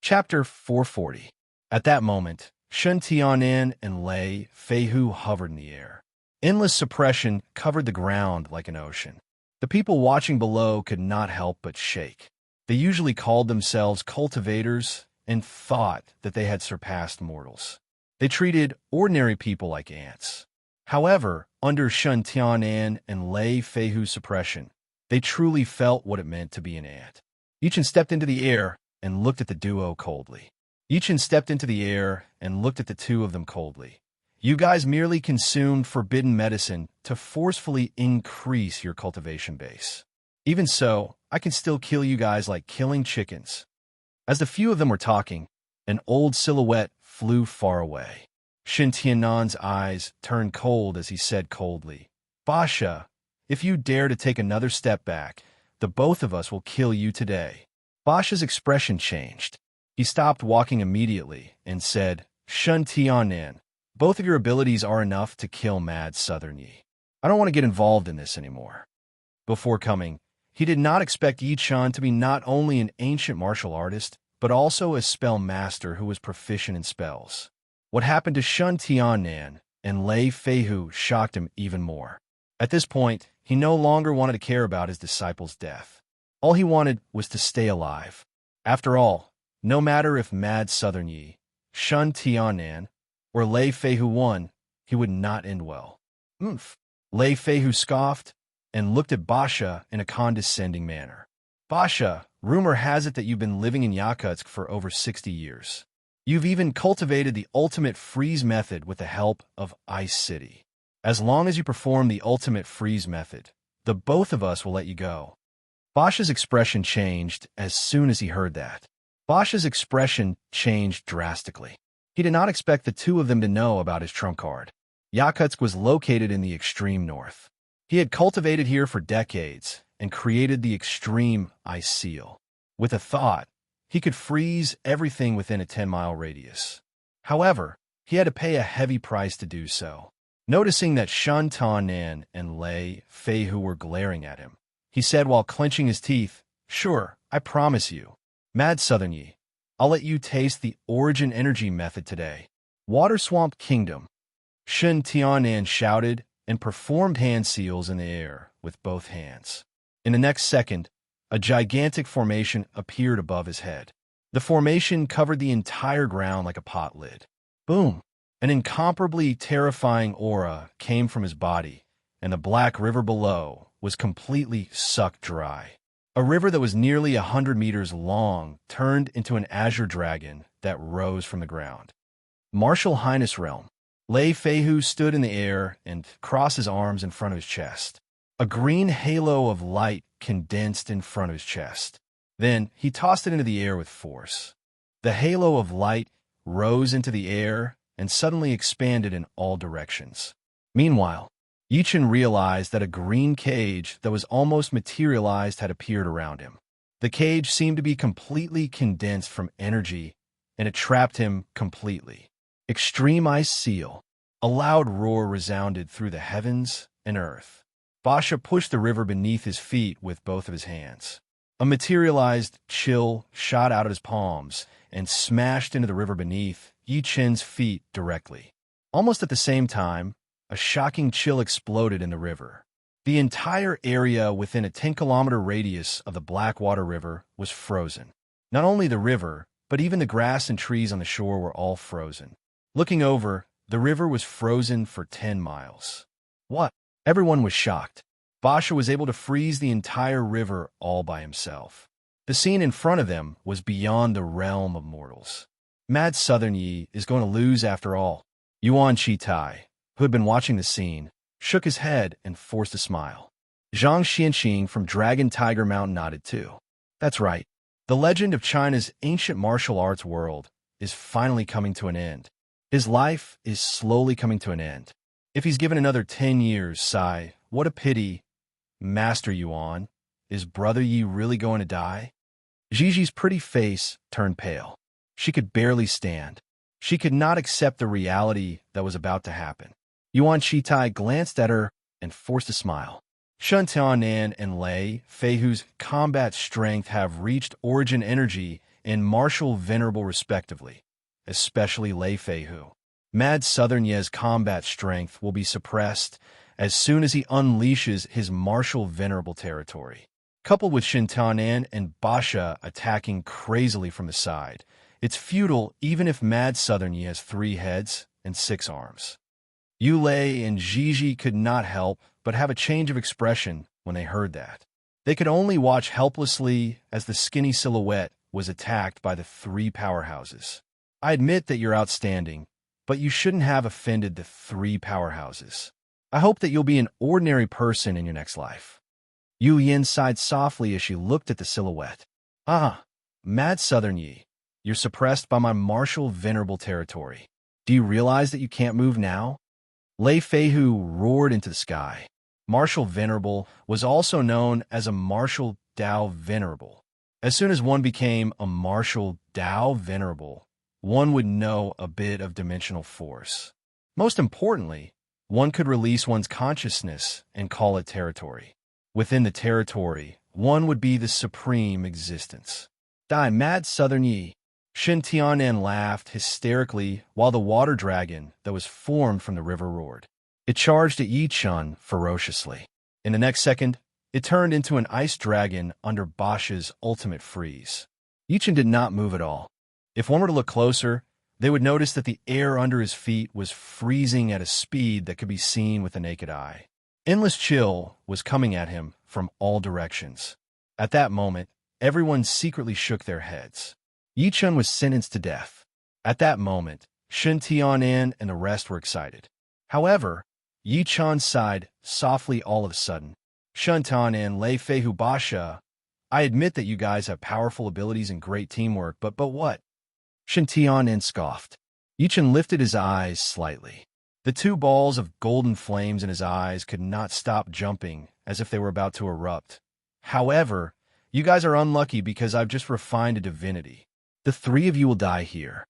Chapter 440. At that moment, Shen Tianan and Lei Feihu hovered in the air. Endless suppression covered the ground like an ocean. The people watching below could not help but shake. They usually called themselves cultivators and thought that they had surpassed mortals. They treated ordinary people like ants. However, under Shen Tianan and Lei Feihu's suppression, they truly felt what it meant to be an ant. Each stepped into the air and looked at the duo coldly. Each stepped into the air and looked at the two of them coldly. You guys merely consumed forbidden medicine to forcefully increase your cultivation base. Even so, I can still kill you guys like killing chickens. As the few of them were talking, an old silhouette flew far away. Shen Tianan's eyes turned cold as he said coldly, Basha, if you dare to take another step back, the both of us will kill you today. Basha's expression changed. He stopped walking immediately and said, Shen Tianan, both of your abilities are enough to kill Mad Southern Yi. I don't want to get involved in this anymore. Before coming, he did not expect Yi Chan to be not only an ancient martial artist, but also a spell master who was proficient in spells. What happened to Shen Tianan and Lei Feihu shocked him even more. At this point, he no longer wanted to care about his disciple's death. All he wanted was to stay alive. After all, no matter if Mad Southern Yi, Shen Tianan, or Lei Feihu won, he would not end well. Lei Feihu scoffed and looked at Basha in a condescending manner. Basha, rumor has it that you've been living in Yakutsk for over 60 years. You've even cultivated the ultimate freeze method with the help of Ice City. As long as you perform the ultimate freeze method, the both of us will let you go. Basha's expression changed as soon as he heard that. Basha's expression changed drastically. He did not expect the two of them to know about his trump card. Yakutsk was located in the extreme north. He had cultivated here for decades and created the extreme ice seal. With a thought, he could freeze everything within a 10-mile radius. However, he had to pay a heavy price to do so. Noticing that Shen Tianan and Lei Feihu were glaring at him, he said while clenching his teeth, Sure, I promise you. Mad Southern Yi, I'll let you taste the origin energy method today. Water Swamp Kingdom. Shen Tianan shouted and performed hand seals in the air with both hands. In the next second, a gigantic formation appeared above his head. The formation covered the entire ground like a pot lid. Boom! An incomparably terrifying aura came from his body, and the black river below was completely sucked dry. A river that was nearly 100 meters long turned into an azure dragon that rose from the ground. Martial Highness Realm. Lei Feihu stood in the air and crossed his arms in front of his chest. A green halo of light condensed in front of his chest. Then he tossed it into the air with force. The halo of light rose into the air and suddenly expanded in all directions. Meanwhile, Yichen realized that a green cage that was almost materialized had appeared around him. The cage seemed to be completely condensed from energy, and it trapped him completely. Extreme Ice Seal. A loud roar resounded through the heavens and earth. Basha pushed the river beneath his feet with both of his hands. A materialized chill shot out of his palms and smashed into the river beneath Yichen's feet directly. Almost at the same time, a shocking chill exploded in the river. The entire area within a 10-kilometer radius of the Blackwater River was frozen. Not only the river, but even the grass and trees on the shore were all frozen. Looking over, the river was frozen for 10 miles. What? Everyone was shocked. Basha was able to freeze the entire river all by himself. The scene in front of them was beyond the realm of mortals. Mad Southern Yi is going to lose after all. Yuan Shitai, who had been watching the scene, shook his head and forced a smile. Zhang Xianxing from Dragon Tiger Mountain nodded too. That's right. The legend of China's ancient martial arts world is finally coming to an end. His life is slowly coming to an end. If he's given another 10 years, sigh, what a pity. Master Yuan, is Brother Yi really going to die? Gigi's pretty face turned pale. She could barely stand. She could not accept the reality that was about to happen. Yuan Shitai glanced at her and forced a smile. Shen Tianan and Lei Feihu's combat strength have reached origin energy and martial venerable respectively, especially Lei Feihu. Mad Southern Ye's combat strength will be suppressed as soon as he unleashes his martial venerable territory. Coupled with Shintanan and Basha attacking crazily from the side, it's futile even if Mad Southern Yi has 3 heads and 6 arms. Yulei and Gigi could not help but have a change of expression when they heard that. They could only watch helplessly as the skinny silhouette was attacked by the 3 powerhouses. I admit that you're outstanding, but you shouldn't have offended the 3 powerhouses. I hope that you'll be an ordinary person in your next life. Yu Yin sighed softly as she looked at the silhouette. Mad Southern Yi, you're suppressed by my martial venerable territory. Do you realize that you can't move now? Lei Feihu roared into the sky. Martial Venerable was also known as a Martial Dao Venerable. As soon as one became a Martial Dao Venerable, one would know a bit of dimensional force. Most importantly, one could release one's consciousness and call it territory. Within the territory, one would be the supreme existence. Die, Mad Southern Yi. Shin Tianan laughed hysterically while the water dragon that was formed from the river roared. It charged at Yi Chun ferociously. In the next second, it turned into an ice dragon under Basha's ultimate freeze. Yi Chun did not move at all. If one were to look closer, they would notice that the air under his feet was freezing at a speed that could be seen with the naked eye. Endless chill was coming at him from all directions. At that moment, everyone secretly shook their heads. Yi Chun was sentenced to death. At that moment, Shin Tianan and the rest were excited. However, Yi Chun sighed softly all of a sudden. Shin Tianan, Lei Feihu Basha, I admit that you guys have powerful abilities and great teamwork, but what? Shin Tianan scoffed. Yi Chun lifted his eyes slightly. The 2 balls of golden flames in his eyes could not stop jumping as if they were about to erupt. However, you guys are unlucky because I've just refined a divinity. The 3 of you will die here.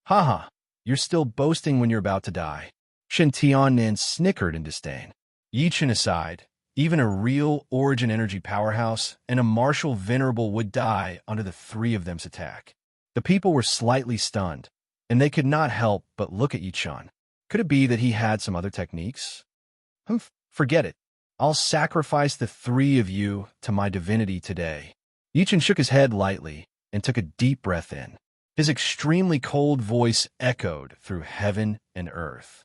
Haha, you're still boasting when you're about to die. Shin Tianan snickered in disdain. Yi Chun aside, even a real origin energy powerhouse and a martial venerable would die under the 3 of them's attack. The people were slightly stunned, and they could not help but look at Yi Chun. Could it be that he had some other techniques? Forget it. I'll sacrifice the 3 of you to my divinity today. Yi Chun shook his head lightly and took a deep breath in. His extremely cold voice echoed through heaven and earth.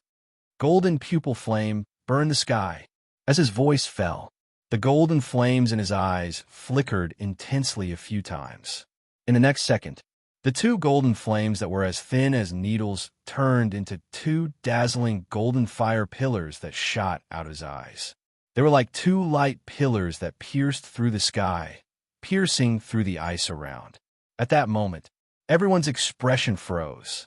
Golden pupil flame burned the sky. As his voice fell, the golden flames in his eyes flickered intensely a few times. In the next second, the 2 golden flames that were as thin as needles turned into 2 dazzling golden fire pillars that shot out his eyes. They were like 2 light pillars that pierced through the sky, piercing through the ice around. At that moment, everyone's expression froze.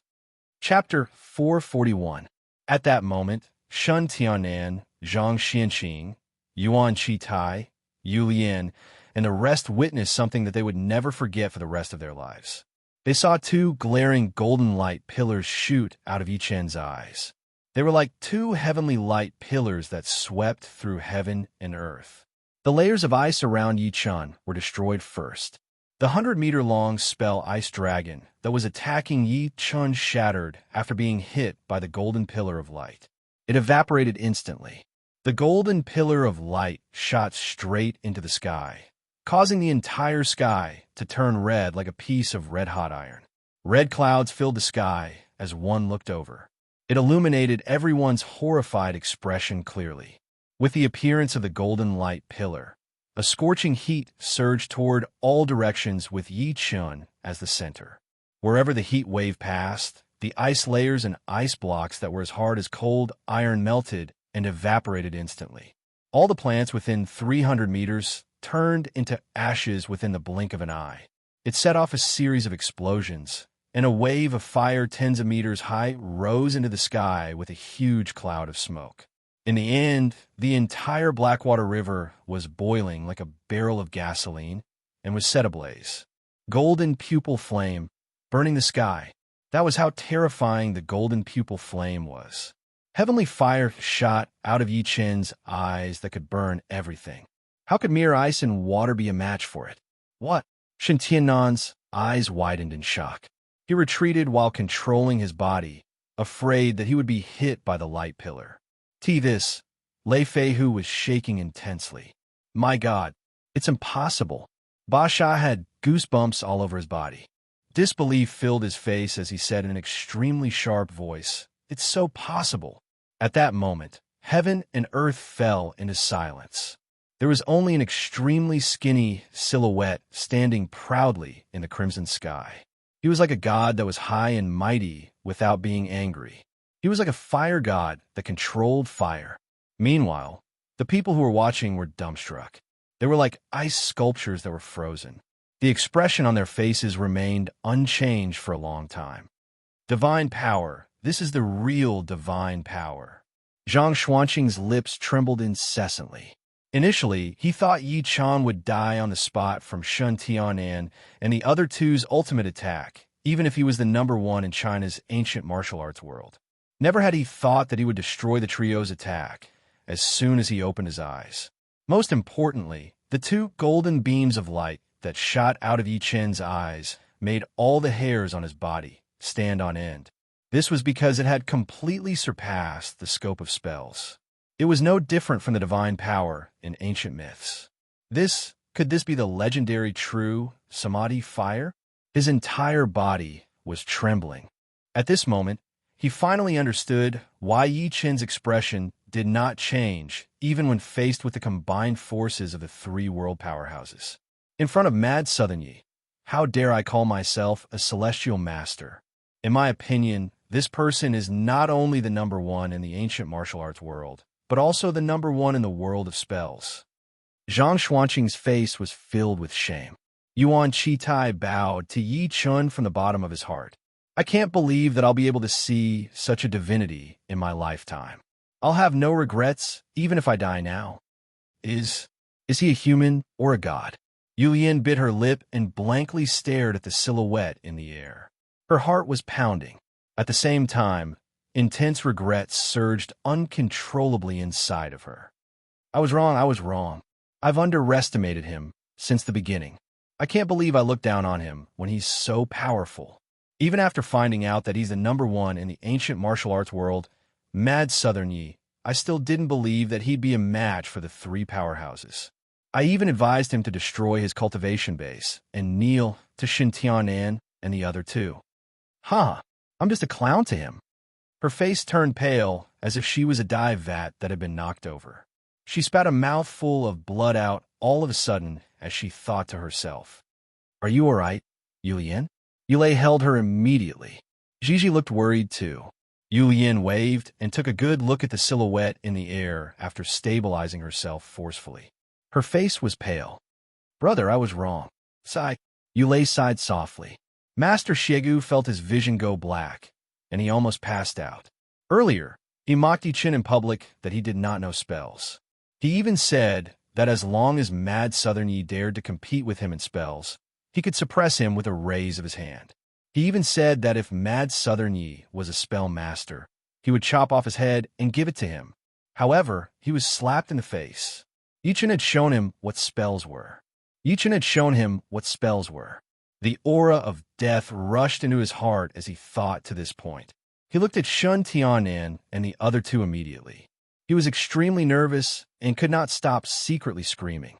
Chapter 441. At that moment, Shun Tianan, Zhang Xianqing, Yuan Qitai, Yu Lian, and the rest witnessed something that they would never forget for the rest of their lives. They saw 2 glaring golden light pillars shoot out of Yi Chun's eyes. They were like 2 heavenly light pillars that swept through heaven and earth. The layers of ice around Yi Chun were destroyed first. The 100-meter-long spell Ice Dragon that was attacking Yi Chun shattered after being hit by the golden pillar of light. It evaporated instantly. The golden pillar of light shot straight into the sky, causing the entire sky to turn red like a piece of red-hot iron. Red clouds filled the sky as one looked over. It illuminated everyone's horrified expression clearly. With the appearance of the golden light pillar, a scorching heat surged toward all directions with Yi Chun as the center. Wherever the heat wave passed, the ice layers and ice blocks that were as hard as cold iron melted and evaporated instantly. All the plants within 300 meters turned into ashes within the blink of an eye. It set off a series of explosions, and a wave of fire tens of meters high rose into the sky with a huge cloud of smoke. In the end, the entire Blackwater River was boiling like a barrel of gasoline and was set ablaze. Golden pupil flame burning the sky. That was how terrifying the golden pupil flame was. Heavenly fire shot out of Yi Chun's eyes that could burn everything. How could mere ice and water be a match for it? What? Shin Tianan's eyes widened in shock. He retreated while controlling his body, afraid that he would be hit by the light pillar. This, Lei Feihu was shaking intensely. My God, it's impossible. Basha had goosebumps all over his body. Disbelief filled his face as he said in an extremely sharp voice, "It's so possible." At that moment, heaven and earth fell into silence. There was only an extremely skinny silhouette standing proudly in the crimson sky. He was like a god that was high and mighty without being angry. He was like a fire god that controlled fire. Meanwhile, the people who were watching were dumbstruck. They were like ice sculptures that were frozen. The expression on their faces remained unchanged for a long time. Divine power. This is the real divine power. Zhang Xuanqing's lips trembled incessantly. Initially, he thought Yi Chan would die on the spot from Shun Tianan and the other two's ultimate attack, even if he was the number one in China's ancient martial arts world. Never had he thought that he would destroy the trio's attack as soon as he opened his eyes. Most importantly, the two golden beams of light that shot out of Yi Chen's eyes made all the hairs on his body stand on end. This was because it had completely surpassed the scope of spells. It was no different from the divine power in ancient myths. Could this be the legendary true Samadhi fire? His entire body was trembling. At this moment, he finally understood why Yi Chen's expression did not change even when faced with the combined forces of the three world powerhouses. In front of Mad Southern Yi, how dare I call myself a celestial master? In my opinion, this person is not only the number one in the ancient martial arts world, but also the number one in the world of spells. Zhang Xuanqing's face was filled with shame. Yuan Qitai bowed to Yi Chun from the bottom of his heart. I can't believe that I'll be able to see such a divinity in my lifetime. I'll have no regrets, even if I die now. Is he a human or a god? Yulian bit her lip and blankly stared at the silhouette in the air. Her heart was pounding. At the same time, intense regrets surged uncontrollably inside of her. I was wrong. I've underestimated him since the beginning. I can't believe I looked down on him when he's so powerful. Even after finding out that he's the number one in the ancient martial arts world, Mad Southern Yi, I still didn't believe that he'd be a match for the three powerhouses. I even advised him to destroy his cultivation base and kneel to Xintianan and the other two. I'm just a clown to him. Her face turned pale as if she was a dye vat that had been knocked over. She spat a mouthful of blood out all of a sudden as she thought to herself, "Are you all right, Yulian?" Yulei held her immediately. Gigi looked worried too. Yulian waved and took a good look at the silhouette in the air after stabilizing herself forcefully. Her face was pale. "Brother, I was wrong." Sigh. Yulei sighed softly. Master Shiegu felt his vision go black, and he almost passed out. Earlier, he mocked Yi Chen in public that he did not know spells. He even said that as long as Mad Southern Yi dared to compete with him in spells, he could suppress him with a raise of his hand. He even said that if Mad Southern Yi was a spell master, he would chop off his head and give it to him. However, he was slapped in the face. Yi Chen had shown him what spells were. The aura of death rushed into his heart as he thought to this point. He looked at Shun Tianan and the other two immediately. He was extremely nervous and could not stop secretly screaming.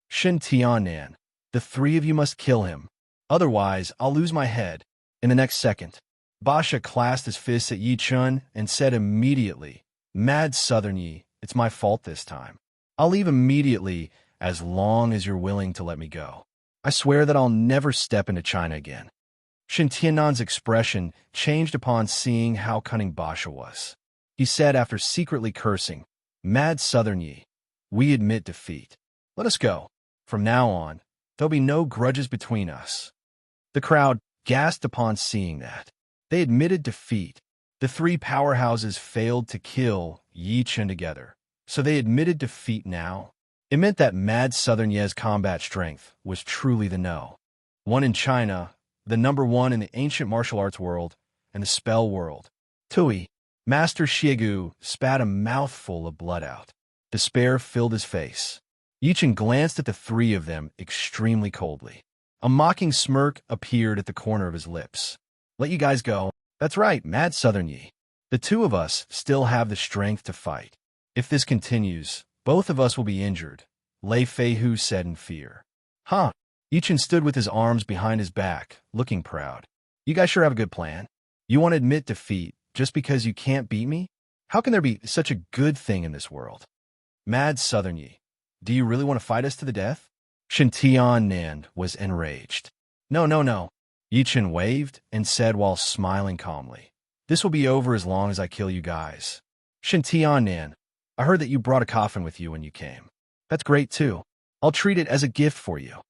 "Shun Tianan, the three of you must kill him. Otherwise, I'll lose my head." In the next second, Basha clasped his fists at Yi Chun and said immediately, "Mad Southern Yi, it's my fault this time. I'll leave immediately as long as you're willing to let me go. I swear that I'll never step into China again." Shintianan's expression changed upon seeing how cunning Basha was. He said after secretly cursing, "Mad Southern Yi, we admit defeat. Let us go. From now on, there'll be no grudges between us." The crowd gasped upon seeing that. They admitted defeat. The three powerhouses failed to kill Yi Chen together, so they admitted defeat now. It meant that Mad Southern Yi's combat strength was truly the no. One in China, the number one in the ancient martial arts world, and the spell world. Tui, Master Shiegu spat a mouthful of blood out. Despair filled his face. Yi Chen glanced at the three of them extremely coldly. A mocking smirk appeared at the corner of his lips. Let you guys go. That's right, Mad Southern Yi. The two of us still have the strength to fight. If this continues, both of us will be injured, Lei Feihu said in fear. Huh. Yichin stood with his arms behind his back, looking proud. You guys sure have a good plan. You want to admit defeat just because you can't beat me? How can there be such a good thing in this world? Mad Southern Yi, do you really want to fight us to the death? Shintian Nan was enraged. No, no, no. Yichin waved and said while smiling calmly. This will be over as long as I kill you guys. Shintian Nan, I heard that you brought a coffin with you when you came. That's great too. I'll treat it as a gift for you.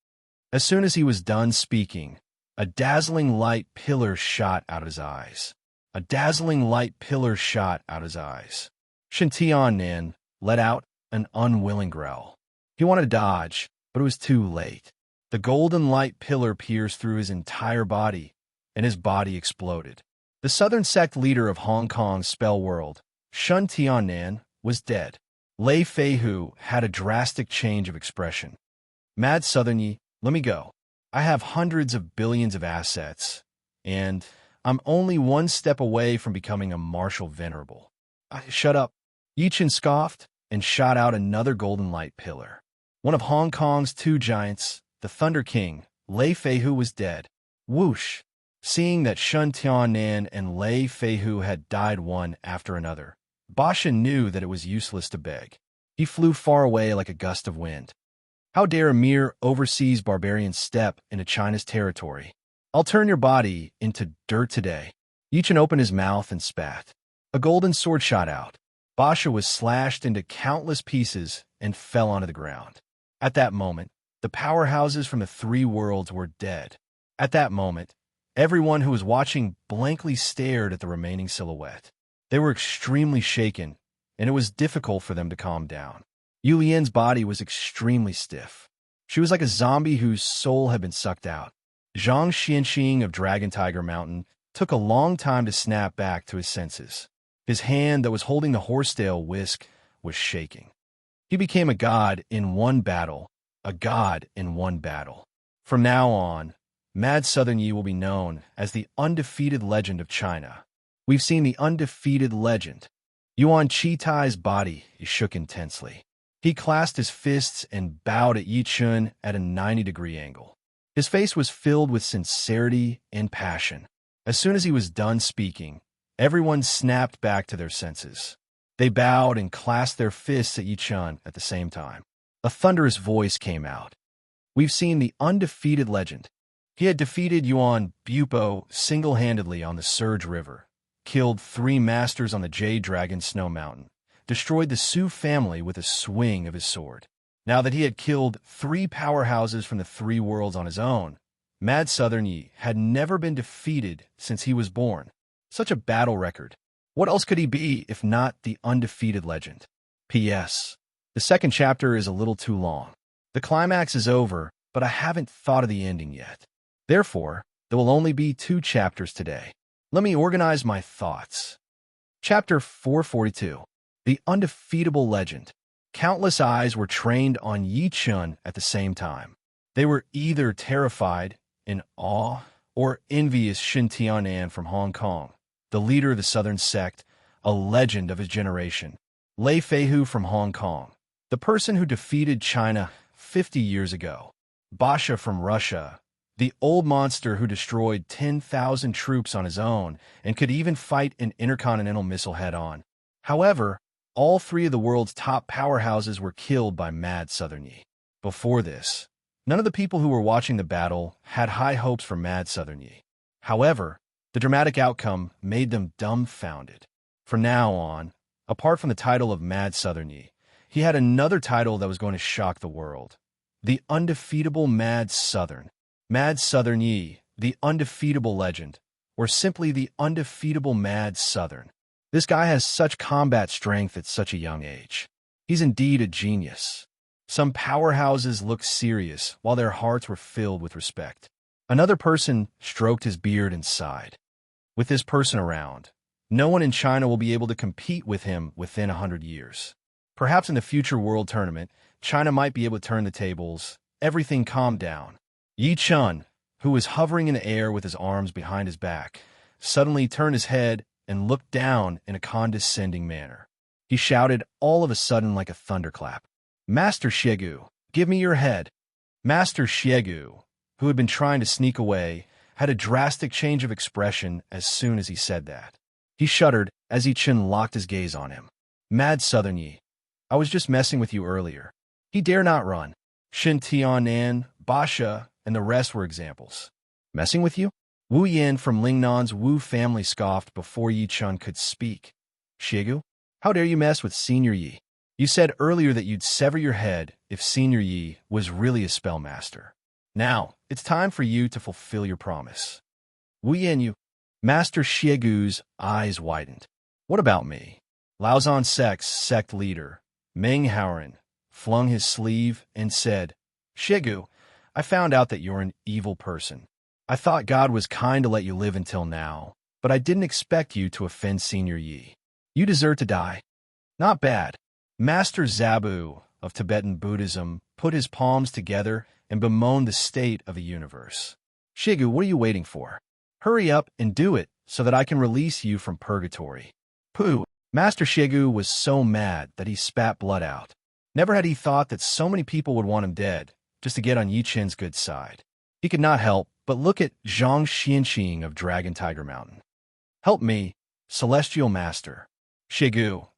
As soon as he was done speaking, a dazzling light pillar shot out of his eyes. A dazzling light pillar shot out his eyes. Shintian Nan let out an unwilling growl. He wanted to dodge, but it was too late. The golden light pillar pierced through his entire body, and his body exploded. The southern sect leader of Hong Kong's spell world, Shun Tiannan, was dead. Lei Feihu had a drastic change of expression. Mad Southern Yi, let me go. I have hundreds of billions of assets, and I'm only one step away from becoming a martial venerable. Shut up. Yichin scoffed and shot out another golden light pillar. One of Hong Kong's two giants, the Thunder King, Lei Feihu, was dead. Whoosh! Seeing that Shun Tiannan and Lei Feihu had died one after another, Basha knew that it was useless to beg. He flew far away like a gust of wind. How dare a mere overseas barbarian step into China's territory? I'll turn your body into dirt today. Yichin opened his mouth and spat. A golden sword shot out. Basha was slashed into countless pieces and fell onto the ground. At that moment, the powerhouses from the three worlds were dead. At that moment, everyone who was watching blankly stared at the remaining silhouette. They were extremely shaken, and it was difficult for them to calm down. Yu Lian's body was extremely stiff. She was like a zombie whose soul had been sucked out. Zhang Xianxing of Dragon Tiger Mountain took a long time to snap back to his senses. His hand that was holding the horsetail whisk was shaking. He became a god in one battle, a god in one battle. From now on, Mad Southern Yi will be known as the undefeated legend of China. We've seen the undefeated legend. Yuan Qitai's body shook intensely. He clasped his fists and bowed at Yichun at a 90-degree angle. His face was filled with sincerity and passion. As soon as he was done speaking, everyone snapped back to their senses. They bowed and clasped their fists at Yichun at the same time. A thunderous voice came out. We've seen the undefeated legend. He had defeated Yuan Bupo single-handedly on the Surge River, killed 3 masters on the Jade Dragon Snow Mountain, destroyed the Su family with a swing of his sword. Now that he had killed 3 powerhouses from the 3 worlds on his own, Mad Southern Yi had never been defeated since he was born. Such a battle record. What else could he be if not the undefeated legend? P.S. The second chapter is a little too long. The climax is over, but I haven't thought of the ending yet. Therefore, there will only be 2 chapters today. Let me organize my thoughts. Chapter 442. The Undefeatable Legend. Countless eyes were trained on Yi Chun at the same time. They were either terrified, in awe, or envious Shin Tianan from Hong Kong, the leader of the Southern Sect, a legend of his generation. Lei Feihu from Hong Kong, the person who defeated China 50 years ago. Basha from Russia, the old monster who destroyed 10,000 troops on his own and could even fight an intercontinental missile head-on. However, all 3 of the world's top powerhouses were killed by Mad Southern Yi. Before this, none of the people who were watching the battle had high hopes for Mad Southern Yi. However, the dramatic outcome made them dumbfounded. From now on, apart from the title of Mad Southern Yi, he had another title that was going to shock the world. The Undefeatable Mad Southern. Mad Southern Yi, the undefeatable legend, or simply the undefeatable Mad Southern. This guy has such combat strength at such a young age. He's indeed a genius. Some powerhouses looked serious while their hearts were filled with respect. Another person stroked his beard and sighed. With this person around, no one in China will be able to compete with him within 100 years. Perhaps in the future world tournament, China might be able to turn the tables. Everything calmed down. Yi Chun, who was hovering in the air with his arms behind his back, suddenly turned his head and looked down in a condescending manner. He shouted all of a sudden like a thunderclap, "Master Shegu, give me your head." Master Shegu, who had been trying to sneak away, had a drastic change of expression as soon as he said that. He shuddered as Yi Chun locked his gaze on him. "Mad Southern Yi, I was just messing with you earlier." He dare not run. Shin Tianan, Basha, and the rest were examples. Messing with you? Wu Yin from Lingnan's Wu family scoffed before Yi Chun could speak. "Shegu, how dare you mess with Senior Yi? You said earlier that you'd sever your head if Senior Yi was really a spellmaster. Now, it's time for you to fulfill your promise." "Wu Yin, you..." Master Shiegu's eyes widened. "What about me?" Laozan Sect's sect leader, Meng Haoran, flung his sleeve and said, "Shegu, I found out that you're an evil person. I thought God was kind to let you live until now, but I didn't expect you to offend Senior Yi. You deserve to die." "Not bad." Master Zabu of Tibetan Buddhism put his palms together and bemoaned the state of the universe. "Shegu, what are you waiting for? Hurry up and do it so that I can release you from purgatory." "Pooh." Master Shegu was so mad that he spat blood out. Never had he thought that so many people would want him dead, just to get on Yi Chen's good side. He could not help but look at Zhang Xianqing of Dragon Tiger Mountain. "Help me, Celestial Master." "Shegu,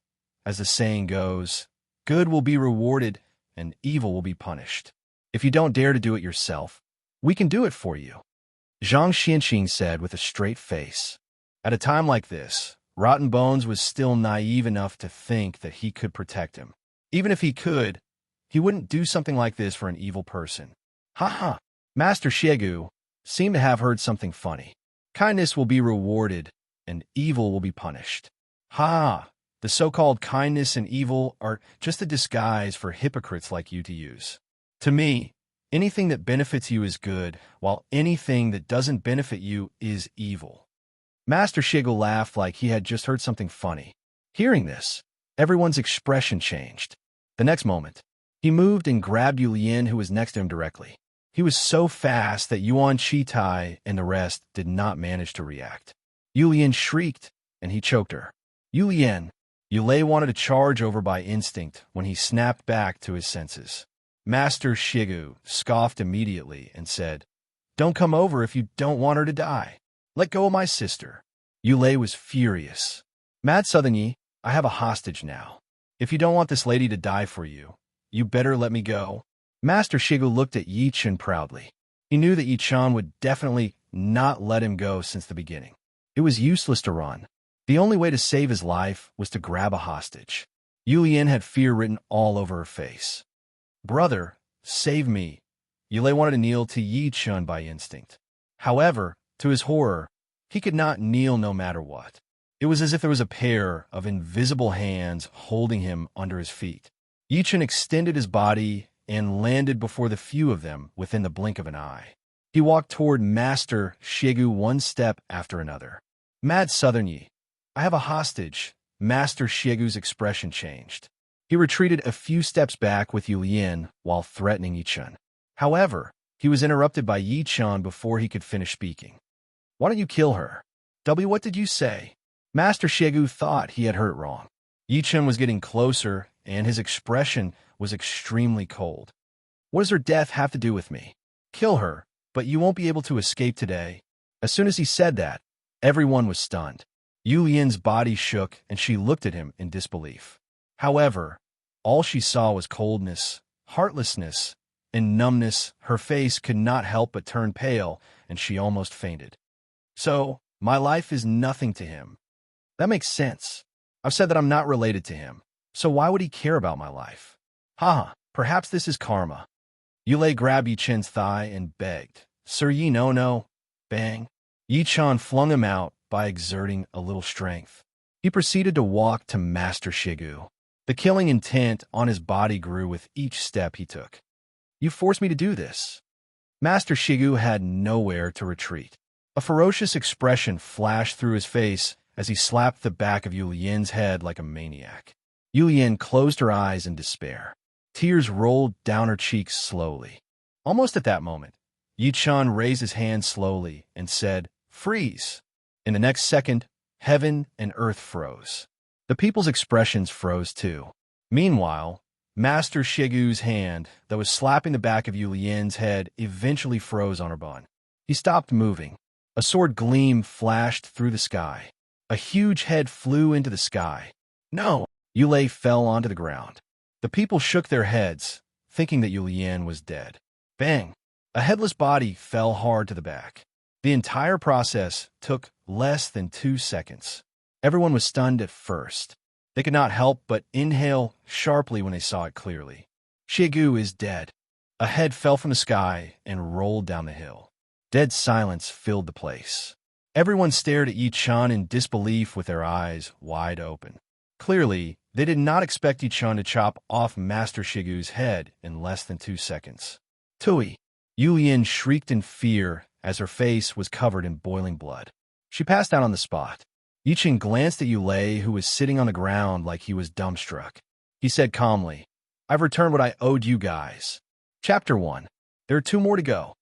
as the saying goes, good will be rewarded and evil will be punished. If you don't dare to do it yourself, we can do it for you," Zhang Xianqing said with a straight face. At a time like this, Rotten Bones was still naive enough to think that he could protect him. Even if he could, he wouldn't do something like this for an evil person. "Ha ha!" Master Shegu seemed to have heard something funny. "Kindness will be rewarded, and evil will be punished." "Ha! The so-called kindness and evil are just a disguise for hypocrites like you to use. To me, anything that benefits you is good, while anything that doesn't benefit you is evil." Master Shegu laughed like he had just heard something funny. Hearing this, everyone's expression changed. The next moment, he moved and grabbed Yu Lian, who was next to him directly. He was so fast that Yuan Chitai and the rest did not manage to react. Yu Lian shrieked, and he choked her. "Yu Lian!" Yulei wanted to charge over by instinct when he snapped back to his senses. Master Shegu scoffed immediately and said, "Don't come over if you don't want her to die. Let go of my sister." Yulei was furious. "Mad Southern Yi, I have a hostage now. If you don't want this lady to die for you, you better let me go." Master Shegu looked at Yi Chun proudly. He knew that Yi Chun would definitely not let him go since the beginning. It was useless to run. The only way to save his life was to grab a hostage. Yu Lian had fear written all over her face. "Brother, save me." Yulei wanted to kneel to Yi Chun by instinct. However, to his horror, he could not kneel no matter what. It was as if there was a pair of invisible hands holding him under his feet. Yi Chun extended his body and landed before the few of them within the blink of an eye. He walked toward Master Shegu one step after another. "Mad Southern Yi, I have a hostage." Master Shiegu's expression changed. He retreated a few steps back with Yu Lian while threatening Yi Chun. However, he was interrupted by Yi Chun before he could finish speaking. "Why don't you kill her?" What did you say?" Master Shegu thought he had heard it wrong. Yi Chun was getting closer, and his expression was extremely cold. "What does her death have to do with me? Kill her, but you won't be able to escape today." As soon as he said that, everyone was stunned. Yu Lian's body shook, and she looked at him in disbelief. However, all she saw was coldness, heartlessness, and numbness. Her face could not help but turn pale, and she almost fainted. "So, my life is nothing to him. That makes sense. I've said that I'm not related to him, so why would he care about my life? Haha, perhaps this is karma." Yulei grabbed Yi Chen's thigh and begged, "Sir Yi, no." Bang. Yi Chun flung him out by exerting a little strength. He proceeded to walk to Master Shegu. The killing intent on his body grew with each step he took. "You forced me to do this." Master Shegu had nowhere to retreat. A ferocious expression flashed through his face as he slapped the back of Yu Lian's head like a maniac. Yu Lian closed her eyes in despair. Tears rolled down her cheeks slowly. Almost at that moment, Yi Chun raised his hand slowly and said, "Freeze." In the next second, heaven and earth froze. The people's expressions froze too. Meanwhile, Master Shigu's hand that was slapping the back of Yu Lian's head eventually froze on her bun. He stopped moving. A sword gleam flashed through the sky. A huge head flew into the sky. No! Yu Lei fell onto the ground. The people shook their heads, thinking that Yu Lian was dead. Bang! A headless body fell hard to the back. The entire process took less than 2 seconds. Everyone was stunned at first. They could not help but inhale sharply when they saw it clearly. Shigu is dead. A head fell from the sky and rolled down the hill. Dead silence filled the place. Everyone stared at Yi Chun in disbelief with their eyes wide open. Clearly, they did not expect Yi Chun to chop off Master Shigu's head in less than 2 seconds. Tui! Yu Lian shrieked in fear as her face was covered in boiling blood. She passed out on the spot. Yi Chun glanced at Yu Lei, who was sitting on the ground like he was dumbstruck. He said calmly, "I've returned what I owed you guys." Chapter 1. There are 2 more to go.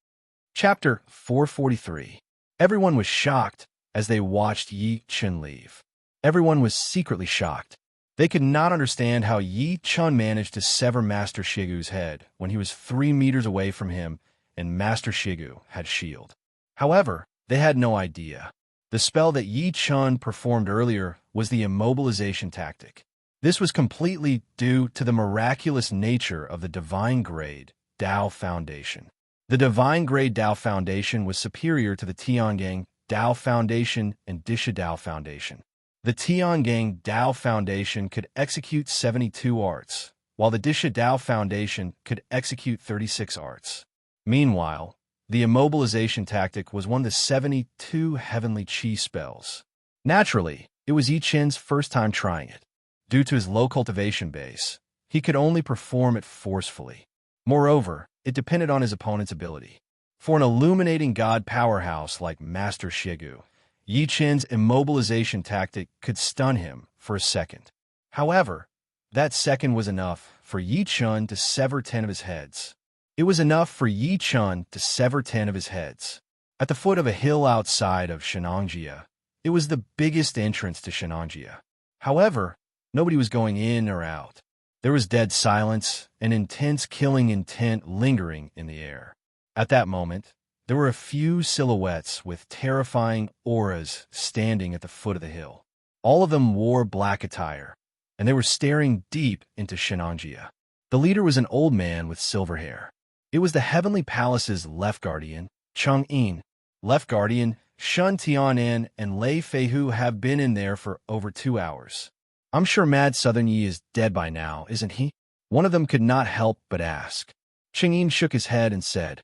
Chapter 443. Everyone was shocked as they watched Yi Chun leave. Everyone was secretly shocked. They could not understand how Yi Chun managed to sever Master Shigu's head when he was 3 meters away from him and Master Shigu had shield. However, they had no idea. The spell that Yi Chun performed earlier was the immobilization tactic. This was completely due to the miraculous nature of the Divine Grade Dao Foundation. The Divine Grade Dao Foundation was superior to the Tiangang Dao Foundation and Disha Dao Foundation. The Tiangang Dao Foundation could execute 72 arts, while the Disha Dao Foundation could execute 36 arts. Meanwhile, the immobilization tactic was one of the 72 heavenly chi spells. Naturally, it was Yi Chun's first time trying it. Due to his low cultivation base, he could only perform it forcefully. Moreover, it depended on his opponent's ability. For an illuminating god powerhouse like Master Shigu, Yi Chun's immobilization tactic could stun him for a second. However, that second was enough for Yi Chun to sever 10 of his heads. It was enough for Yi Chun to sever 10 of his heads. At the foot of a hill outside of Shenangjia, it was the biggest entrance to Shenangjia. However, nobody was going in or out. There was dead silence and intense killing intent lingering in the air. At that moment, there were a few silhouettes with terrifying auras standing at the foot of the hill. All of them wore black attire, and they were staring deep into Shenangjia. The leader was an old man with silver hair. It was the Heavenly Palace's left guardian, Cheng Yin. Left guardian, Shun Tianan and Lei Feihu have been in there for over 2 hours. I'm sure Mad Southern Yi is dead by now, isn't he? One of them could not help but ask. Cheng Yin shook his head and said,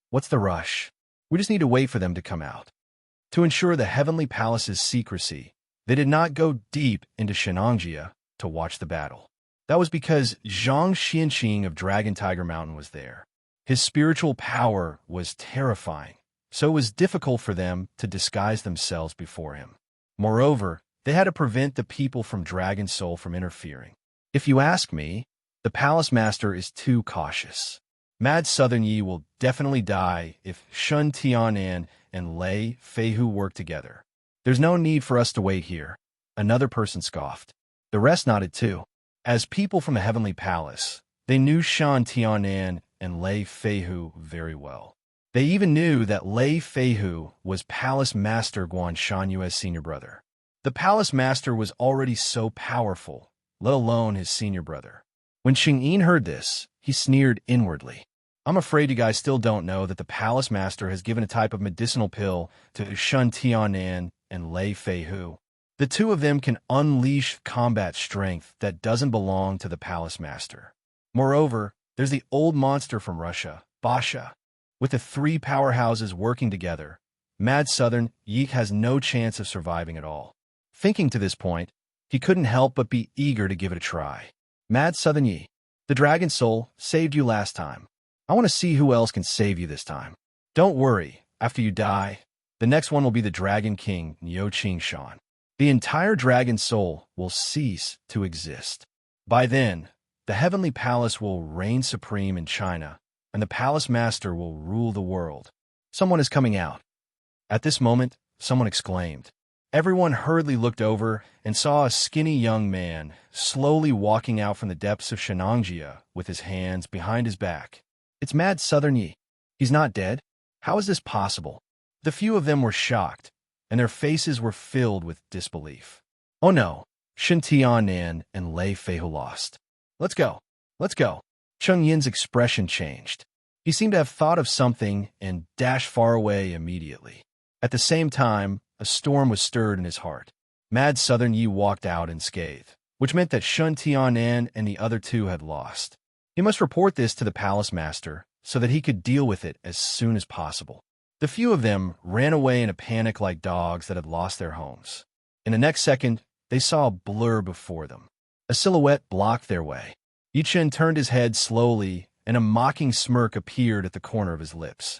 "What's the rush? We just need to wait for them to come out." To ensure the Heavenly Palace's secrecy, they did not go deep into Shenangjia to watch the battle. That was because Zhang Xianqing of Dragon Tiger Mountain was there. His spiritual power was terrifying, so it was difficult for them to disguise themselves before him. Moreover, they had to prevent the people from Dragon Soul from interfering. If you ask me, the Palace Master is too cautious. Mad Southern Yi will definitely die if Shun Tianan and Lei Feihu work together. There's no need for us to wait here. Another person scoffed. The rest nodded too. As people from the Heavenly Palace, they knew Shan Tianan and Lei Feihu very well. They even knew that Lei Feihu was Palace Master Guan Shanyue's senior brother. The Palace Master was already so powerful, let alone his senior brother. When Xing Yin heard this, he sneered inwardly. I'm afraid you guys still don't know that the Palace Master has given a type of medicinal pill to Shun Tianan and Lei Feihu. The two of them can unleash combat strength that doesn't belong to the Palace Master. Moreover, there's the old monster from Russia, Basha. With the 3 powerhouses working together, Mad Southern Yi has no chance of surviving at all. Thinking to this point, he couldn't help but be eager to give it a try. Mad Southern Yi, the Dragon Soul saved you last time. I want to see who else can save you this time. Don't worry, after you die, the next one will be the Dragon King, Niu Qingshan. The entire Dragon Soul will cease to exist. By then, the Heavenly Palace will reign supreme in China, and the palace master will rule the world. Someone is coming out. At this moment, someone exclaimed. Everyone hurriedly looked over and saw a skinny young man slowly walking out from the depths of Shenangjia with his hands behind his back. It's Mad Southern Yi. He's not dead? How is this possible? The few of them were shocked, and their faces were filled with disbelief. Oh no, Shen Tianan and Lei Feihu lost. Let's go. Let's go. Cheng Yin's expression changed. He seemed to have thought of something and dashed far away immediately. At the same time, a storm was stirred in his heart. Mad Southern Yi walked out unscathed, which meant that Shun Tianan and the other two had lost. He must report this to the palace master so that he could deal with it as soon as possible. The few of them ran away in a panic like dogs that had lost their homes. In the next second, they saw a blur before them. A silhouette blocked their way. Yichen turned his head slowly, and a mocking smirk appeared at the corner of his lips.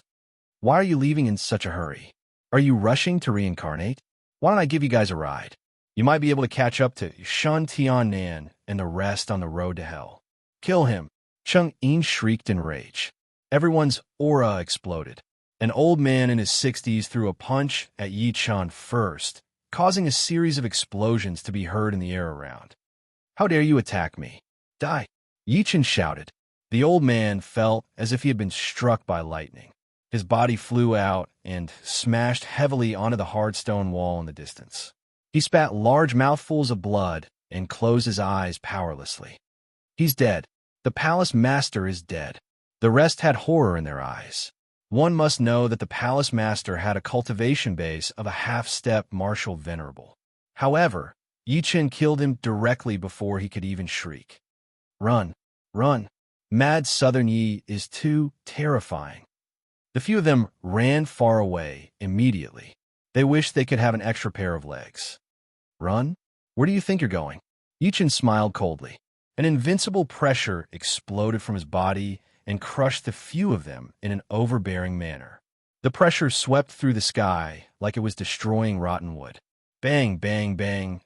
Why are you leaving in such a hurry? Are you rushing to reincarnate? Why don't I give you guys a ride? You might be able to catch up to Shun Tianan and the rest on the road to hell. Kill him! Cheng Yin shrieked in rage. Everyone's aura exploded. An old man in his 60s threw a punch at Yi Chan first, causing a series of explosions to be heard in the air around. How dare you attack me? Die! Yi Chen shouted. The old man felt as if he had been struck by lightning. His body flew out and smashed heavily onto the hard stone wall in the distance. He spat large mouthfuls of blood and closed his eyes powerlessly. He's dead. The palace master is dead. The rest had horror in their eyes. One must know that the palace master had a cultivation base of a half-step martial venerable. However, Yi Chen killed him directly before he could even shriek. Run, run. Mad Southern Yi is too terrifying. The few of them ran far away immediately. They wished they could have an extra pair of legs. Run? Where do you think you're going? Yi Chen smiled coldly. An invincible pressure exploded from his body and crushed the few of them in an overbearing manner. The pressure swept through the sky like it was destroying rotten wood. Bang, bang, bang.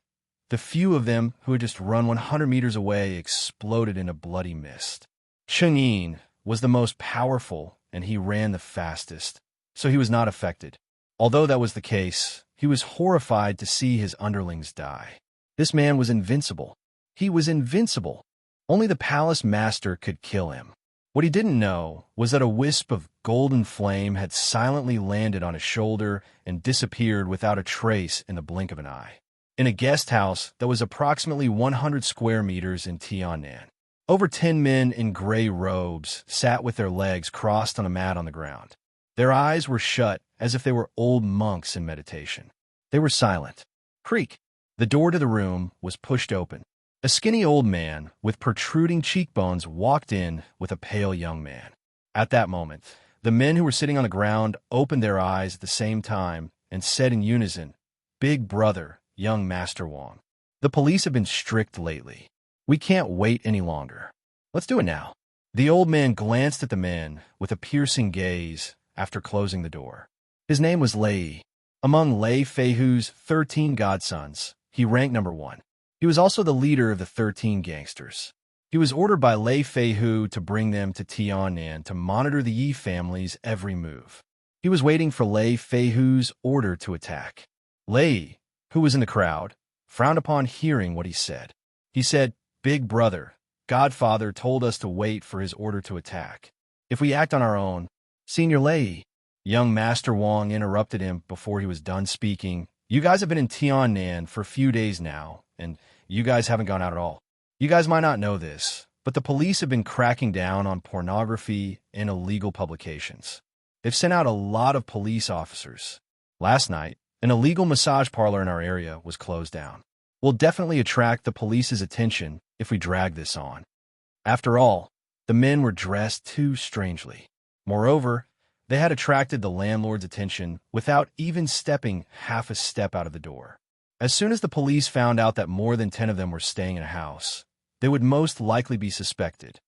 The few of them who had just run 100 meters away exploded in a bloody mist. Cheng Yin was the most powerful, and he ran the fastest, so he was not affected. Although that was the case, he was horrified to see his underlings die. This man was invincible. He was invincible. Only the palace master could kill him. What he didn't know was that a wisp of golden flame had silently landed on his shoulder and disappeared without a trace in the blink of an eye. In a guest house that was approximately 100 square meters in Tianan, over 10 men in gray robes sat with their legs crossed on a mat on the ground. Their eyes were shut as if they were old monks in meditation. They were silent. Creak! The door to the room was pushed open. A skinny old man with protruding cheekbones walked in with a pale young man. At that moment, the men who were sitting on the ground opened their eyes at the same time and said in unison, "Big brother, young Master Wong. The police have been strict lately. We can't wait any longer. Let's do it now." The old man glanced at the men with a piercing gaze after closing the door. His name was Lei. Among Lei Feihu's 13 godsons, he ranked number 1. He was also the leader of the 13 gangsters. He was ordered by Lei Feihu to bring them to Tianan to monitor the Yi family's every move. He was waiting for Lei Feihu's order to attack. Lei, who was in the crowd, frowned upon hearing what he said. He said, "Big brother, Godfather told us to wait for his order to attack. If we act on our own..." "Senior Lei," young Master Wong interrupted him before he was done speaking. "You guys have been in Tianan for a few days now, and you guys haven't gone out at all. You guys might not know this, but the police have been cracking down on pornography and illegal publications. They've sent out a lot of police officers. Last night, an illegal massage parlor in our area was closed down. We'll definitely attract the police's attention if we drag this on." After all, the men were dressed too strangely. Moreover, they had attracted the landlord's attention without even stepping half a step out of the door. As soon as the police found out that more than 10 of them were staying in a house, they would most likely be suspected.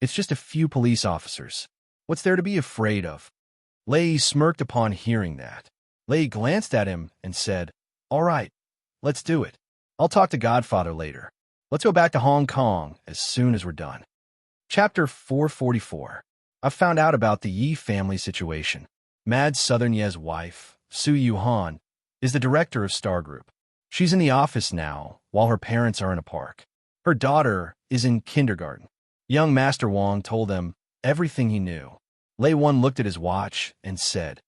It's just a few police officers. What's there to be afraid of? Lei smirked upon hearing that. Lei glanced at him and said, "All right, let's do it. I'll talk to Godfather later. Let's go back to Hong Kong as soon as we're done." Chapter 444. I've found out about the Yi family situation. Mad Southern Ye's wife, Su Yuhan, is the director of Star Group. She's in the office now, while her parents are in a park. Her daughter is in kindergarten. Young Master Wang told them everything he knew. Lei 1 looked at his watch and said,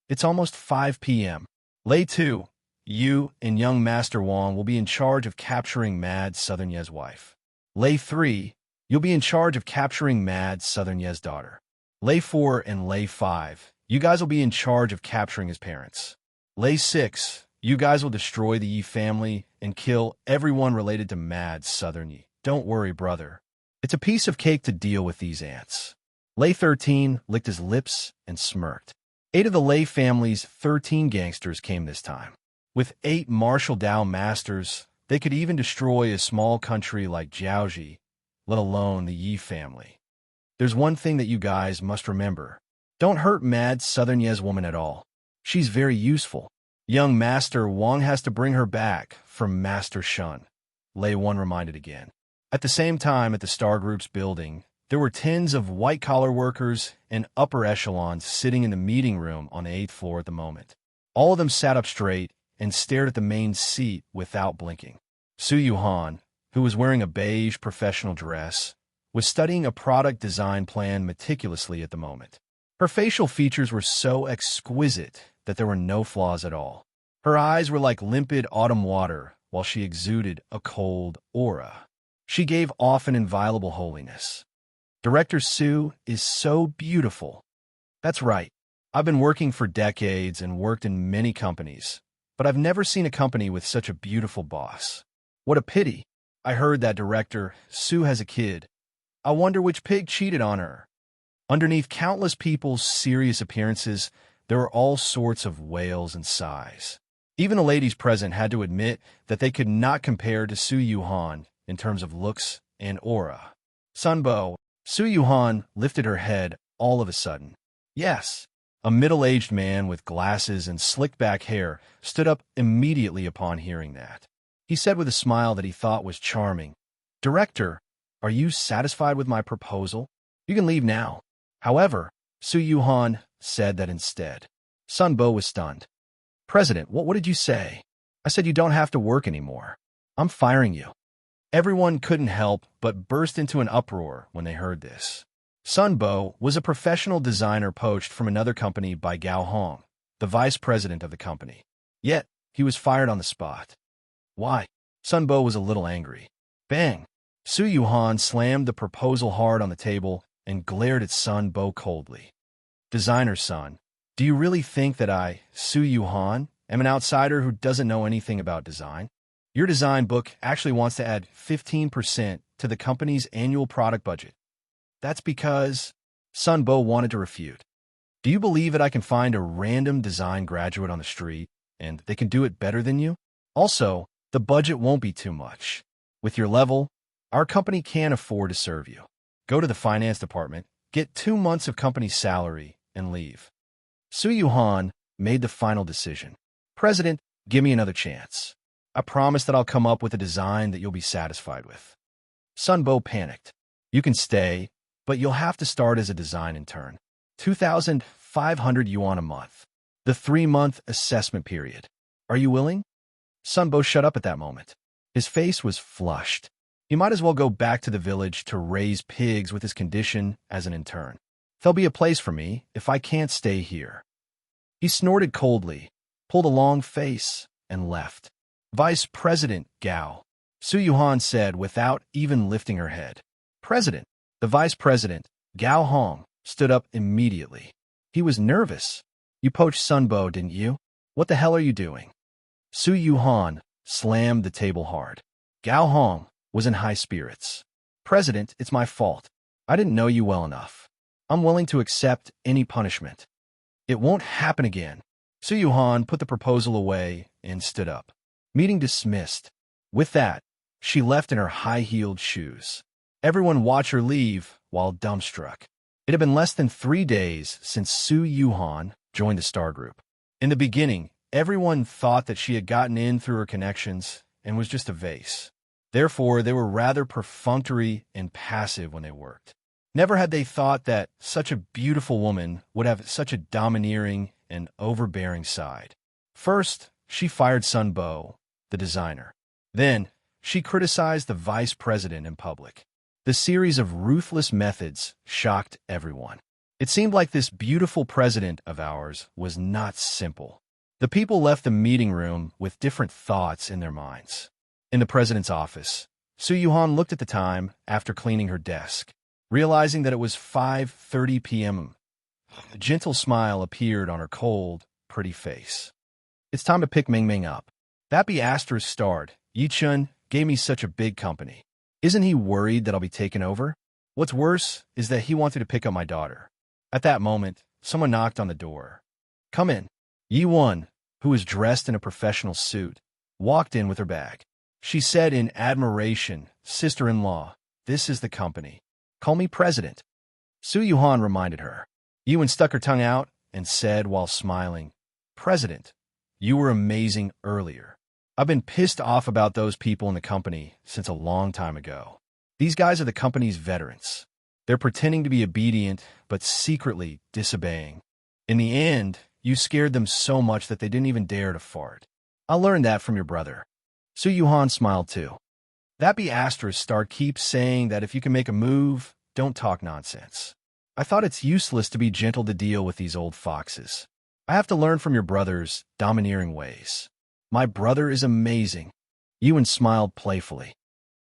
"It's almost 5 p.m. Lei 2, you and young Master Wang will be in charge of capturing Mad Southern Ye's wife. Lei 3, you'll be in charge of capturing Mad Southern Ye's daughter. Lei 4 and Lei 5, you guys will be in charge of capturing his parents. Lei 6, you guys will destroy the Yi family and kill everyone related to Mad Southern Yi. Don't worry, brother. It's a piece of cake to deal with these ants." Lei 13 licked his lips and smirked. 8 of the Lei family's 13 gangsters came this time. With 8 martial Dao masters, they could even destroy a small country like Jiaoji, let alone the Yi family. There's one thing that you guys must remember. Don't hurt Mad Southern Ye's woman at all. She's very useful. Young Master Wang has to bring her back from Master Shun, Lei 1 reminded again. At the same time, at the Star Group's building, there were tens of white-collar workers and upper echelons sitting in the meeting room on the 8th floor at the moment. All of them sat up straight and stared at the main seat without blinking. Su Yuhan, who was wearing a beige professional dress, was studying a product design plan meticulously at the moment. Her facial features were so exquisite that there were no flaws at all. Her eyes were like limpid autumn water, while she exuded a cold aura. She gave off an inviolable holiness. Director Su is so beautiful. That's right. I've been working for decades and worked in many companies, but I've never seen a company with such a beautiful boss. What a pity. I heard that Director Su has a kid. I wonder which pig cheated on her. Underneath countless people's serious appearances, there were all sorts of wails and sighs. Even the ladies present had to admit that they could not compare to Su Yuhan in terms of looks and aura. Sunbo, Su Yuhan lifted her head all of a sudden. Yes, a middle-aged man with glasses and slicked-back hair stood up immediately upon hearing that. He said with a smile that he thought was charming, "Director, are you satisfied with my proposal? You can leave now." However, Su Yuhan said that instead. Sunbo was stunned. "President, what did you say?" "I said you don't have to work anymore. I'm firing you." Everyone couldn't help but burst into an uproar when they heard this. Sunbo was a professional designer poached from another company by Gao Hong, the vice president of the company. Yet, he was fired on the spot. Why? Sunbo was a little angry. Bang! Su Yuhan slammed the proposal hard on the table and glared at Sunbo coldly. "Designer son, do you really think that I, Su Yuhan, am an outsider who doesn't know anything about design? Your design book actually wants to add 15% to the company's annual product budget. That's because..." Sunbo wanted to refute. "Do you believe that I can find a random design graduate on the street, and they can do it better than you? Also, the budget won't be too much. With your level, our company can't afford to serve you. Go to the finance department, get 2 months of company salary, and leave." Su Yuhan made the final decision. "President, give me another chance. I promise that I'll come up with a design that you'll be satisfied with." Sunbo panicked. "You can stay, but you'll have to start as a design intern. 2,500 yuan a month. The 3-month assessment period. Are you willing?" Sunbo shut up at that moment. His face was flushed. He might as well go back to the village to raise pigs with his condition as an intern. "There'll be a place for me if I can't stay here." He snorted coldly, pulled a long face, and left. "Vice President Gao," Su Yuhan said without even lifting her head. "President." The vice president, Gao Hong, stood up immediately. He was nervous. "You poached Sunbo, didn't you? What the hell are you doing?" Su Yuhan slammed the table hard. Gao Hong was in high spirits. "President, it's my fault. I didn't know you well enough. I'm willing to accept any punishment." "It won't happen again." Su Yuhan put the proposal away and stood up. Meeting dismissed. With that, she left in her high-heeled shoes. Everyone watched her leave while dumbstruck. It had been less than 3 days since Su Yuhan joined the Star Group. In the beginning, everyone thought that she had gotten in through her connections and was just a vase. Therefore, they were rather perfunctory and passive when they worked. Never had they thought that such a beautiful woman would have such a domineering and overbearing side. First, she fired Sun Bo, the designer. Then, she criticized the vice president in public. The series of ruthless methods shocked everyone. It seemed like this beautiful president of ours was not simple. The people left the meeting room with different thoughts in their minds. In the president's office, Su Yuhan looked at the time after cleaning her desk. Realizing that it was 5:30 p.m., a gentle smile appeared on her cold, pretty face. It's time to pick Ming Ming up. That be Astra's starred. Yi-chun gave me such a big company. Isn't he worried that I'll be taken over? What's worse is that he wanted to pick up my daughter. At that moment, someone knocked on the door. Come in. Yi-won, who was dressed in a professional suit, walked in with her bag. She said in admiration, "Sister-in-law, this is the company. Call me president." Su Yuhan reminded her. Yuan stuck her tongue out and said while smiling, "President, you were amazing earlier. I've been pissed off about those people in the company since a long time ago. These guys are the company's veterans. They're pretending to be obedient, but secretly disobeying. In the end, you scared them so much that they didn't even dare to fart. I learned that from your brother." Su Yuhan smiled too. That be Astra's star keeps saying that if you can make a move, don't talk nonsense. I thought it's useless to be gentle to deal with these old foxes. I have to learn from your brother's domineering ways. My brother is amazing. Ewan smiled playfully.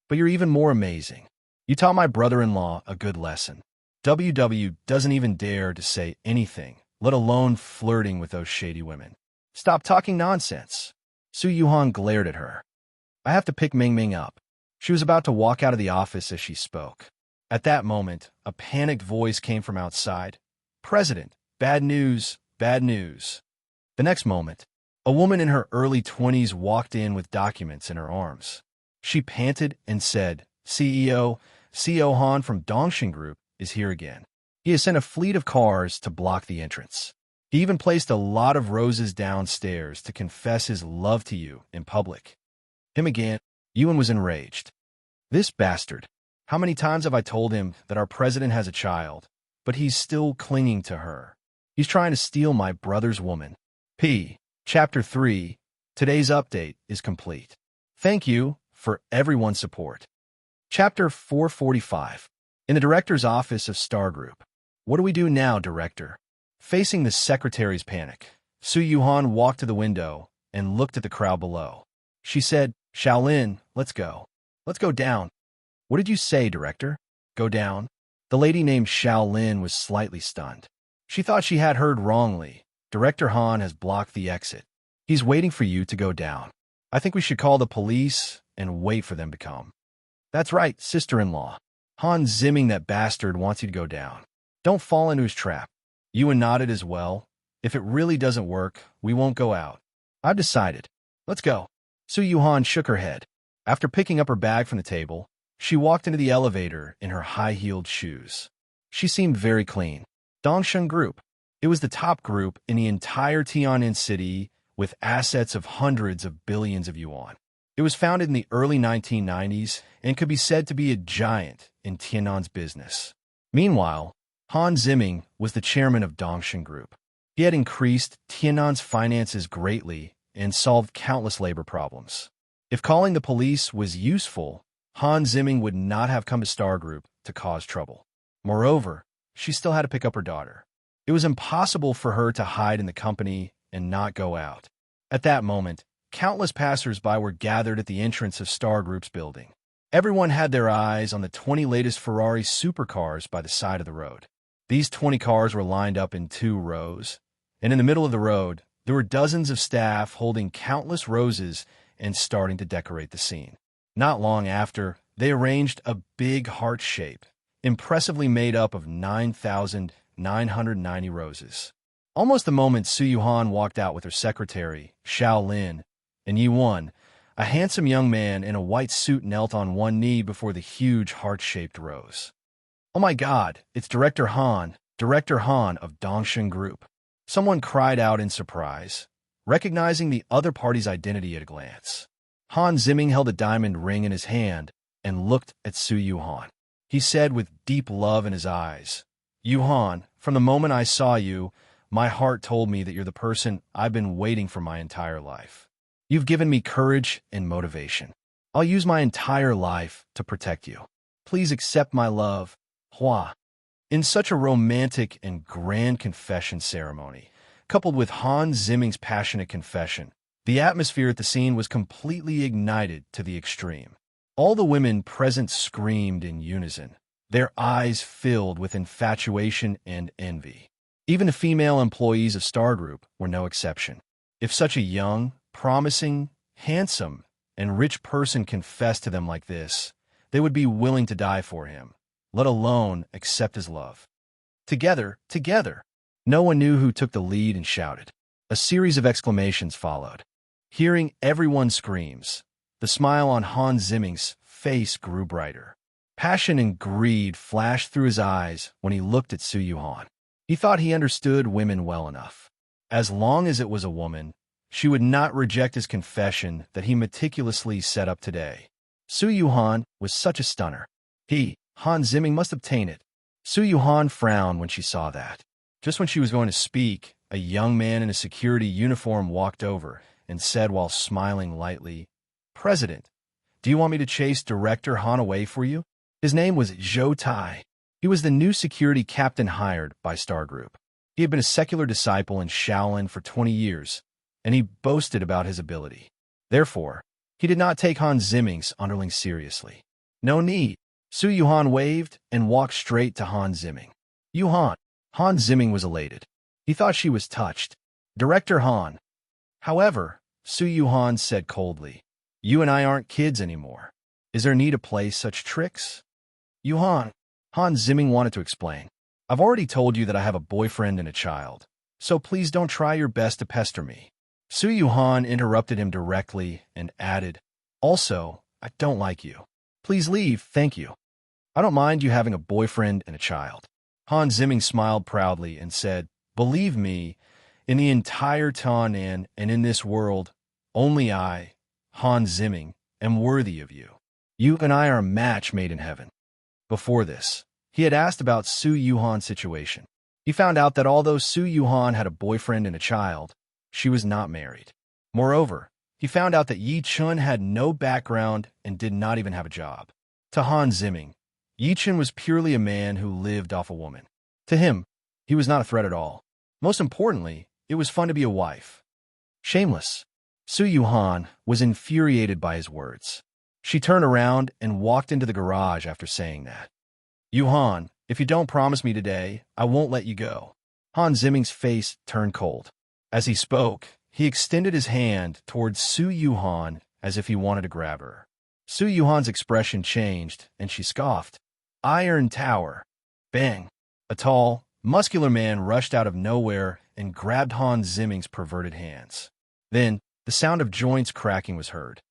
But you're even more amazing. You taught my brother-in-law a good lesson. WW doesn't even dare to say anything, let alone flirting with those shady women. Stop talking nonsense. Su Yuhan glared at her. I have to pick Ming Ming up. She was about to walk out of the office as she spoke. At that moment, a panicked voice came from outside. President, bad news, bad news. The next moment, a woman in her early 20s walked in with documents in her arms. She panted and said, CEO Han from Dongshin Group is here again. He has sent a fleet of cars to block the entrance. He even placed a lot of roses downstairs to confess his love to you in public. Him again. Ewan was enraged. This bastard. How many times have I told him that our president has a child, but he's still clinging to her. He's trying to steal my brother's woman. Chapter 3. Today's update is complete. Thank you for everyone's support. Chapter 445. In the director's office of Star Group. What do we do now, director? Facing the secretary's panic, Su Yuhan walked to the window and looked at the crowd below. She said, Shaolin, let's go. Let's go down. What did you say, director? Go down? The lady named Shaolin was slightly stunned. She thought she had heard wrongly. Director Han has blocked the exit. He's waiting for you to go down. I think we should call the police and wait for them to come. That's right, sister-in-law. Han Zimming, that bastard, wants you to go down. Don't fall into his trap. Ewan nodded as well. If it really doesn't work, we won't go out. I've decided. Let's go. Su Yuhan shook her head. After picking up her bag from the table, she walked into the elevator in her high-heeled shoes. She seemed very clean. Dongshin Group. It was the top group in the entire Tian'an city with assets of hundreds of billions of yuan. It was founded in the early 1990s and could be said to be a giant in Tian'an's business. Meanwhile, Han Zimming was the chairman of Dongshin Group. He had increased Tian'an's finances greatly and solved countless labor problems. If calling the police was useful, Han Zimming would not have come to Star Group to cause trouble. Moreover, she still had to pick up her daughter. It was impossible for her to hide in the company and not go out. At that moment, countless passers-by were gathered at the entrance of Star Group's building. Everyone had their eyes on the 20 latest Ferrari supercars by the side of the road. These 20 cars were lined up in 2 rows, and in the middle of the road, there were dozens of staff holding countless roses and starting to decorate the scene. Not long after, they arranged a big heart shape, impressively made up of 9,990 roses. Almost the moment Su Yuhan walked out with her secretary, Shaolin, and Yi-won, a handsome young man in a white suit knelt on one knee before the huge heart-shaped rose. Oh my God, it's Director Han of Dongshin Group. Someone cried out in surprise, recognizing the other party's identity at a glance. Han Zimming held a diamond ring in his hand and looked at Su Yuhan. he said with deep love in his eyes. Yuhan, from the moment I saw you, my heart told me that you're the person I've been waiting for my entire life. You've given me courage and motivation. I'll use my entire life to protect you. Please accept my love, Hua. In such a romantic and grand confession ceremony, coupled with Han Ziming's passionate confession, the atmosphere at the scene was completely ignited to the extreme. All the women present screamed in unison, their eyes filled with infatuation and envy. Even the female employees of Star Group were no exception. If such a young, promising, handsome, and rich person confessed to them like this, they would be willing to die for him, let alone accept his love. Together, together! No one knew who took the lead and shouted. A series of exclamations followed. Hearing everyone's screams, the smile on Han Ziming's face grew brighter. Passion and greed flashed through his eyes when he looked at Su Yuhan. He thought he understood women well enough. As long as it was a woman, she would not reject his confession that he meticulously set up today. Su Yuhan was such a stunner. Han Ziming must obtain it. Su Yuhan frowned when she saw that. Just when she was going to speak, a young man in a security uniform walked over and said while smiling lightly, "President, do you want me to chase Director Han away for you?" His name was Zhou Tai. He was the new security captain hired by Star Group. He had been a secular disciple in Shaolin for 20 years, and he boasted about his ability. Therefore, he did not take Han Ziming's underling seriously. No need. Su Yuhan waved and walked straight to Han Ziming. Yuhan. Han Ziming was elated. He thought she was touched. Director Han. However, Su Yuhan said coldly, "You and I aren't kids anymore. Is there need to play such tricks?" Yuhan. Han Ziming wanted to explain. "I've already told you that I have a boyfriend and a child, so please don't try your best to pester me." Su Yuhan interrupted him directly and added, "Also, I don't like you. Please leave, thank you. I don't mind you having a boyfriend and a child." Han Ziming smiled proudly and said, "Believe me, in the entire Tainan and in this world, only I, Han Ziming, am worthy of you. You and I are a match made in heaven." Before this, he had asked about Su Yuhan's situation. He found out that although Su Yuhan had a boyfriend and a child, she was not married. Moreover, he found out that Yi Chun had no background and did not even have a job. To Han Ziming, Yi Chun was purely a man who lived off a woman. To him, he was not a threat at all. Most importantly, it was fun to be a wife. Shameless. Su Yuhan was infuriated by his words. She turned around and walked into the garage after saying that. "Yuhan, if you don't promise me today, I won't let you go." Han Ziming's face turned cold. As he spoke, he extended his hand towards Su Yuhan as if he wanted to grab her. Su Yuhan's expression changed, and she scoffed. "Iron Tower." Bang! A tall, muscular man rushed out of nowhere and grabbed Han Ziming's perverted hands. Then, the sound of joints cracking was heard.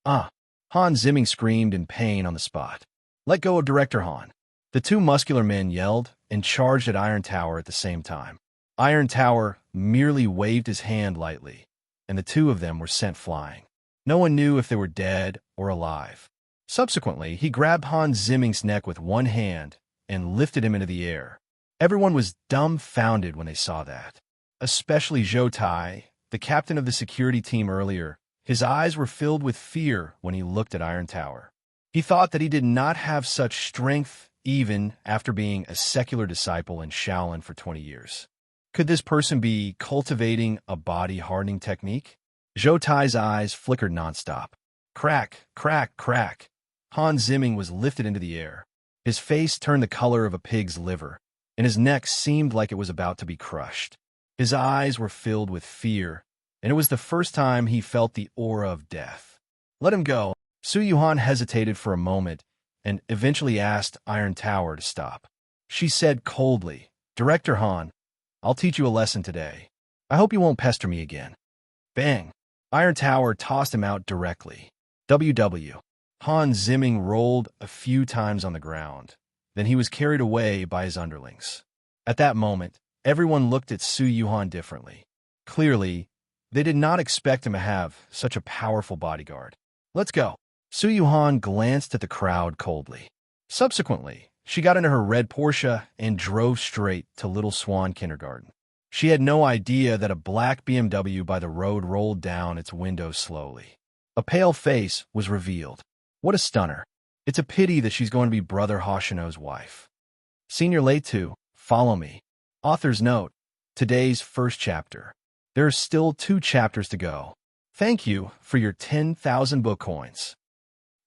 "Ah!" Han Ziming screamed in pain on the spot. "Let go of Director Han." The two muscular men yelled and charged at Iron Tower at the same time. Iron Tower merely waved his hand lightly, and the two of them were sent flying. No one knew if they were dead or alive. Subsequently, he grabbed Han Ziming's neck with one hand and lifted him into the air. Everyone was dumbfounded when they saw that. Especially Zhou Tai, the captain of the security team earlier. His eyes were filled with fear when he looked at Iron Tower. He thought that he did not have such strength even after being a secular disciple in Shaolin for 20 years. Could this person be cultivating a body-hardening technique? Zhou Tai's eyes flickered nonstop. Crack, crack, crack. Han Ziming was lifted into the air. His face turned the color of a pig's liver, and his neck seemed like it was about to be crushed. His eyes were filled with fear, and it was the first time he felt the aura of death. "Let him go." Su Yuhan hesitated for a moment and eventually asked Iron Tower to stop. She said coldly, "Director Han, I'll teach you a lesson today. I hope you won't pester me again." Bang! Iron Tower tossed him out directly. WW. Han Ziming rolled a few times on the ground. Then he was carried away by his underlings. At that moment, everyone looked at Su Yuhan differently. Clearly, they did not expect him to have such a powerful bodyguard. "Let's go." Su Yuhan glanced at the crowd coldly. Subsequently, she got into her red Porsche and drove straight to Little Swan Kindergarten. She had no idea that a black BMW by the road rolled down its window slowly. A pale face was revealed. What a stunner. It's a pity that she's going to be Brother Hoshino's wife. Senior late to, follow me. Author's note, today's first chapter. There are still 2 chapters to go. Thank you for your 10,000 book coins.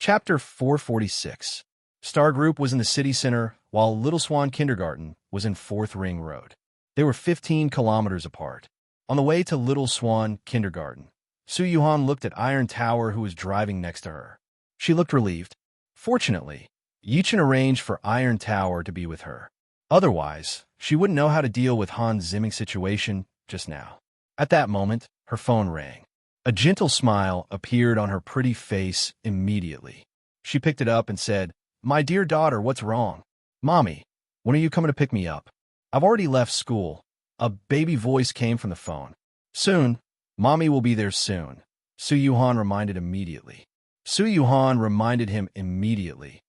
Chapter 446. Star Group was in the city center, while Little Swan Kindergarten was in 4th Ring Road. They were 15 kilometers apart. On the way to Little Swan Kindergarten, Su Yuhan looked at Iron Tower, who was driving next to her. She looked relieved. Fortunately, Yichen arranged for Iron Tower to be with her. Otherwise, she wouldn't know how to deal with Han Zimming's situation just now. At that moment, her phone rang. A gentle smile appeared on her pretty face immediately. She picked it up and said, "My dear daughter, what's wrong?" "Mommy, when are you coming to pick me up?" "I've already left school." A baby voice came from the phone. "Soon. Mommy will be there soon," Su Yuhan reminded immediately. Su Yuhan reminded him immediately.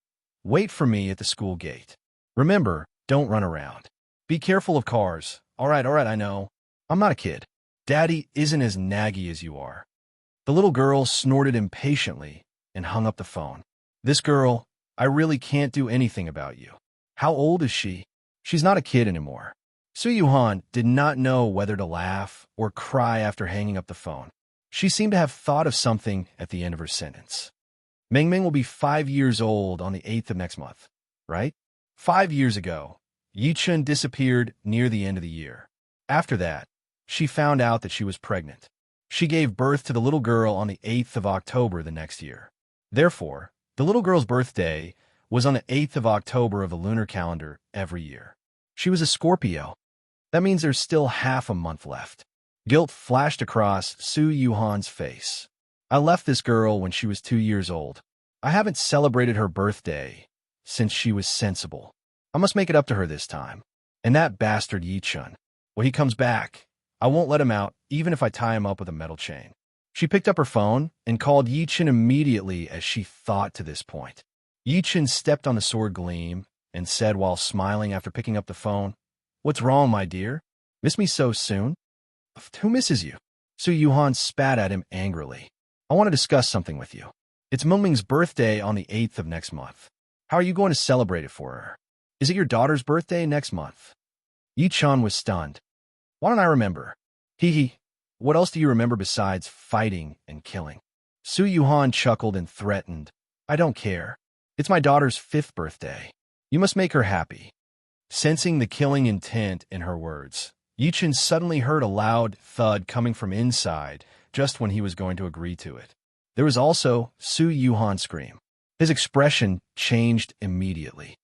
"Wait for me at the school gate. Remember, don't run around. Be careful of cars." All right, I know. I'm not a kid. Daddy isn't as naggy as you are." The little girl snorted impatiently and hung up the phone. "This girl, I really can't do anything about you." "How old is she?" "She's not a kid anymore." Su Yuhan did not know whether to laugh or cry after hanging up the phone. She seemed to have thought of something at the end of her sentence. "Mingming will be 5 years old on the 8th of next month, right?" 5 years ago, Yichen disappeared near the end of the year. After that, she found out that she was pregnant. She gave birth to the little girl on the 8th of October the next year. Therefore, the little girl's birthday was on the 8th of October of the lunar calendar every year. She was a Scorpio. That means there's still half a month left. Guilt flashed across Su Yuhan's face. "I left this girl when she was 2 years old. I haven't celebrated her birthday since she was sensible. I must make it up to her this time. And that bastard Yichun. When he comes back, I won't let him out, even if I tie him up with a metal chain." She picked up her phone and called Yichen immediately as she thought to this point. Yichen stepped on the sword gleam and said while smiling after picking up the phone, "What's wrong, my dear? Miss me so soon?" "Who misses you?" Su Yuhan spat at him angrily. "I want to discuss something with you. It's Mingming's birthday on the 8th of next month. How are you going to celebrate it for her? Is it your daughter's birthday next month?" Yichen was stunned. "Why don't I remember?" Hee. What else do you remember besides fighting and killing?" Su Yuhan chuckled and threatened, "I don't care. It's my daughter's 5th birthday. You must make her happy." Sensing the killing intent in her words, Yichen suddenly heard a loud thud coming from inside just when he was going to agree to it. There was also Su Yuhan's scream. His expression changed immediately.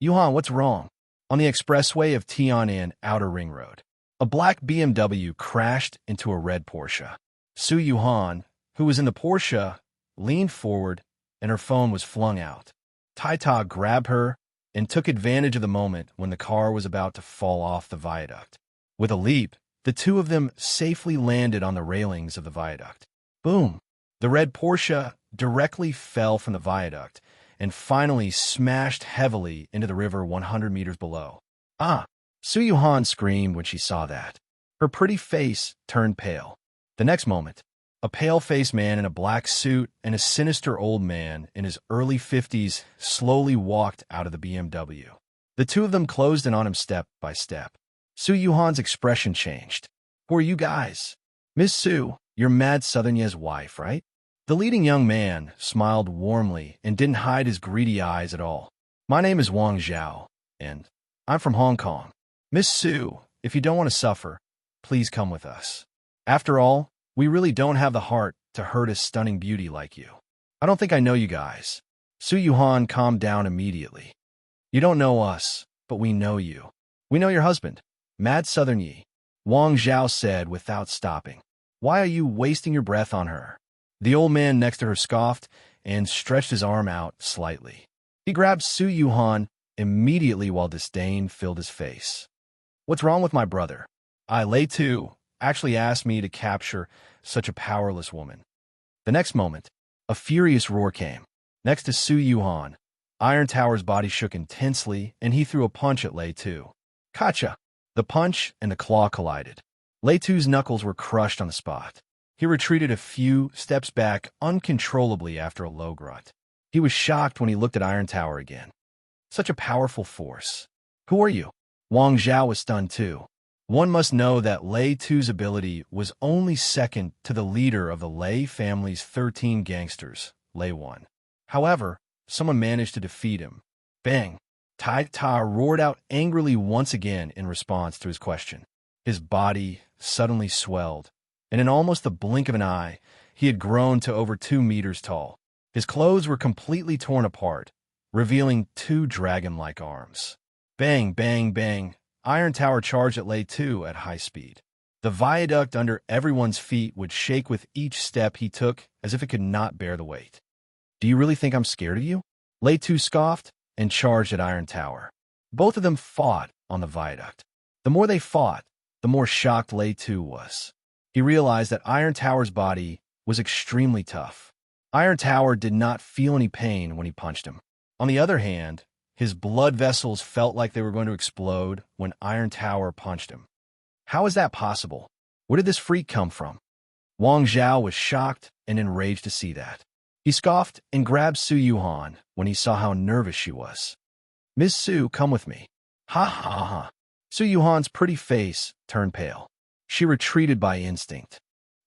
"Yuhan, what's wrong?" On the expressway of Tian'an Outer Ring Road, a black BMW crashed into a red Porsche. Su Yuhan, who was in the Porsche, leaned forward and her phone was flung out. Taita grabbed her and took advantage of the moment when the car was about to fall off the viaduct. With a leap, the two of them safely landed on the railings of the viaduct. Boom! The red Porsche directly fell from the viaduct and finally smashed heavily into the river 100 meters below. "Ah!" Su Yuhan screamed when she saw that. Her pretty face turned pale. The next moment, a pale-faced man in a black suit and a sinister old man in his early 50s slowly walked out of the BMW. The two of them closed in on him step by step. Su Yuhan's expression changed. "Who are you guys?" "Miss Su, you're Mad Southern's wife, right?" The leading young man smiled warmly and didn't hide his greedy eyes at all. "My name is Wang Zhao, and I'm from Hong Kong. Miss Su, if you don't want to suffer, please come with us. After all, we really don't have the heart to hurt a stunning beauty like you." "I don't think I know you guys." Su Yuhan calmed down immediately. "You don't know us, but we know you. We know your husband, Mad Southern Yi," Wang Zhao said without stopping. "Why are you wasting your breath on her?" The old man next to her scoffed and stretched his arm out slightly. He grabbed Su Yuhan immediately while disdain filled his face. "What's wrong with my brother? Lei Tu actually asked me to capture such a powerless woman." The next moment, a furious roar came. Next to Su Yuhan, Iron Tower's body shook intensely, and he threw a punch at Lei Tu. Gotcha! The punch and the claw collided. Lei Tu's knuckles were crushed on the spot. He retreated a few steps back uncontrollably after a low grunt. He was shocked when he looked at Iron Tower again. Such a powerful force. Who are you? Wang Zhao was stunned too. One must know that Lei Tu's ability was only second to the leader of the Lei family's 13 gangsters, Lei 1. However, someone managed to defeat him. Bang! Tai Ta roared out angrily once again in response to his question. His body suddenly swelled, and in almost the blink of an eye, he had grown to over 2 meters tall. His clothes were completely torn apart, revealing 2 dragon-like arms. Bang, bang, bang! Iron Tower charged at Lei Tu at high speed. The viaduct under everyone's feet would shake with each step he took as if it could not bear the weight. Do you really think I'm scared of you? Lei Tu scoffed and charged at Iron Tower. Both of them fought on the viaduct. The more they fought, the more shocked Lei Tu was. He realized that Iron Tower's body was extremely tough. Iron Tower did not feel any pain when he punched him. On the other hand, his blood vessels felt like they were going to explode when Iron Tower punched him. How is that possible? Where did this freak come from? Wang Zhao was shocked and enraged to see that. He scoffed and grabbed Su Yuhan when he saw how nervous she was. Miss Su, come with me. Ha ha ha. Su Yuhan's pretty face turned pale. She retreated by instinct.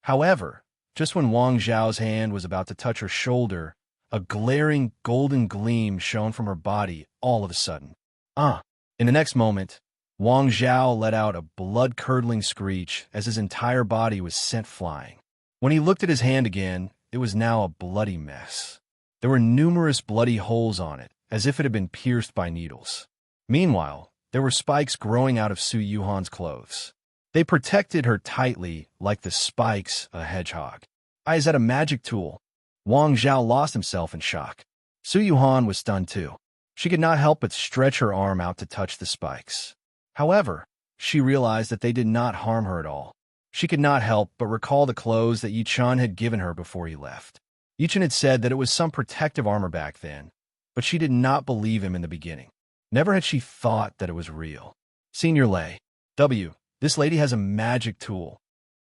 However, just when Wang Zhao's hand was about to touch her shoulder, a glaring golden gleam shone from her body all of a sudden. In the next moment, Wang Zhao let out a blood-curdling screech as his entire body was sent flying. When he looked at his hand again, it was now a bloody mess. There were numerous bloody holes on it, as if it had been pierced by needles. Meanwhile, there were spikes growing out of Su Yuhan's clothes. They protected her tightly like the spikes of a hedgehog. Is that a magic tool? Wang Zhao lost himself in shock. Su Yuhan was stunned too. She could not help but stretch her arm out to touch the spikes. However, she realized that they did not harm her at all. She could not help but recall the clothes that Yi Chun had given her before he left. Yi Chun had said that it was some protective armor back then, but she did not believe him in the beginning. Never had she thought that it was real. Senior Lei, this lady has a magic tool.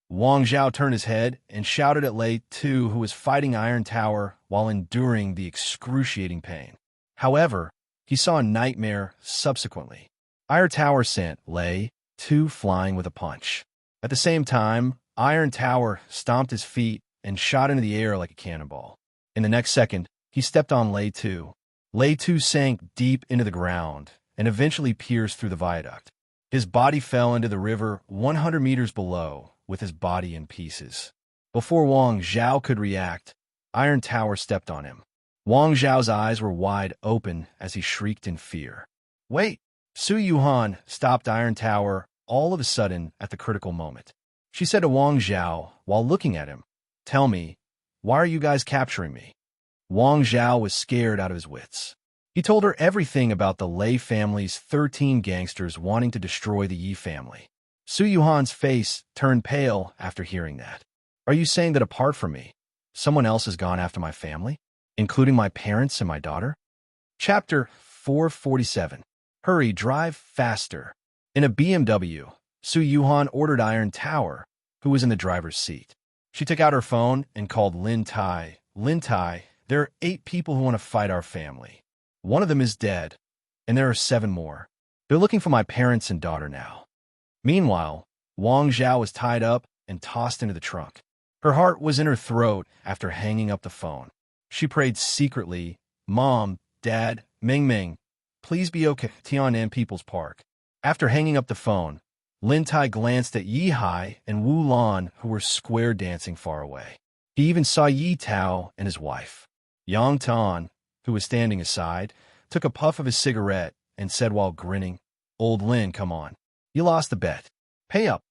Wang Zhao turned his head and shouted at Lei Tu, who was fighting Iron Tower while enduring the excruciating pain. However, he saw a nightmare subsequently. Iron Tower sent Lei Tu flying with a punch. At the same time, Iron Tower stomped his feet and shot into the air like a cannonball. In the next second, he stepped on Lei Tu. Lei Tu sank deep into the ground and eventually pierced through the viaduct. His body fell into the river 100 meters below, with his body in pieces. Before Wang Zhao could react, Iron Tower stepped on him. Wang Zhao's eyes were wide open as he shrieked in fear. Wait! Su Yuhan stopped Iron Tower all of a sudden at the critical moment. She said to Wang Zhao while looking at him, "Tell me, why are you guys capturing me?" Wang Zhao was scared out of his wits. He told her everything about the Lei family's 13 gangsters wanting to destroy the Yi family. Su Yuhan's face turned pale after hearing that. Are you saying that apart from me, someone else has gone after my family, including my parents and my daughter? Chapter 447. Hurry, drive faster. In a BMW, Su Yuhan ordered Iron Tower, who was in the driver's seat. She took out her phone and called Lin Tai. Lin Tai, there are 8 people who want to fight our family. One of them is dead, and there are 7 more. They're looking for my parents and daughter now. Meanwhile, Wang Zhao was tied up and tossed into the trunk. Her heart was in her throat after hanging up the phone. She prayed secretly, Mom, Dad, Ming Ming, please be okay. Tian'an People's Park. After hanging up the phone, Lin Tai glanced at Yi Hai and Wu Lan, who were square dancing far away. He even saw Yi Tao and his wife. Yang Tan, who was standing aside, took a puff of his cigarette and said while grinning, Old Lin, come on. You lost the bet. Pay up.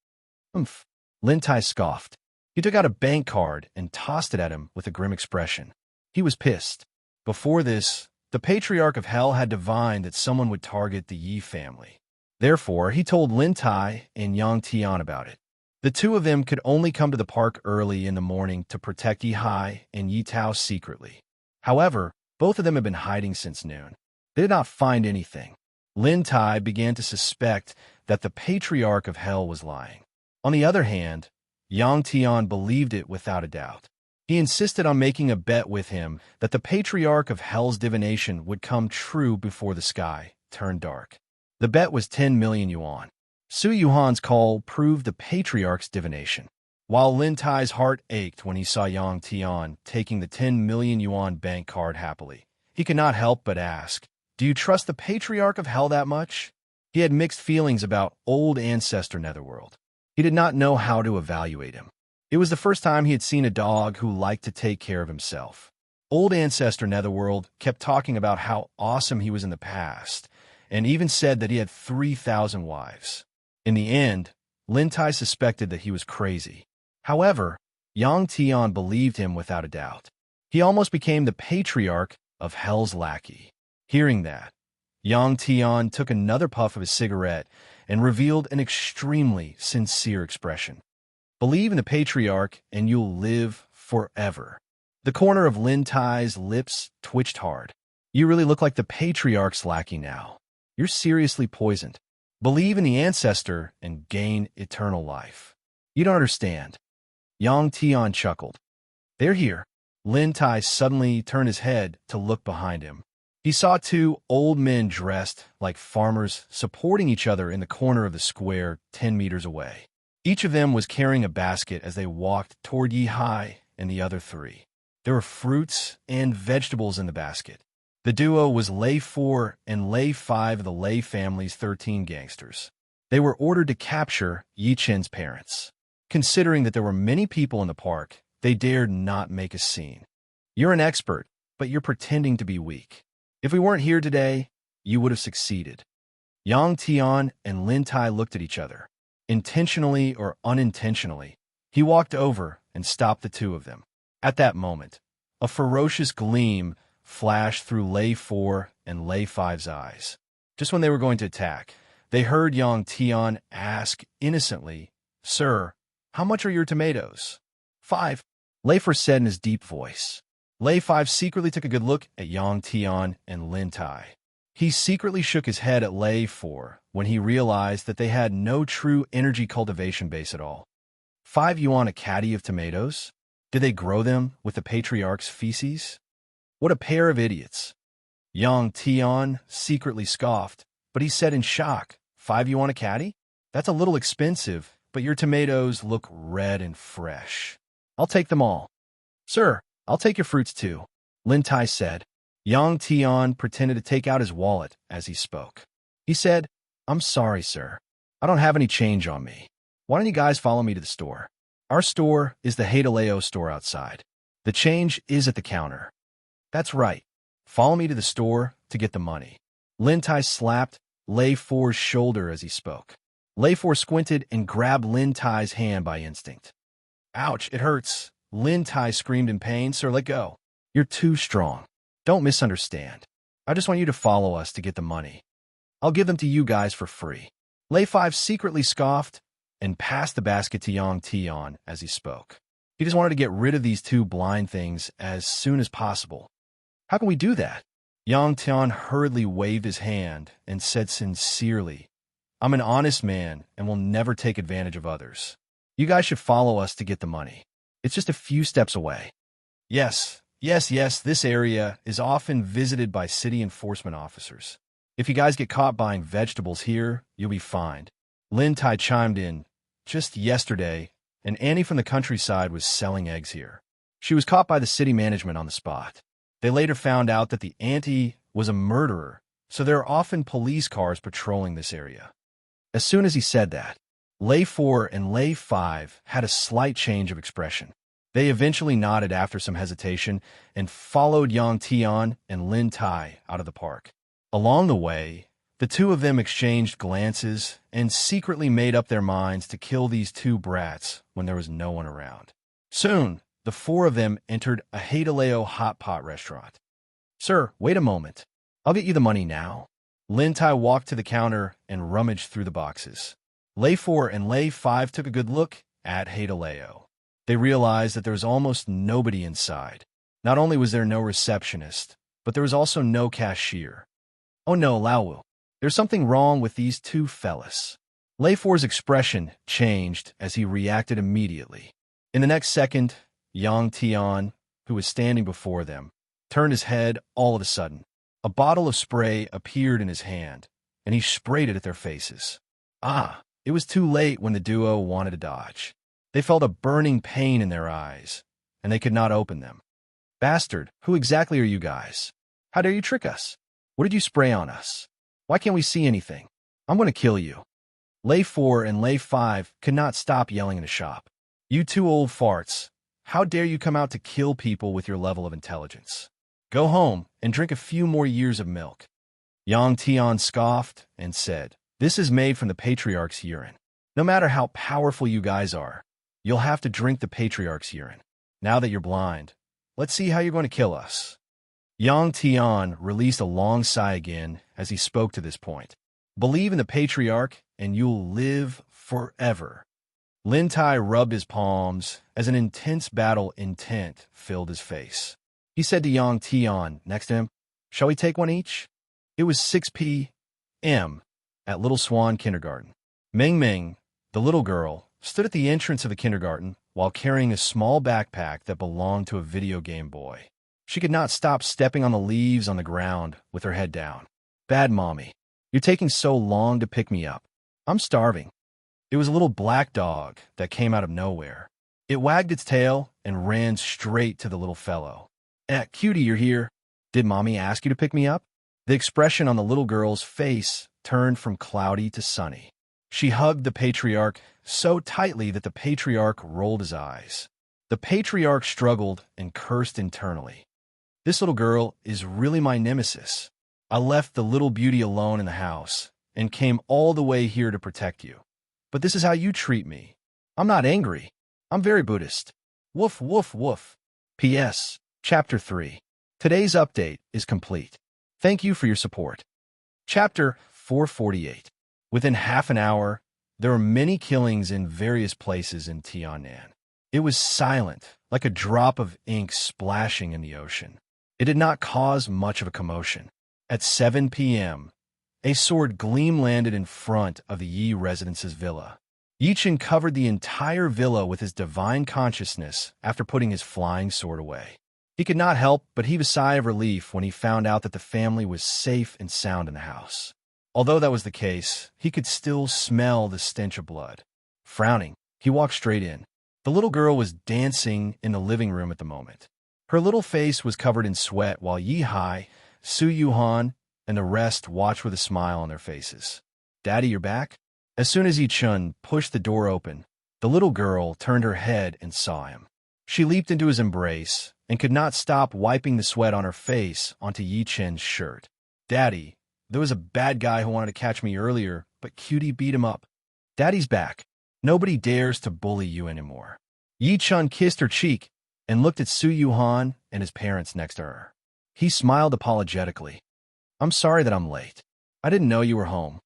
Oomph. Lin Tai scoffed. He took out a bank card and tossed it at him with a grim expression. He was pissed. Before this, the Patriarch of Hell had divined that someone would target the Yi family. Therefore, he told Lin Tai and Yang Tian about it. The 2 of them could only come to the park early in the morning to protect Yi Hai and Yi Tao secretly. However, Both of them had been hiding since noon. They did not find anything. Lin Tai began to suspect that the patriarch of hell was lying. On the other hand, Yang Tian believed it without a doubt. He insisted on making a bet with him that the patriarch of hell's divination would come true before the sky turned dark. The bet was 10 million yuan. Su Yuhan's call proved the patriarch's divination. While Lin Tai's heart ached when he saw Yang Tian taking the 10 million yuan bank card happily, he could not help but ask, "Do you trust the patriarch of hell that much?" He had mixed feelings about old ancestor Netherworld. He did not know how to evaluate him. It was the first time he had seen a dog who liked to take care of himself. Old ancestor Netherworld kept talking about how awesome he was in the past, and even said that he had 3,000 wives. In the end, Lin Tai suspected that he was crazy. However, Yang Tian believed him without a doubt. He almost became the patriarch of hell's lackey. Hearing that, Yang Tian took another puff of his cigarette and revealed an extremely sincere expression. "Believe in the patriarch and you'll live forever." The corner of Lin Tai's lips twitched hard. "You really look like the patriarch's lackey now. You're seriously poisoned. Believe in the ancestor and gain eternal life." "You don't understand." Yang Tian chuckled. "They're here." Lin Tai suddenly turned his head to look behind him. He saw two old men dressed like farmers supporting each other in the corner of the square 10 meters away. Each of them was carrying a basket as they walked toward Yi Hai and the other three. There were fruits and vegetables in the basket. The duo was Lei 4 and Lei 5 of the Lei family's 13 gangsters. They were ordered to capture Yi Chen's parents. Considering that there were many people in the park, they dared not make a scene. "You're an expert, but you're pretending to be weak. If we weren't here today, you would have succeeded." Yang Tian and Lin Tai looked at each other. Intentionally or unintentionally, he walked over and stopped the two of them. At that moment, a ferocious gleam flashed through Lei 4 and Lei 5's eyes. Just when they were going to attack, they heard Yang Tian ask innocently, "Sir, how much are your tomatoes?" "5," Lei 4 said in his deep voice. Lei 5 secretly took a good look at Yang Tian and Lin Tai. He secretly shook his head at Lei 4 when he realized that they had no true energy cultivation base at all. 5 yuan a caddy of tomatoes? Did they grow them with the patriarch's feces? What a pair of idiots. Yang Tian secretly scoffed, but he said in shock, 5 yuan a caddy? That's a little expensive, but your tomatoes look red and fresh. I'll take them all." "Sir, I'll take your fruits too," Lin Tai said. Yang Tian pretended to take out his wallet as he spoke. He said, "I'm sorry, sir. I don't have any change on me. Why don't you guys follow me to the store? Our store is the Haidaleo store outside. The change is at the counter." "That's right. Follow me to the store to get the money." Lin Tai slapped Lei 4's shoulder as he spoke. Lei 4 squinted and grabbed Lin Tai's hand by instinct. "Ouch, it hurts." Lin Tai screamed in pain. "Sir, let go. You're too strong. Don't misunderstand. I just want you to follow us to get the money. I'll give them to you guys for free." Lei 5 secretly scoffed and passed the basket to Yang Tian as he spoke. He just wanted to get rid of these two blind things as soon as possible. "How can we do that?" Yang Tian hurriedly waved his hand and said sincerely, "I'm an honest man and will never take advantage of others. You guys should follow us to get the money. It's just a few steps away." Yes, this area is often visited by city enforcement officers. If you guys get caught buying vegetables here, you'll be fined." Lin Tai chimed in. "Just yesterday, an auntie from the countryside was selling eggs here. She was caught by the city management on the spot. They later found out that the auntie was a murderer, so there are often police cars patrolling this area." As soon as he said that, Lei 4 and Lei 5 had a slight change of expression. They eventually nodded after some hesitation and followed Yang Tian and Lin Tai out of the park. Along the way, the two of them exchanged glances and secretly made up their minds to kill these two brats when there was no one around. Soon, the four of them entered a Haidaleo hot pot restaurant. "Sir, wait a moment. I'll get you the money now." Lin Tai walked to the counter and rummaged through the boxes. Lei 4 and Lei 5 took a good look at Haidaleo. They realized that there was almost nobody inside. Not only was there no receptionist, but there was also no cashier. Oh no, Lao, there's something wrong with these two fellas. Lei For's expression changed as he reacted immediately. In the next second, Yang Tian, who was standing before them, turned his head all of a sudden. A bottle of spray appeared in his hand, and he sprayed it at their faces. Ah, it was too late when the duo wanted to dodge. They felt a burning pain in their eyes, and they could not open them. Bastard, who exactly are you guys? How dare you trick us? What did you spray on us? Why can't we see anything? I'm going to kill you. Lei 4 and Lei 5 could not stop yelling in the shop. You two old farts. How dare you come out to kill people with your level of intelligence? Go home and drink a few more years of milk. Yang Tian scoffed and said, This is made from the patriarch's urine. No matter how powerful you guys are, you'll have to drink the patriarch's urine. Now that you're blind, let's see how you're going to kill us. Yang Tian released a long sigh again as he spoke to this point. Believe in the patriarch and you'll live forever. Lin Tai rubbed his palms as an intense battle intent filled his face. He said to Yang Tian next to him, Shall we take one each? It was 6 p.m. at Little Swan Kindergarten. Ming Ming, the little girl, stood at the entrance of the kindergarten while carrying a small backpack that belonged to a video game boy. She could not stop stepping on the leaves on the ground with her head down. Bad mommy, you're taking so long to pick me up. I'm starving. It was a little black dog that came out of nowhere. It wagged its tail and ran straight to the little fellow. Cutie, you're here. Did mommy ask you to pick me up? The expression on the little girl's face turned from cloudy to sunny. She hugged the patriarch so tightly that the patriarch rolled his eyes. The patriarch struggled and cursed internally. This little girl is really my nemesis. I left the little beauty alone in the house and came all the way here to protect you. But this is how you treat me. I'm not angry. I'm very Buddhist. Woof, woof, woof. P.S. Chapter 3. Today's update is complete. Thank you for your support. Chapter 448. Within half an hour, there were many killings in various places in Tiannan. It was silent, like a drop of ink splashing in the ocean. It did not cause much of a commotion. At 7 p.m., a sword gleam landed in front of the Yi residence's villa. Yi Chen covered the entire villa with his divine consciousness after putting his flying sword away. He could not help but heave a sigh of relief when he found out that the family was safe and sound in the house. Although that was the case, he could still smell the stench of blood. Frowning, he walked straight in. The little girl was dancing in the living room at the moment. Her little face was covered in sweat while Yi Hai, Su Yuhan, and the rest watched with a smile on their faces. Daddy, you're back? As soon as Yi Chun pushed the door open, the little girl turned her head and saw him. She leaped into his embrace and could not stop wiping the sweat on her face onto Yi Chen's shirt. Daddy, there was a bad guy who wanted to catch me earlier, but Cutie beat him up. Daddy's back. Nobody dares to bully you anymore. Yi Chun kissed her cheek and looked at Su Yuhan and his parents next to her. He smiled apologetically. I'm sorry that I'm late. I didn't know you were home.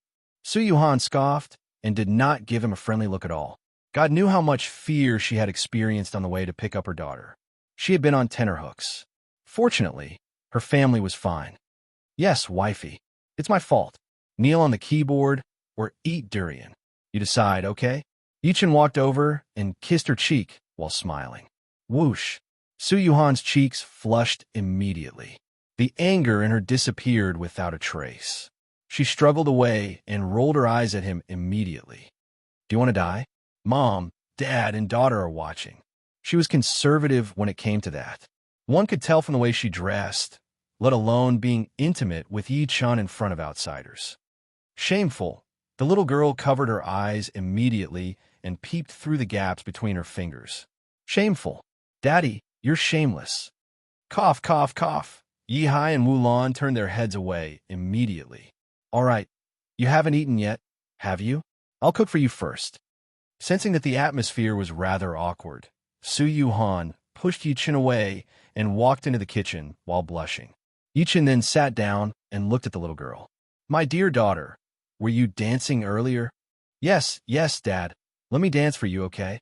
Su Yuhan scoffed and did not give him a friendly look at all. God knew how much fear she had experienced on the way to pick up her daughter. She had been on tenterhooks. Fortunately, her family was fine. Yes, wifey, it's my fault. Kneel on the keyboard or eat durian. You decide, okay? Yi Chen walked over and kissed her cheek while smiling. Whoosh! Su Yuhan's cheeks flushed immediately. The anger in her disappeared without a trace. She struggled away and rolled her eyes at him immediately. Do you want to die? Mom, Dad, and daughter are watching. She was conservative when it came to that. One could tell from the way she dressed, let alone being intimate with Yi Chun in front of outsiders. Shameful, the little girl covered her eyes immediately and peeped through the gaps between her fingers. Shameful. Daddy, you're shameless. Cough, cough, cough. Yi Hai and Wulan turned their heads away immediately. All right, you haven't eaten yet, have you? I'll cook for you first. Sensing that the atmosphere was rather awkward, Su Yuhan pushed Yi Chen away and walked into the kitchen while blushing. Yi Chen then sat down and looked at the little girl. My dear daughter, were you dancing earlier? Yes, yes, Dad. Let me dance for you, okay?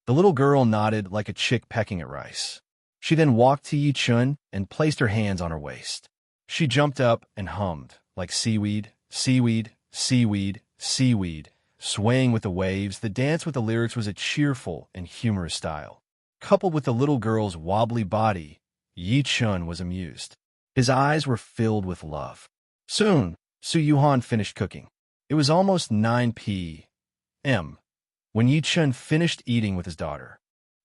The little girl nodded like a chick pecking at rice. She then walked to Yi Chen and placed her hands on her waist. She jumped up and hummed, like seaweed, seaweed, seaweed, seaweed, swaying with the waves. The dance with the lyrics was a cheerful and humorous style. Coupled with the little girl's wobbly body, Yi Chun was amused. His eyes were filled with love. Soon, Su Yuhan finished cooking. It was almost 9 p.m. when Yi Chun finished eating with his daughter.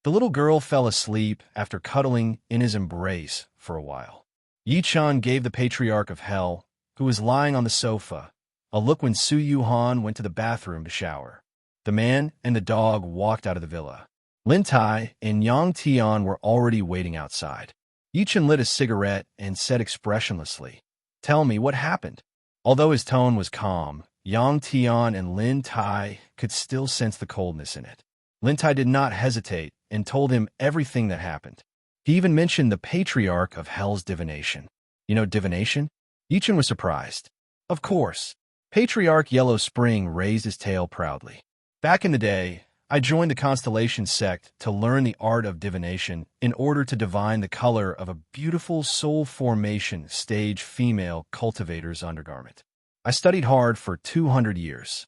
The little girl fell asleep after cuddling in his embrace for a while. Yi Chun gave the patriarch of hell, who was lying on the sofa, a look when Su Yuhan went to the bathroom to shower. The man and the dog walked out of the villa. Lin Tai and Yang Tian were already waiting outside. Yi Chun lit a cigarette and said expressionlessly, "Tell me what happened." Although his tone was calm, Yang Tian and Lin Tai could still sense the coldness in it. Lin Tai did not hesitate and told him everything that happened. He even mentioned the patriarch of hell's divination. You know divination? Yi Chun was surprised. Of course. Patriarch Yellow Spring raised his tail proudly. Back in the day, I joined the Constellation sect to learn the art of divination in order to divine the color of a beautiful soul formation stage female cultivator's undergarment. I studied hard for 200 years.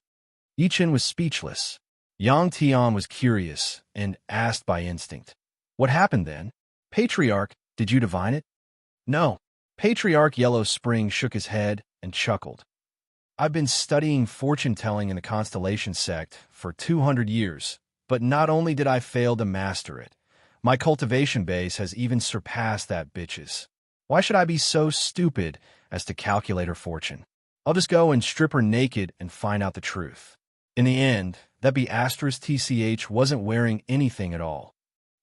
Yi Chun was speechless. Yang Tian was curious and asked by instinct, "What happened then? Patriarch, did you divine it?" "No." Patriarch Yellow Spring shook his head and chuckled. "I've been studying fortune-telling in the Constellation sect for 200 years, but not only did I fail to master it, my cultivation base has even surpassed that bitch's. Why should I be so stupid as to calculate her fortune? I'll just go and strip her naked and find out the truth." In the end, that be asterisk TCH wasn't wearing anything at all.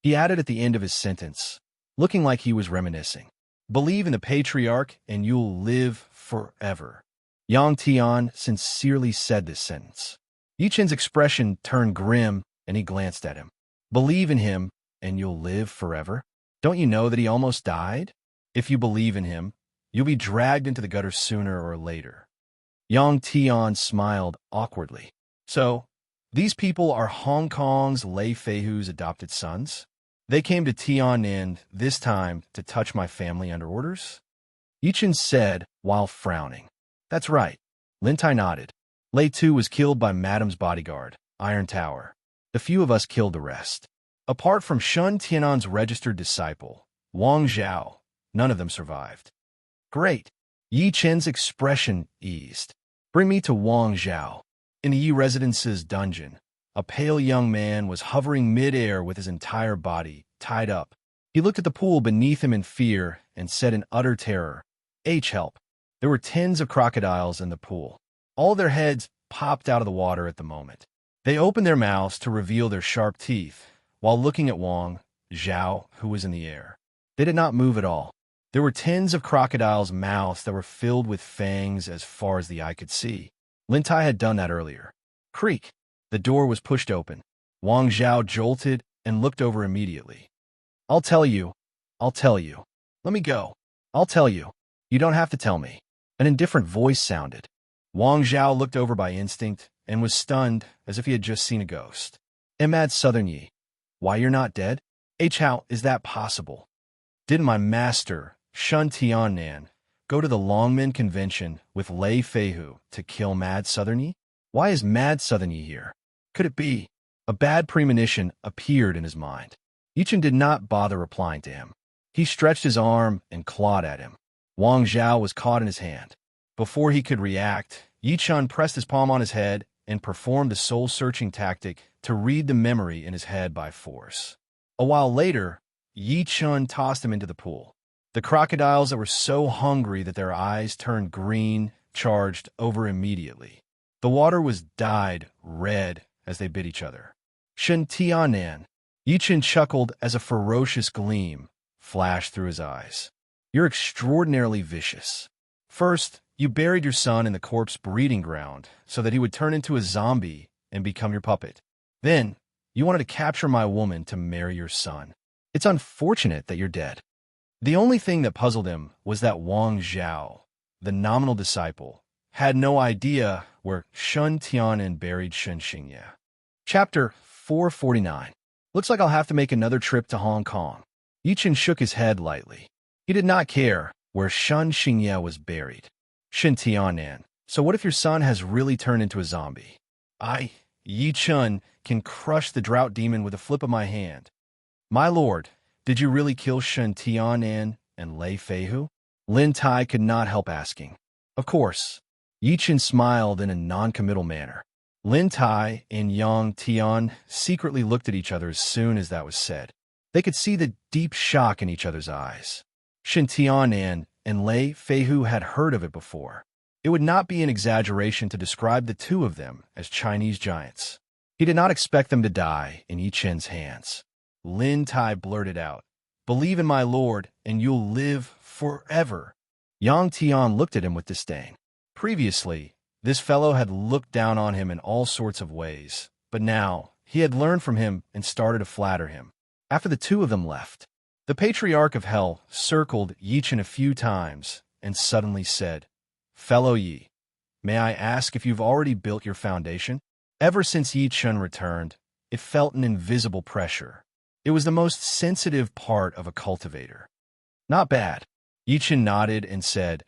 He added at the end of his sentence, looking like he was reminiscing, "Believe in the patriarch and you'll live forever." Yang Tian sincerely said this sentence. Yi Chun's expression turned grim and he glanced at him. "Believe in him and you'll live forever? Don't you know that he almost died? If you believe in him, you'll be dragged into the gutter sooner or later." Yang Tian smiled awkwardly. "So, these people are Hong Kong's Lei Feihu's adopted sons? They came to Tian'an this time to touch my family under orders?" Yi Chun said while frowning. "That's right." Lin Tai nodded. "Lei Tu was killed by Madam's bodyguard, Iron Tower. The few of us killed the rest. Apart from Shun Tian'an's registered disciple, Wang Zhao, none of them survived." "Great." Yi Chun's expression eased. "Bring me to Wang Zhao." In the Yi residence's dungeon, a pale young man was hovering mid-air with his entire body tied up. He looked at the pool beneath him in fear and said in utter terror, "Help." There were tens of crocodiles in the pool. All their heads popped out of the water at the moment. They opened their mouths to reveal their sharp teeth while looking at Wang Zhao, who was in the air. They did not move at all. There were tens of crocodiles' mouths that were filled with fangs as far as the eye could see. Lin Tai had done that earlier. Creak! The door was pushed open. Wang Zhao jolted and looked over immediately. I'll tell you. Let me go. I'll tell you. You don't have to tell me." An indifferent voice sounded. Wang Zhao looked over by instinct and was stunned as if he had just seen a ghost. "Emad Southern Yi. Why, you're not dead? How is that possible? Didn't my master, Shun Tian'an, go to the Longmen Convention with Lei Feihu to kill Mad Southern Yi? Why is Mad Southern Yi here? Could it be?" A bad premonition appeared in his mind. Yi Chun did not bother replying to him. He stretched his arm and clawed at him. Wang Zhao was caught in his hand. Before he could react, Yi Chun pressed his palm on his head and performed the soul-searching tactic to read the memory in his head by force. A while later, Yi Chun tossed him into the pool. The crocodiles that were so hungry that their eyes turned green charged over immediately. The water was dyed red as they bit each other. "Shen Tianan." Yi Chun chuckled as a ferocious gleam flashed through his eyes. "You're extraordinarily vicious. First, you buried your son in the corpse breeding ground so that he would turn into a zombie and become your puppet. Then, you wanted to capture my woman to marry your son. It's unfortunate that you're dead." The only thing that puzzled him was that Wang Zhao, the nominal disciple, had no idea where Shun Tianan buried Shen Xingye. Chapter 449. Looks like I'll have to make another trip to Hong Kong. Yi Chun shook his head lightly. He did not care where Shun Xingye was buried. Shen Tianan, so what if your son has really turned into a zombie? Yi Chun, can crush the drought demon with a flip of my hand. My lord, did you really kill Shen Tianan and Lei Feihu? Lin Tai could not help asking. Of course. Yi Chen smiled in a non-committal manner. Lin Tai and Yang Tian secretly looked at each other as soon as that was said. They could see the deep shock in each other's eyes. Shen Tianan and Lei Feihu had heard of it before. It would not be an exaggeration to describe the two of them as Chinese giants. He did not expect them to die in Yi Chen's hands. Lin Tai blurted out, "Believe in my lord, and you'll live forever." Yang Tian looked at him with disdain. Previously, this fellow had looked down on him in all sorts of ways, but now he had learned from him and started to flatter him. After the two of them left, the Patriarch of Hell circled Yi Chen a few times and suddenly said, "Fellow Yi, may I ask if you've already built your foundation?" Ever since Yi Chen returned, it felt an invisible pressure. It was the most sensitive part of a cultivator. Not bad. Yi Chen nodded and said,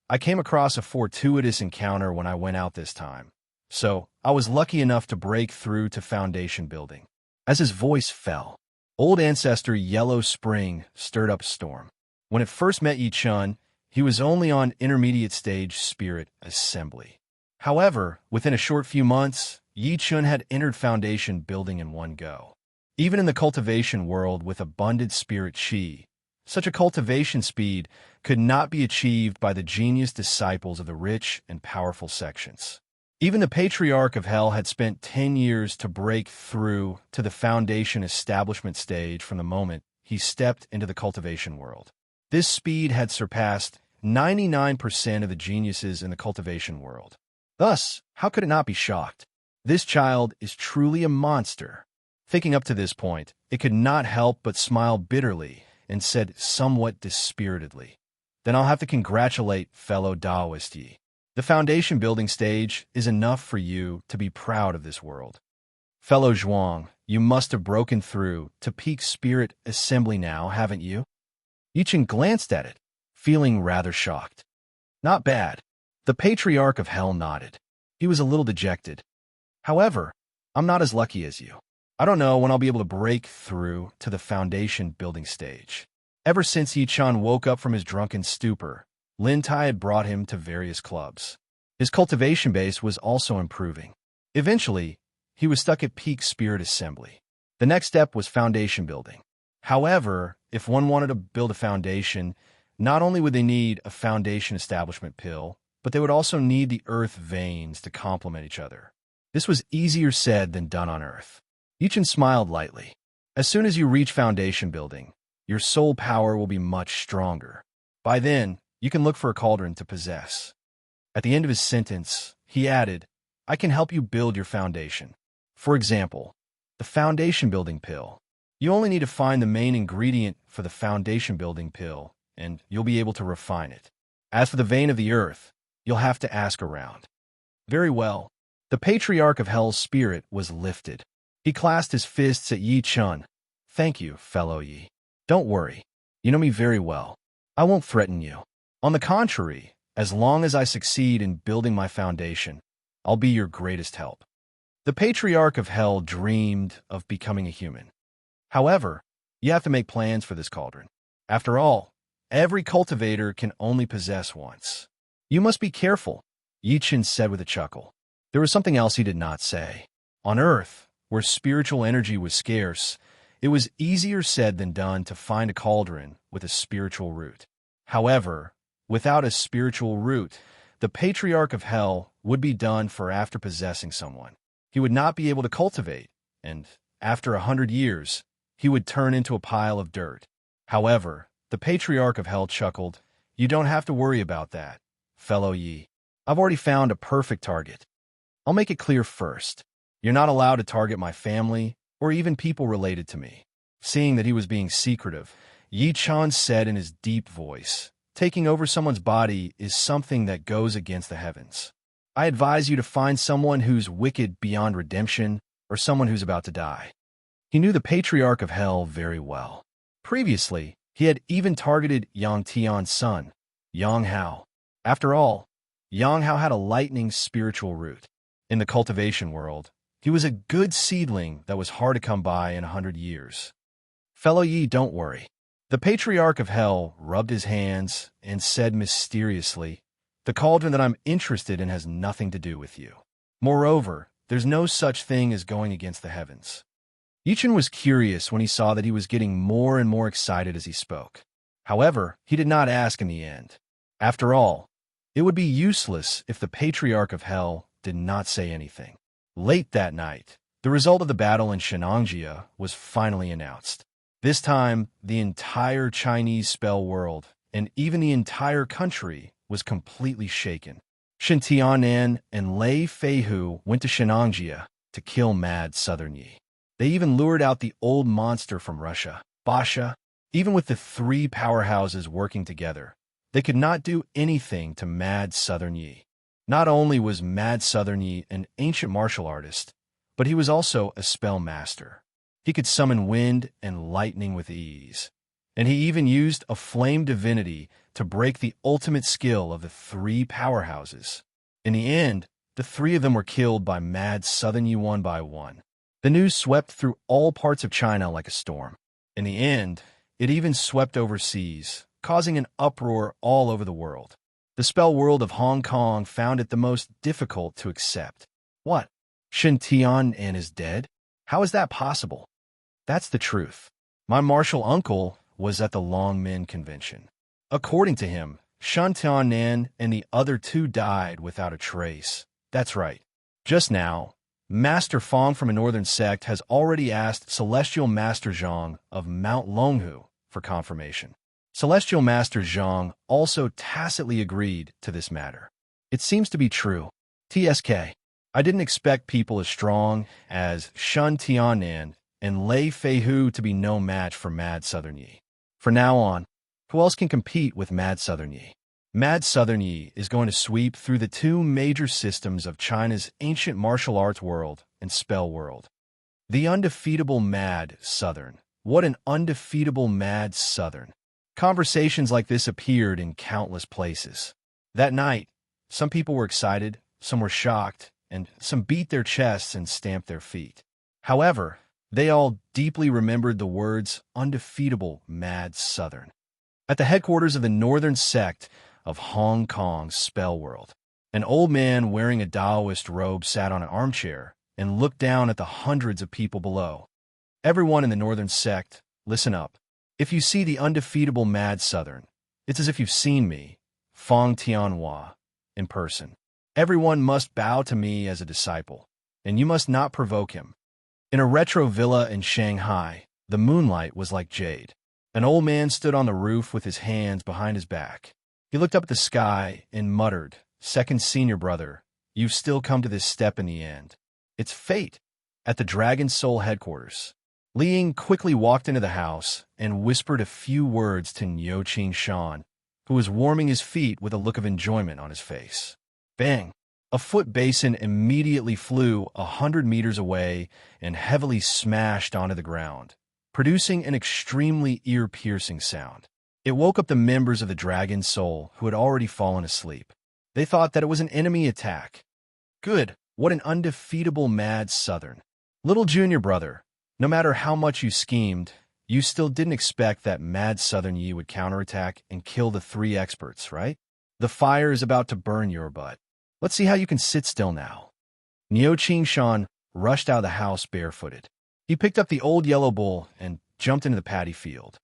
"I came across a fortuitous encounter when I went out this time, so I was lucky enough to break through to foundation building." As his voice fell, old ancestor Yellow Spring stirred up a storm. When it first met Yi Chen, he was only on intermediate stage spirit assembly. However, within a short few months, Yi Chen had entered foundation building in one go. Even in the cultivation world with abundant spirit qi, such a cultivation speed could not be achieved by the genius disciples of the rich and powerful sections. Even the Patriarch of Hell had spent 10 years to break through to the foundation establishment stage from the moment he stepped into the cultivation world. This speed had surpassed 99% of the geniuses in the cultivation world. Thus, how could it not be shocked? This child is truly a monster. Thinking up to this point, it could not help but smile bitterly and said somewhat dispiritedly, "Then I'll have to congratulate fellow Taoist Yi. The foundation building stage is enough for you to be proud of this world. Fellow Zhuang, you must have broken through to peak spirit assembly now, haven't you?" Yi Chen glanced at it, feeling rather shocked. "Not bad." The Patriarch of Hell nodded. He was a little dejected. "However, I'm not as lucky as you. I don't know when I'll be able to break through to the foundation building stage." Ever since Yi Chen woke up from his drunken stupor, Lin Tai had brought him to various clubs. His cultivation base was also improving. Eventually, he was stuck at peak spirit assembly. The next step was foundation building. However, if one wanted to build a foundation, not only would they need a foundation establishment pill, but they would also need the earth veins to complement each other. This was easier said than done on Earth. Yi Chen smiled lightly. As soon as you reach foundation building, your soul power will be much stronger. By then, you can look for a cauldron to possess. At the end of his sentence, he added, "I can help you build your foundation. For example, the foundation building pill. You only need to find the main ingredient for the foundation building pill, and you'll be able to refine it. As for the vein of the earth, you'll have to ask around." Very well. The Patriarch of Hell's spirit was lifted. He clasped his fists at Yi Chen. "Thank you, fellow Yi. Don't worry. You know me very well. I won't threaten you. On the contrary, as long as I succeed in building my foundation, I'll be your greatest help." The Patriarch of Hell dreamed of becoming a human. However, you have to make plans for this cauldron. After all, every cultivator can only possess once. "You must be careful," Yi Chen said with a chuckle. There was something else he did not say. On Earth, where spiritual energy was scarce, it was easier said than done to find a cauldron with a spiritual root. However, without a spiritual root, the Patriarch of Hell would be done for after possessing someone. He would not be able to cultivate, and after 100 years, he would turn into a pile of dirt. However, the Patriarch of Hell chuckled, "You don't have to worry about that, fellow Yi. I've already found a perfect target. I'll make it clear first. You're not allowed to target my family or even people related to me." Seeing that he was being secretive, Yi Chen said in his deep voice, "Taking over someone's body is something that goes against the heavens. I advise you to find someone who's wicked beyond redemption or someone who's about to die." He knew the Patriarch of Hell very well. Previously, he had even targeted Yang Tian's son, Yang Hao. After all, Yang Hao had a lightning spiritual root. In the cultivation world, he was a good seedling that was hard to come by in 100 years. Fellow Yi, don't worry. The patriarch of hell rubbed his hands and said mysteriously, the cauldron that I'm interested in has nothing to do with you. Moreover, there's no such thing as going against the heavens. Yichen was curious when he saw that he was getting more and more excited as he spoke. However, he did not ask in the end. After all, it would be useless if the patriarch of hell did not say anything. Late that night, the result of the battle in Shenangjia was finally announced. This time, the entire Chinese spell world, and even the entire country, was completely shaken. Shen Tianan and Lei Feihu went to Shenangjia to kill Mad Southern Yi. They even lured out the old monster from Russia, Basha. Even with the three powerhouses working together, they could not do anything to Mad Southern Yi. Not only was Mad Southern Yi an ancient martial artist, but he was also a spell master. He could summon wind and lightning with ease, and he even used a flame divinity to break the ultimate skill of the three powerhouses. In the end, the three of them were killed by Mad Southern Yi one by one. The news swept through all parts of China like a storm. In the end, it even swept overseas, causing an uproar all over the world. The spell world of Hong Kong found it the most difficult to accept. What? Shen Tianan is dead? How is that possible? That's the truth. My martial uncle was at the Longmen Convention. According to him, Shen Tianan and the other two died without a trace. That's right. Just now, Master Fong from a northern sect has already asked Celestial Master Zhang of Mount Longhu for confirmation. Celestial Master Zhang also tacitly agreed to this matter. It seems to be true. TSK. I didn't expect people as strong as Shen Tianan and Lei Feihu to be no match for Mad Southern Yi. From now on, who else can compete with Mad Southern Yi? Mad Southern Yi is going to sweep through the two major systems of China's ancient martial arts world and spell world. The undefeatable Mad Southern. What an undefeatable Mad Southern. Conversations like this appeared in countless places. That night, some people were excited, some were shocked, and some beat their chests and stamped their feet. However, they all deeply remembered the words undefeatable Mad Southern. At the headquarters of the northern sect of Hong Kong's spell world, an old man wearing a Taoist robe sat on an armchair and looked down at the hundreds of people below. Everyone in the northern sect, listen up. If you see the undefeatable Mad Southern, it's as if you've seen me, Fong Tianhua, in person. Everyone must bow to me as a disciple, and you must not provoke him. In a retro villa in Shanghai, the moonlight was like jade. An old man stood on the roof with his hands behind his back. He looked up at the sky and muttered, "Second senior brother, you've still come to this step in the end. It's fate." At the Dragon Soul headquarters, Li Ying quickly walked into the house and whispered a few words to Niu Shan, who was warming his feet with a look of enjoyment on his face. Bang! A foot basin immediately flew 100 meters away and heavily smashed onto the ground, producing an extremely ear-piercing sound. It woke up the members of the Dragon Soul who had already fallen asleep. They thought that it was an enemy attack. Good, what an undefeatable Mad Southern. Little junior brother, no matter how much you schemed, you still didn't expect that Mad Southern Yi would counterattack and kill the three experts, right? The fire is about to burn your butt. Let's see how you can sit still now. Niu Shan rushed out of the house barefooted. He picked up the old yellow bull and jumped into the paddy field.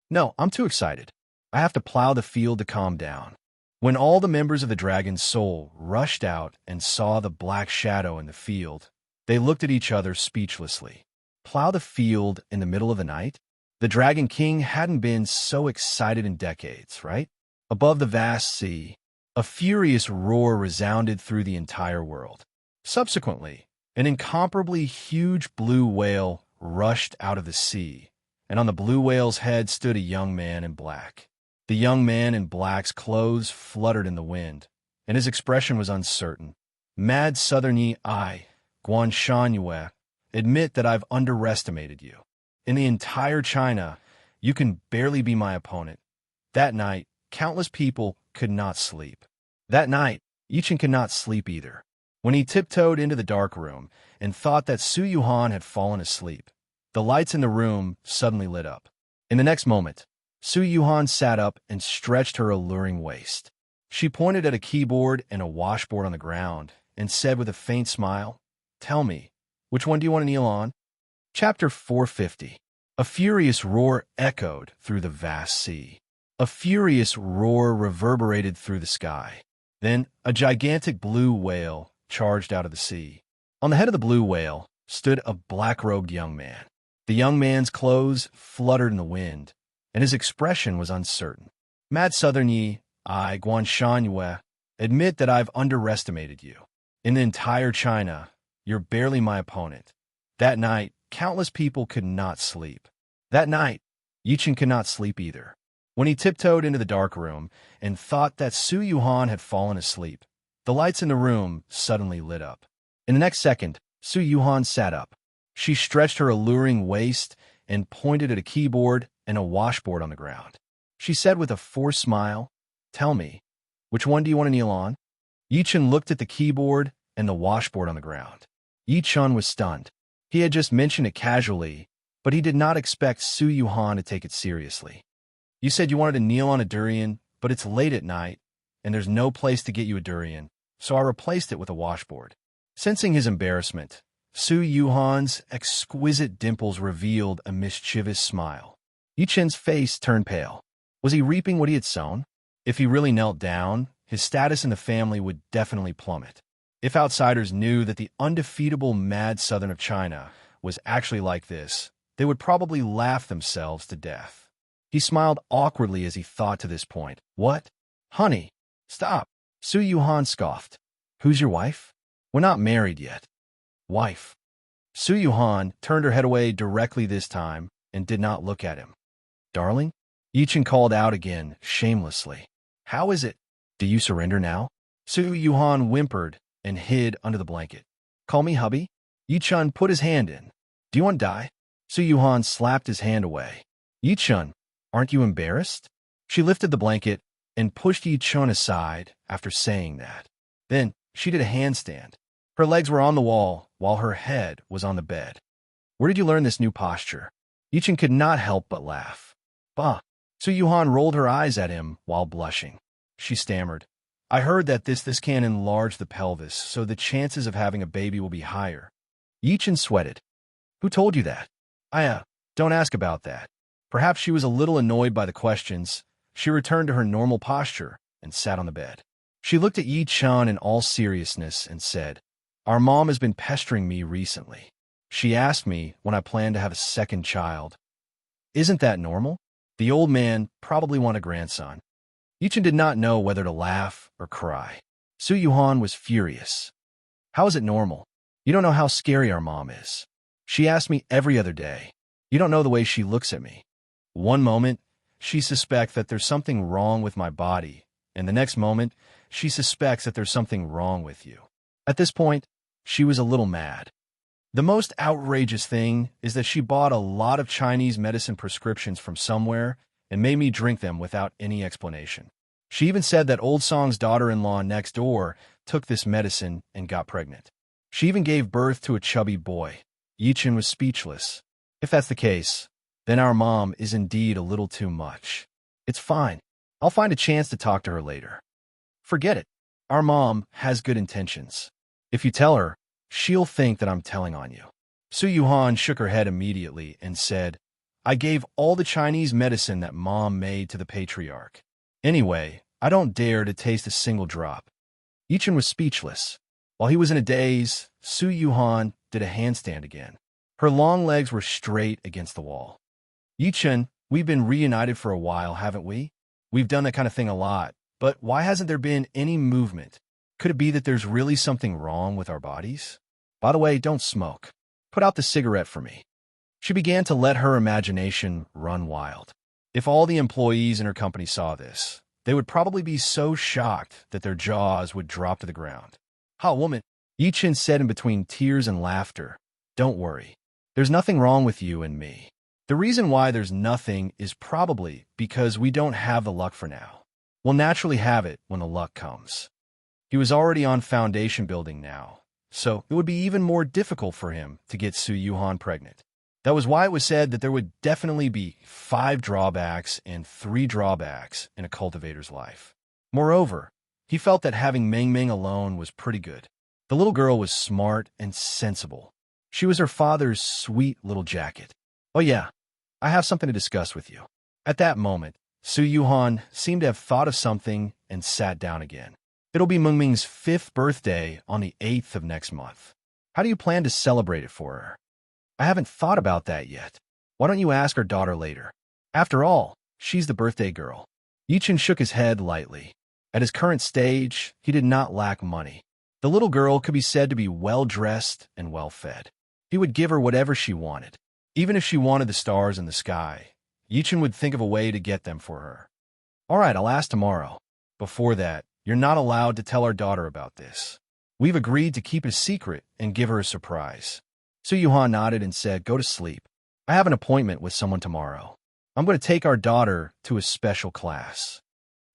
No, I'm too excited. I have to plow the field to calm down. When all the members of the Dragon Soul rushed out and saw the black shadow in the field, they looked at each other speechlessly. Plow the field in the middle of the night? The Dragon King hadn't been so excited in decades, right? Above the vast sea, a furious roar resounded through the entire world. Subsequently, an incomparably huge blue whale rushed out of the sea, and on the blue whale's head stood a young man in black. The young man in black's clothes fluttered in the wind, and his expression was uncertain. Mad Southern Yi, Guan Shanyue, admit that I've underestimated you. In the entire China, you can barely be my opponent. That night, countless people could not sleep. That night, Yichen could not sleep either. When he tiptoed into the dark room and thought that Su Yuhan had fallen asleep, the lights in the room suddenly lit up. In the next moment, Su Yuhan sat up and stretched her alluring waist. She pointed at a keyboard and a washboard on the ground and said with a faint smile, "Tell me, which one do you want to kneel on?" Chapter 450. A furious roar echoed through the vast sea. A furious roar reverberated through the sky. Then a gigantic blue whale charged out of the sea. On the head of the blue whale stood a black-robed young man. The young man's clothes fluttered in the wind, and his expression was uncertain. "Mad Southern Yi, I, Guanshan Yue, admit that I've underestimated you. In the entire China, you're barely my opponent." That night, countless people could not sleep. That night, Yichen could not sleep either. When he tiptoed into the dark room and thought that Su Yuhan had fallen asleep, the lights in the room suddenly lit up. In the next second, Su Yuhan sat up. She stretched her alluring waist and pointed at a keyboard and a washboard on the ground. She said with a forced smile, "Tell me, which one do you want to kneel on?" Yichen looked at the keyboard and the washboard on the ground. Yichen was stunned. He had just mentioned it casually, but he did not expect Su Yuhan to take it seriously. "You said you wanted to kneel on a durian, but it's late at night, and there's no place to get you a durian, so I replaced it with a washboard." Sensing his embarrassment, Su Yuhan's exquisite dimples revealed a mischievous smile. Yichen's face turned pale. Was he reaping what he had sown? If he really knelt down, his status in the family would definitely plummet. If outsiders knew that the undefeatable Mad Southern of China was actually like this, they would probably laugh themselves to death. He smiled awkwardly as he thought to this point. "What? Honey, stop." Su Yuhan scoffed. "Who's your wife?" "We're not married yet." "Wife." Su Yuhan turned her head away directly this time and did not look at him. "Darling?" Yichen called out again, shamelessly. "How is it? Do you surrender now?" Su Yuhan whimpered and hid under the blanket. "Call me hubby." Yichen put his hand in. "Do you want to die?" Su Yuhan slapped his hand away. "Yichen, aren't you embarrassed?" She lifted the blanket and pushed Yichen aside after saying that. Then she did a handstand. Her legs were on the wall while her head was on the bed. "Where did you learn this new posture?" Yichen could not help but laugh. "Bah." Su Yuhan rolled her eyes at him while blushing. She stammered, "I heard that this can enlarge the pelvis, so the chances of having a baby will be higher." Yichen sweated. "Who told you that?" Don't ask about that." Perhaps she was a little annoyed by the questions. She returned to her normal posture and sat on the bed. She looked at Yichen in all seriousness and said, "Our mom has been pestering me recently. She asked me when I plan to have a second child. Isn't that normal? The old man probably want a grandson." Yichen did not know whether to laugh or cry. Su Yuhan was furious. "How is it normal? You don't know how scary our mom is. She asks me every other day. You don't know the way she looks at me. One moment, she suspects that there's something wrong with my body, and the next moment, she suspects that there's something wrong with you." At this point, she was a little mad. The most outrageous thing is that she bought a lot of Chinese medicine prescriptions from somewhere and made me drink them without any explanation. She even said that Old Song's daughter-in-law next door took this medicine and got pregnant. She even gave birth to a chubby boy. Yichen was speechless. If that's the case, then our mom is indeed a little too much. It's fine. I'll find a chance to talk to her later. Forget it. Our mom has good intentions. If you tell her, she'll think that I'm telling on you." Su Yuhan shook her head immediately and said, "I gave all the Chinese medicine that Mom made to the patriarch. Anyway, I don't dare to taste a single drop." Yichen was speechless. While he was in a daze, Su Yuhan did a handstand again. Her long legs were straight against the wall. "Yichen, we've been reunited for a while, haven't we? We've done that kind of thing a lot, but why hasn't there been any movement? Could it be that there's really something wrong with our bodies? By the way, don't smoke. Put out the cigarette for me." She began to let her imagination run wild. If all the employees in her company saw this, they would probably be so shocked that their jaws would drop to the ground. "Ha, woman," Yichen said in between tears and laughter, "don't worry. There's nothing wrong with you and me. The reason why there's nothing is probably because we don't have the luck for now. will naturally have it when the luck comes. He was already on foundation building now, so it would be even more difficult for him to get Su Yuhan pregnant. That was why it was said that there would definitely be 5 drawbacks and 3 drawbacks in a cultivator's life. Moreover, he felt that having Ming Ming alone was pretty good. The little girl was smart and sensible. She was her father's sweet little jacket. Oh yeah, I have something to discuss with you. At that moment, Su Yuhan seemed to have thought of something and sat down again. It'll be Ming Ming's 5th birthday on the 8th of next month. How do you plan to celebrate it for her? I haven't thought about that yet. Why don't you ask our daughter later? After all, she's the birthday girl. Yichen shook his head lightly. At his current stage, he did not lack money. The little girl could be said to be well-dressed and well-fed. He would give her whatever she wanted. Even if she wanted the stars in the sky, Yichen would think of a way to get them for her. All right, I'll ask tomorrow. Before that, you're not allowed to tell our daughter about this. We've agreed to keep it a secret and give her a surprise. Su Yuhan nodded and said, go to sleep. I have an appointment with someone tomorrow. I'm going to take our daughter to a special class.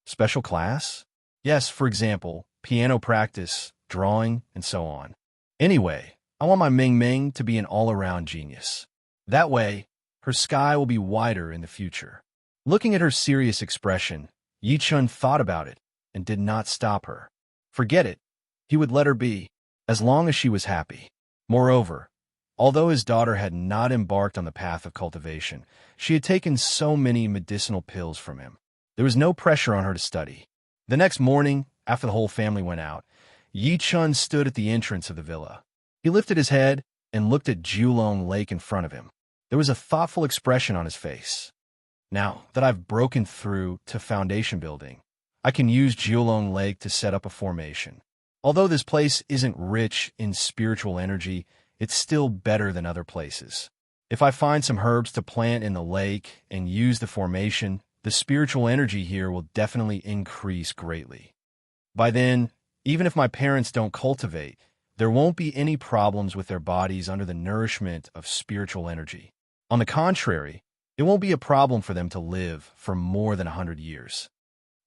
Special class? Yes, for example, piano practice, drawing, and so on. Anyway, I want my Ming Ming to be an all-around genius. That way, her sky will be wider in the future. Looking at her serious expression, Yichun thought about it and did not stop her. Forget it. He would let her be, as long as she was happy. Moreover, although his daughter had not embarked on the path of cultivation, she had taken so many medicinal pills from him. There was no pressure on her to study. The next morning, after the whole family went out, Yichun stood at the entrance of the villa. He lifted his head and looked at Julong Lake in front of him. There was a thoughtful expression on his face. Now that I've broken through to foundation building, I can use Julong Lake to set up a formation. Although this place isn't rich in spiritual energy, it's still better than other places. If I find some herbs to plant in the lake and use the formation, the spiritual energy here will definitely increase greatly. By then, even if my parents don't cultivate, there won't be any problems with their bodies under the nourishment of spiritual energy. On the contrary, it won't be a problem for them to live for more than 100 years.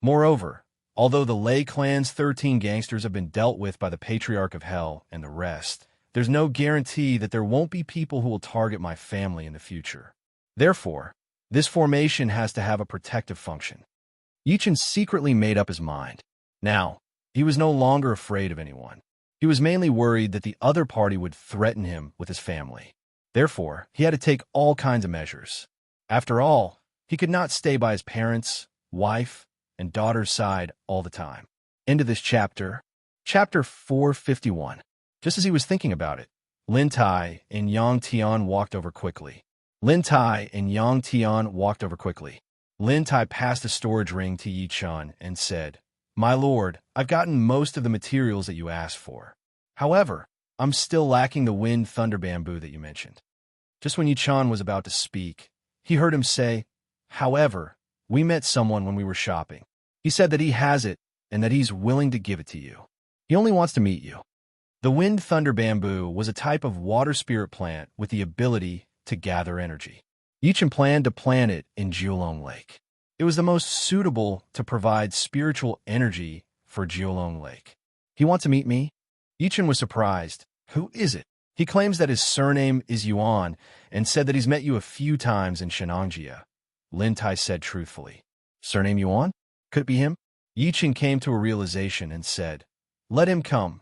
Moreover, although the Lei clan's 13 gangsters have been dealt with by the Patriarch of Hell and the rest, there's no guarantee that there won't be people who will target my family in the future. Therefore, this formation has to have a protective function. Yichen secretly made up his mind. Now, he was no longer afraid of anyone. He was mainly worried that the other party would threaten him with his family. Therefore, he had to take all kinds of measures. After all, he could not stay by his parents, wife, and daughter's side all the time. End of this chapter. Chapter 451. Just as he was thinking about it, Lin Tai and Yang Tian walked over quickly. Lin Tai passed a storage ring to Yi Chun and said, My lord, I've gotten most of the materials that you asked for. However, I'm still lacking the wind thunder bamboo that you mentioned. Just when Yi Chun was about to speak, he heard him say, However, we met someone when we were shopping. He said that he has it and that he's willing to give it to you. He only wants to meet you. The wind thunder bamboo was a type of water spirit plant with the ability to gather energy. Yichen planned to plant it in Jiulong Lake. It was the most suitable to provide spiritual energy for Jiulong Lake. He wants to meet me? Yichen was surprised. Who is it? He claims that his surname is Yuan and said that he's met you a few times in Shenangjia. Lin Tai said truthfully. Surname Yuan? Could it be him? Yichen came to a realization and said, Let him come.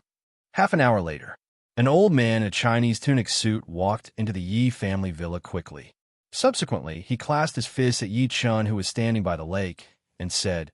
Half an hour later, an old man in a Chinese tunic suit walked into the Yi family villa quickly. Subsequently, he clasped his fist at Yi Chun, who was standing by the lake, and said,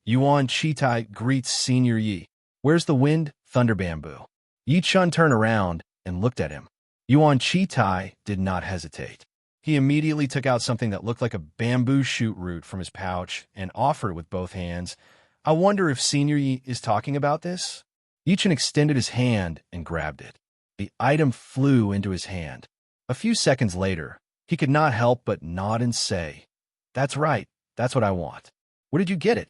Yuan Chitai greets Senior Yi. Where's the wind thunder bamboo? Yi Chun turned around and looked at him. Yuan Chitai did not hesitate. He immediately took out something that looked like a bamboo shoot root from his pouch and offered it with both hands. I wonder if Senior Yi is talking about this? Yi Chun extended his hand and grabbed it. The item flew into his hand. A few seconds later, he could not help but nod and say, That's right, that's what I want. Where did you get it?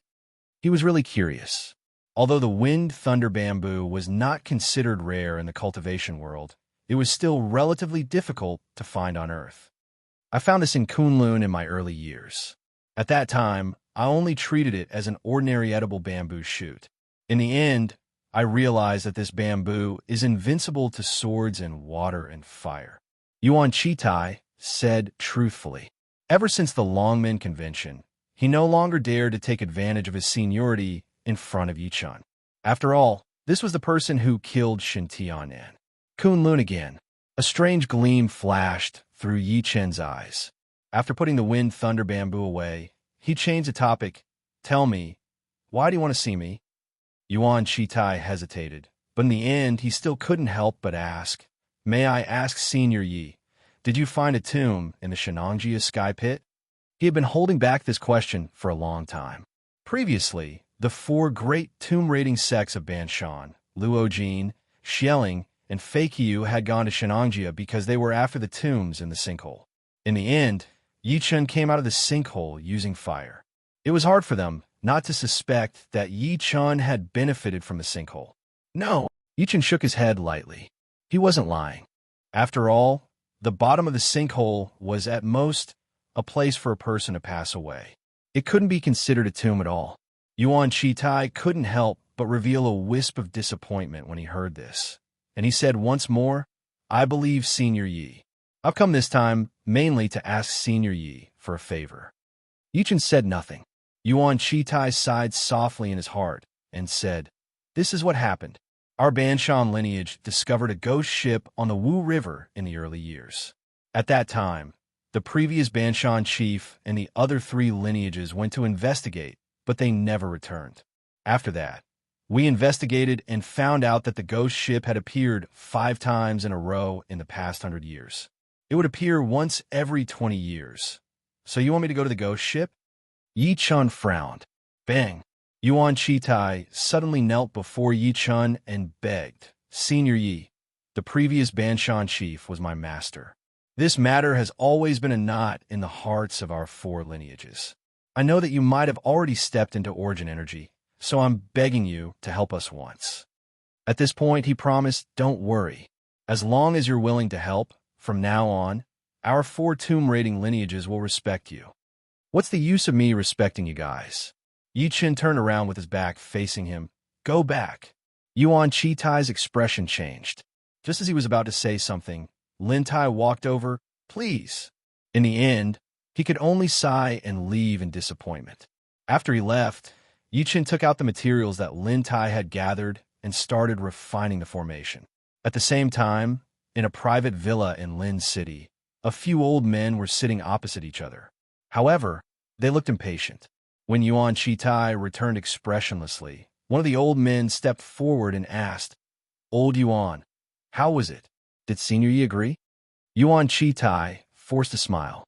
He was really curious. Although the wind thunder bamboo was not considered rare in the cultivation world, it was still relatively difficult to find on Earth. I found this in Kunlun in my early years. At that time, I only treated it as an ordinary edible bamboo shoot. In the end, I realized that this bamboo is invincible to swords and water and fire. Yuan Shitai said truthfully. Ever since the Longmen Convention, he no longer dared to take advantage of his seniority in front of Yichun. After all, this was the person who killed Shen Tianan. Kunlun again. A strange gleam flashed through Yi Chen's eyes. After putting the wind thunder bamboo away, he changed the topic. Tell me, why do you want to see me? Yuan Shitai hesitated, but in the end he still couldn't help but ask. May I ask Senior Yi, did you find a tomb in the Shenangjia sky pit? He had been holding back this question for a long time. Previously, the four great tomb-raiding sects of Banshan, Luojin, Xialing, and Feiqiu had gone to Shenangjia because they were after the tombs in the sinkhole. In the end, Yichun came out of the sinkhole using fire. It was hard for them not to suspect that Yichun had benefited from the sinkhole. No, Yichun shook his head lightly. He wasn't lying. After all, the bottom of the sinkhole was at most a place for a person to pass away. It couldn't be considered a tomb at all. Yuan Shitai couldn't help but reveal a wisp of disappointment when he heard this. And he said once more, I believe Senior Yi. I've come this time mainly to ask Senior Yi for a favor. Yichun said nothing. Yuan Shitai sighed softly in his heart and said, This is what happened. Our Banshan lineage discovered a ghost ship on the Wu River in the early years. At that time, the previous Banshan chief and the other three lineages went to investigate, but they never returned. After that, we investigated and found out that the ghost ship had appeared 5 times in a row in the past 100 years. It would appear once every 20 years. So you want me to go to the ghost ship? Yi Chun frowned. Bang! Yuan Shitai suddenly knelt before Yi Chun and begged, Senior Yi, the previous Banshan chief was my master. This matter has always been a knot in the hearts of our 4 lineages. I know that you might have already stepped into origin energy, so I'm begging you to help us once. At this point, he promised, don't worry. As long as you're willing to help, from now on, our 4 tomb-raiding lineages will respect you. What's the use of me respecting you guys? Yi Chen turned around with his back facing him. Go back. Yuan Chitai's expression changed. Just as he was about to say something, Lin Tai walked over. Please. In the end, he could only sigh and leave in disappointment. After he left, Yi Chen took out the materials that Lin Tai had gathered and started refining the formation. At the same time, in a private villa in Lin City, a few old men were sitting opposite each other. However, they looked impatient. When Yuan Shitai returned expressionlessly, one of the old men stepped forward and asked, Old Yuan, how was it? Did Senior Yi agree? Yuan Shitai forced a smile.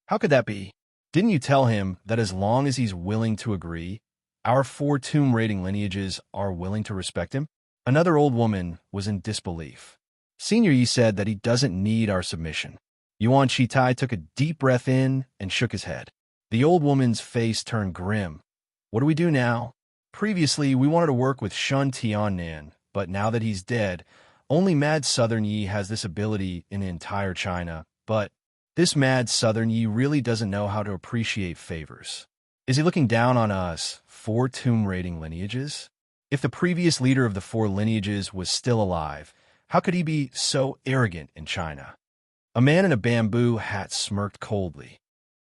How could that be? Didn't you tell him that as long as he's willing to agree, our 4 tomb-raiding lineages are willing to respect him? Another old woman was in disbelief. Senior Yi said that he doesn't need our submission. Yuan Shitai took a deep breath in and shook his head. The old woman's face turned grim. What do we do now? Previously, we wanted to work with Shen Tianan, but now that he's dead, only Mad Southern Yi has this ability in the entire China, but this Mad Southern Yi really doesn't know how to appreciate favors. Is he looking down on us, 4 tomb-raiding lineages? If the previous leader of the 4 lineages was still alive, how could he be so arrogant in China? A man in a bamboo hat smirked coldly.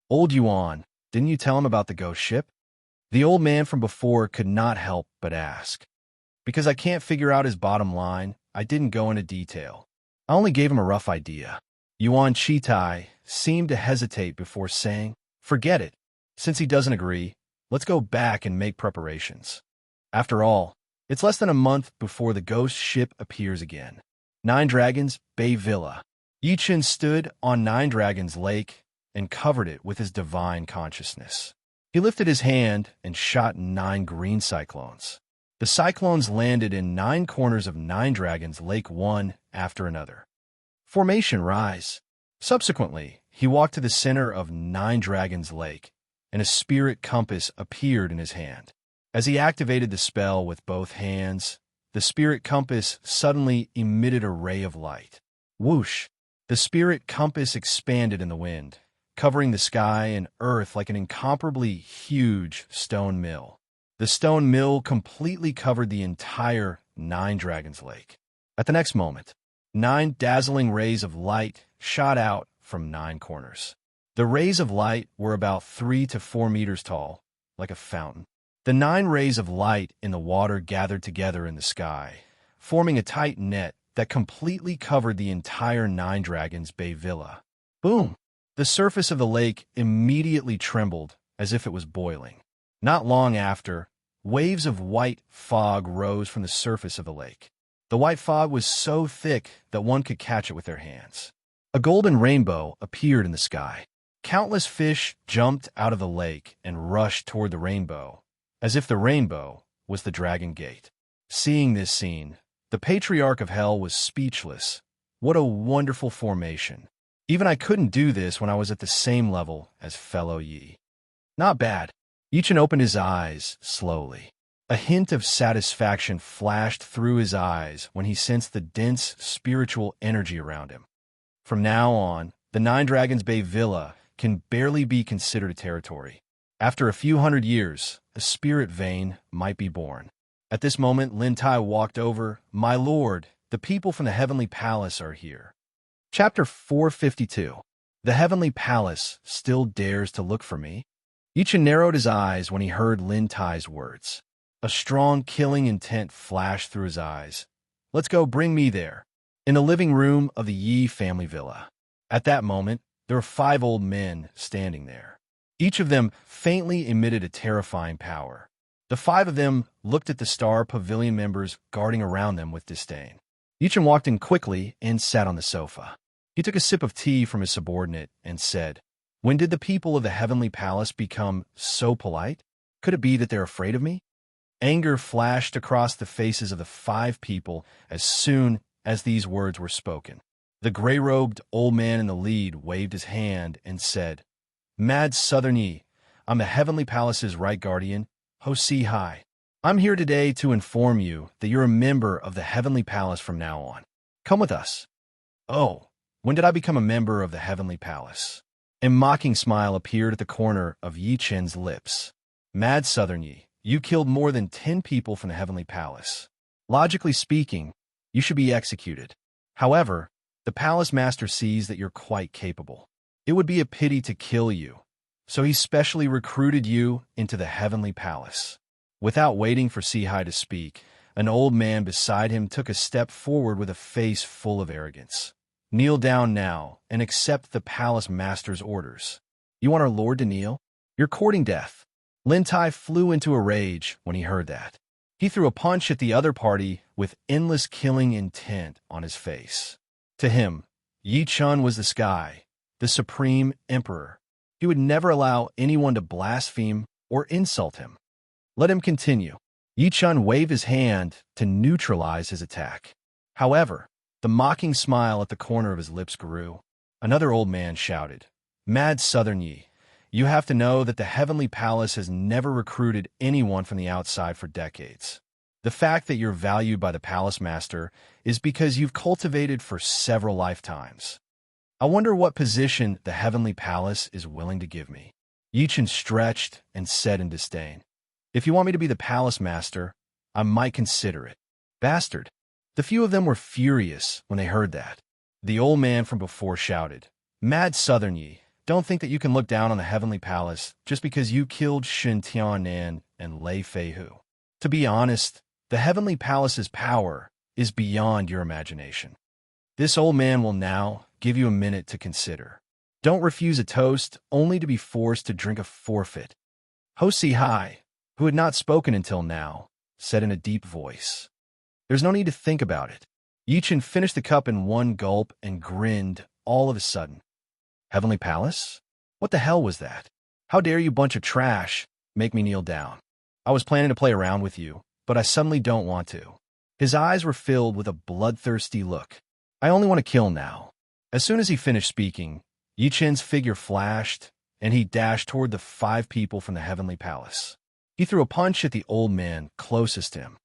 Old Yuan, didn't you tell him about the ghost ship? The old man from before could not help but ask. Because I can't figure out his bottom line, I didn't go into detail. I only gave him a rough idea. Yuan Shitai seemed to hesitate before saying, Forget it. Since he doesn't agree, let's go back and make preparations. After all, it's less than a month before the ghost ship appears again. 9 Dragons Bay Villa. Yi Chen stood on 9 Dragons Lake and covered it with his divine consciousness. He lifted his hand and shot 9 green cyclones. The cyclones landed in 9 corners of 9 Dragons Lake one after another. Formation rise. Subsequently, he walked to the center of 9 Dragons Lake, and a spirit compass appeared in his hand. As he activated the spell with both hands, the spirit compass suddenly emitted a ray of light. Whoosh! The spirit compass expanded in the wind, covering the sky and earth like an incomparably huge stone mill. The stone mill completely covered the entire Nine Dragons Lake. At the next moment, 9 dazzling rays of light shot out from 9 corners. The rays of light were about 3 to 4 meters tall, like a fountain. The 9 rays of light in the water gathered together in the sky, forming a tight net that completely covered the entire Nine Dragons Bay villa. Boom! The surface of the lake immediately trembled as if it was boiling. Not long after, waves of white fog rose from the surface of the lake. The white fog was so thick that one could catch it with their hands. A golden rainbow appeared in the sky. Countless fish jumped out of the lake and rushed toward the rainbow, as if the rainbow was the Dragon Gate. Seeing this scene, the Patriarch of Hell was speechless. What a wonderful formation. Even I couldn't do this when I was at the same level as fellow Yi. Not bad. Yichen opened his eyes slowly. A hint of satisfaction flashed through his eyes when he sensed the dense spiritual energy around him. From now on, the Nine Dragons Bay Villa can barely be considered a territory. After a few hundred years, a spirit vein might be born. At this moment, Lin Tai walked over. "My lord, the people from the Heavenly Palace are here." Chapter 452. The Heavenly Palace still dares to look for me? Yichen narrowed his eyes when he heard Lin Tai's words. A strong killing intent flashed through his eyes. "Let's go, bring me there." In the living room of the Yi family villa. At that moment, there were 5 old men standing there. Each of them faintly emitted a terrifying power. The 5 of them looked at the Star Pavilion members guarding around them with disdain. Yichen walked in quickly and sat on the sofa. He took a sip of tea from his subordinate and said, "When did the people of the Heavenly Palace become so polite? Could it be that they're afraid of me?" Anger flashed across the faces of the 5 people as soon as these words were spoken. The gray-robed old man in the lead waved his hand and said, "Mad Southern Yi, I'm the Heavenly Palace's right guardian, Ho Si Hai. I'm here today to inform you that you're a member of the Heavenly Palace from now on. Come with us." "Oh, when did I become a member of the Heavenly Palace?" A mocking smile appeared at the corner of Yi Chen's lips. "Mad Southern Yi, you killed more than 10 people from the Heavenly Palace. Logically speaking, you should be executed. However, the Palace Master sees that you're quite capable. It would be a pity to kill you, so he specially recruited you into the Heavenly Palace." Without waiting for Si-Hai to speak, an old man beside him took a step forward with a face full of arrogance. "Kneel down now and accept the Palace Master's orders." "You want our lord to kneel? You're courting death." Lin Tai flew into a rage when he heard that. He threw a punch at the other party with endless killing intent on his face. To him, Yi Chun was the sky, the supreme emperor. He would never allow anyone to blaspheme or insult him. Let him continue. Yi Chun waved his hand to neutralize his attack. However, the mocking smile at the corner of his lips grew. Another old man shouted, "Mad Southern Yi, you have to know that the Heavenly Palace has never recruited anyone from the outside for decades. The fact that you're valued by the Palace Master is because you've cultivated for several lifetimes. I wonder what position the Heavenly Palace is willing to give me." Yi Chen stretched and said in disdain, "If you want me to be the Palace Master, I might consider it." "Bastard." The few of them were furious when they heard that. The old man from before shouted, "Mad Southern Yi, don't think that you can look down on the Heavenly Palace just because you killed Shen Tianan and Lei Feihu. To be honest, the Heavenly Palace's power is beyond your imagination. This old man will now give you a minute to consider. Don't refuse a toast only to be forced to drink a forfeit." Ho Si Hai, who had not spoken until now, said in a deep voice, "There's no need to think about it." Yi Chen finished the cup in one gulp and grinned all of a sudden. "Heavenly Palace? What the hell was that? How dare you bunch of trash make me kneel down? I was planning to play around with you, but I suddenly don't want to." His eyes were filled with a bloodthirsty look. "I only want to kill now." As soon as he finished speaking, Yi Chen's figure flashed, and he dashed toward the 5 people from the Heavenly Palace. He threw a punch at the old man closest to him.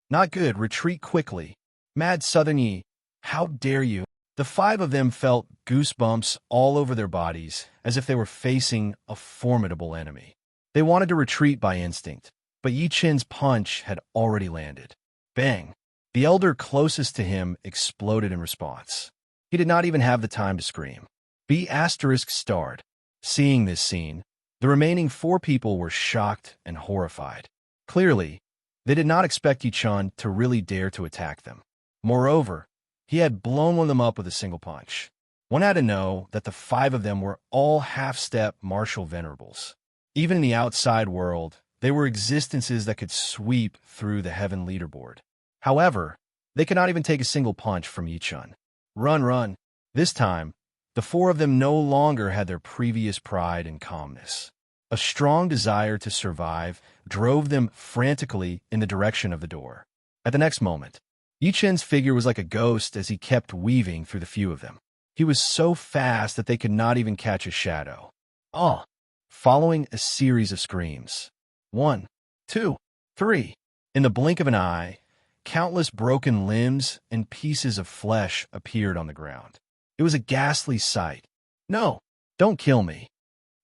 "Not good, retreat quickly. Mad Southern Yi, how dare you?" The five of them felt goosebumps all over their bodies, as if they were facing a formidable enemy. They wanted to retreat by instinct, but Yi Chen's punch had already landed. Bang! The elder closest to him exploded in response. He did not even have the time to scream. B** starred. Seeing this scene, the remaining four people were shocked and horrified. Clearly, they did not expect Yi Chen to really dare to attack them. Moreover, he had blown one of them up with a single punch. One had to know that the five of them were all half-step martial venerables. Even in the outside world, they were existences that could sweep through the heaven leaderboard. However, they could not even take a single punch from Yi Chen. Run, run. This time, the four of them no longer had their previous pride and calmness. A strong desire to survive drove them frantically in the direction of the door. At the next moment, Yi Chen's figure was like a ghost as he kept weaving through the few of them. He was so fast that they could not even catch his shadow. Oh! Following a series of screams. 1, 2, 3. In the blink of an eye, countless broken limbs and pieces of flesh appeared on the ground. It was a ghastly sight. No, don't kill me.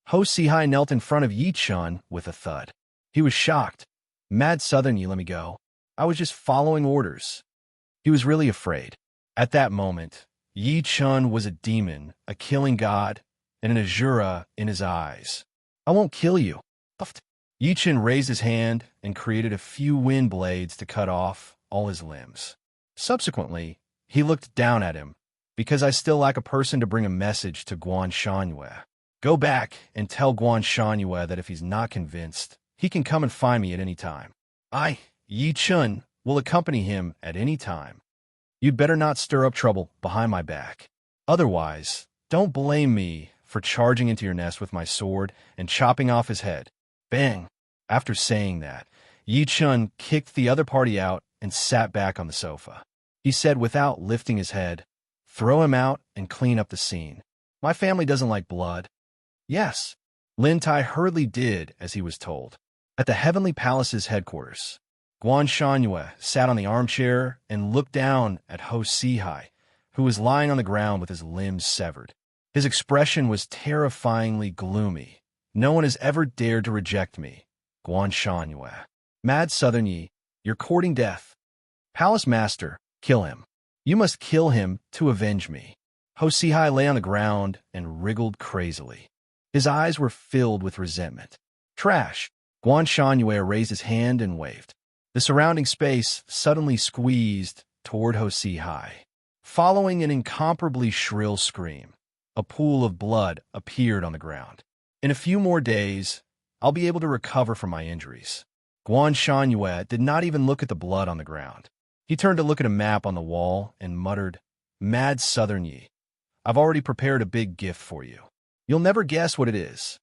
Ho Sihai knelt in front of Yi Chen with a thud. He was shocked. Mad Southern, you let me go. I was just following orders. He was really afraid. At that moment, Yi Chen was a demon, a killing god, and an azura in his eyes. I won't kill you. Yi Chen raised his hand and created a few wind blades to cut off all his limbs. Subsequently, he looked down at him, because I still lack a person to bring a message to Guan Shanyue. Go back and tell Guan Shanyue that if he's not convinced, he can come and find me at any time. I, Yi Chen, will accompany him at any time. You'd better not stir up trouble behind my back. Otherwise, don't blame me for charging into your nest with my sword and chopping off his head. Bang! After saying that, Yi Chen kicked the other party out and sat back on the sofa. He said without lifting his head, "Throw him out and clean up the scene. My family doesn't like blood." Yes, Lin Tai hurriedly did as he was told. At the Heavenly Palace's headquarters, Guan Shanyue sat on the armchair and looked down at Ho Sihai, who was lying on the ground with his limbs severed. His expression was terrifyingly gloomy. No one has ever dared to reject me, Guan Shanyue. Mad Southern Yi, you're courting death. Palace Master, kill him. You must kill him to avenge me. Ho Sihai lay on the ground and wriggled crazily. His eyes were filled with resentment. Trash! Guan Shanyue raised his hand and waved. The surrounding space suddenly squeezed toward Ho Sihai. Following an incomparably shrill scream, a pool of blood appeared on the ground. In a few more days, I'll be able to recover from my injuries. Guan Shanyue did not even look at the blood on the ground. He turned to look at a map on the wall and muttered, Mad Southern Yi, I've already prepared a big gift for you. You'll never guess what it is.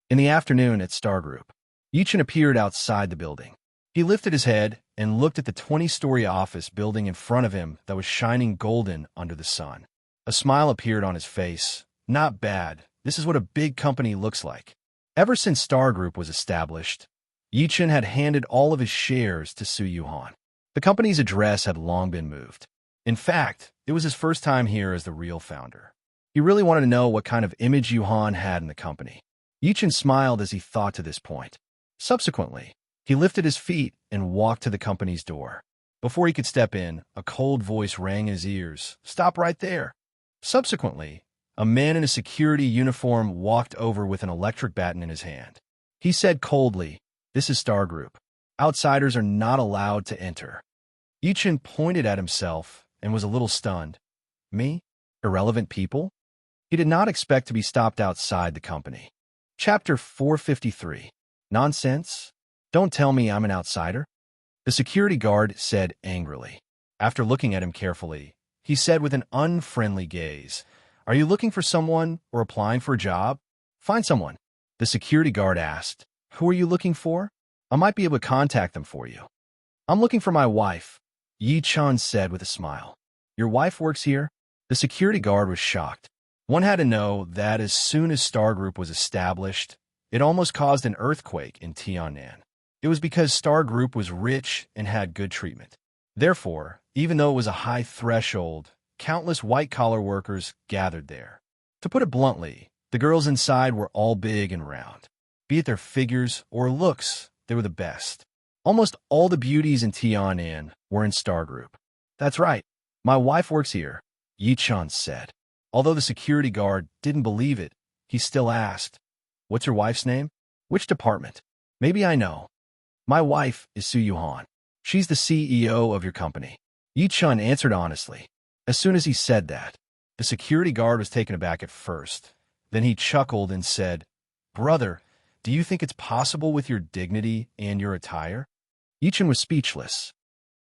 In the afternoon at Star Group, Yi Chen appeared outside the building. He lifted his head and looked at the 20-story office building in front of him that was shining golden under the sun. A smile appeared on his face. Not bad. This is what a big company looks like. Ever since Star Group was established, Yi Chen had handed all of his shares to Su Yuhan. The company's address had long been moved. In fact, it was his first time here as the real founder. He really wanted to know what kind of image Yuhan had in the company. Yi Chen smiled as he thought to this point. Subsequently, he lifted his feet and walked to the company's door. Before he could step in, a cold voice rang in his ears. Stop right there. Subsequently, a man in a security uniform walked over with an electric baton in his hand. He said coldly, This is Star Group. Outsiders are not allowed to enter. Yi Chen pointed at himself and was a little stunned. Me? Irrelevant people? He did not expect to be stopped outside the company. Chapter 453. Nonsense? Don't tell me I'm an outsider. The security guard said angrily. After looking at him carefully, he said with an unfriendly gaze, Are you looking for someone or applying for a job? Find someone. The security guard asked, Who are you looking for? I might be able to contact them for you. I'm looking for my wife, Yi Chen said with a smile. Your wife works here? The security guard was shocked. One had to know that as soon as Star Group was established, it almost caused an earthquake in Tiannan. It was because Star Group was rich and had good treatment. Therefore, even though it was a high threshold, countless white-collar workers gathered there. To put it bluntly, the girls inside were all big and round. Be it their figures or looks, they were the best. Almost all the beauties in Tianan were in Star Group. That's right, my wife works here, Yi-chan said. Although the security guard didn't believe it, he still asked, "What's your wife's name? Which department? Maybe I know." "My wife is Su Yuhan. She's the CEO of your company," Yi-chan answered honestly. As soon as he said that, the security guard was taken aback at first. Then he chuckled and said, "Brother, do you think it's possible with your dignity and your attire?" Yi-chan was speechless.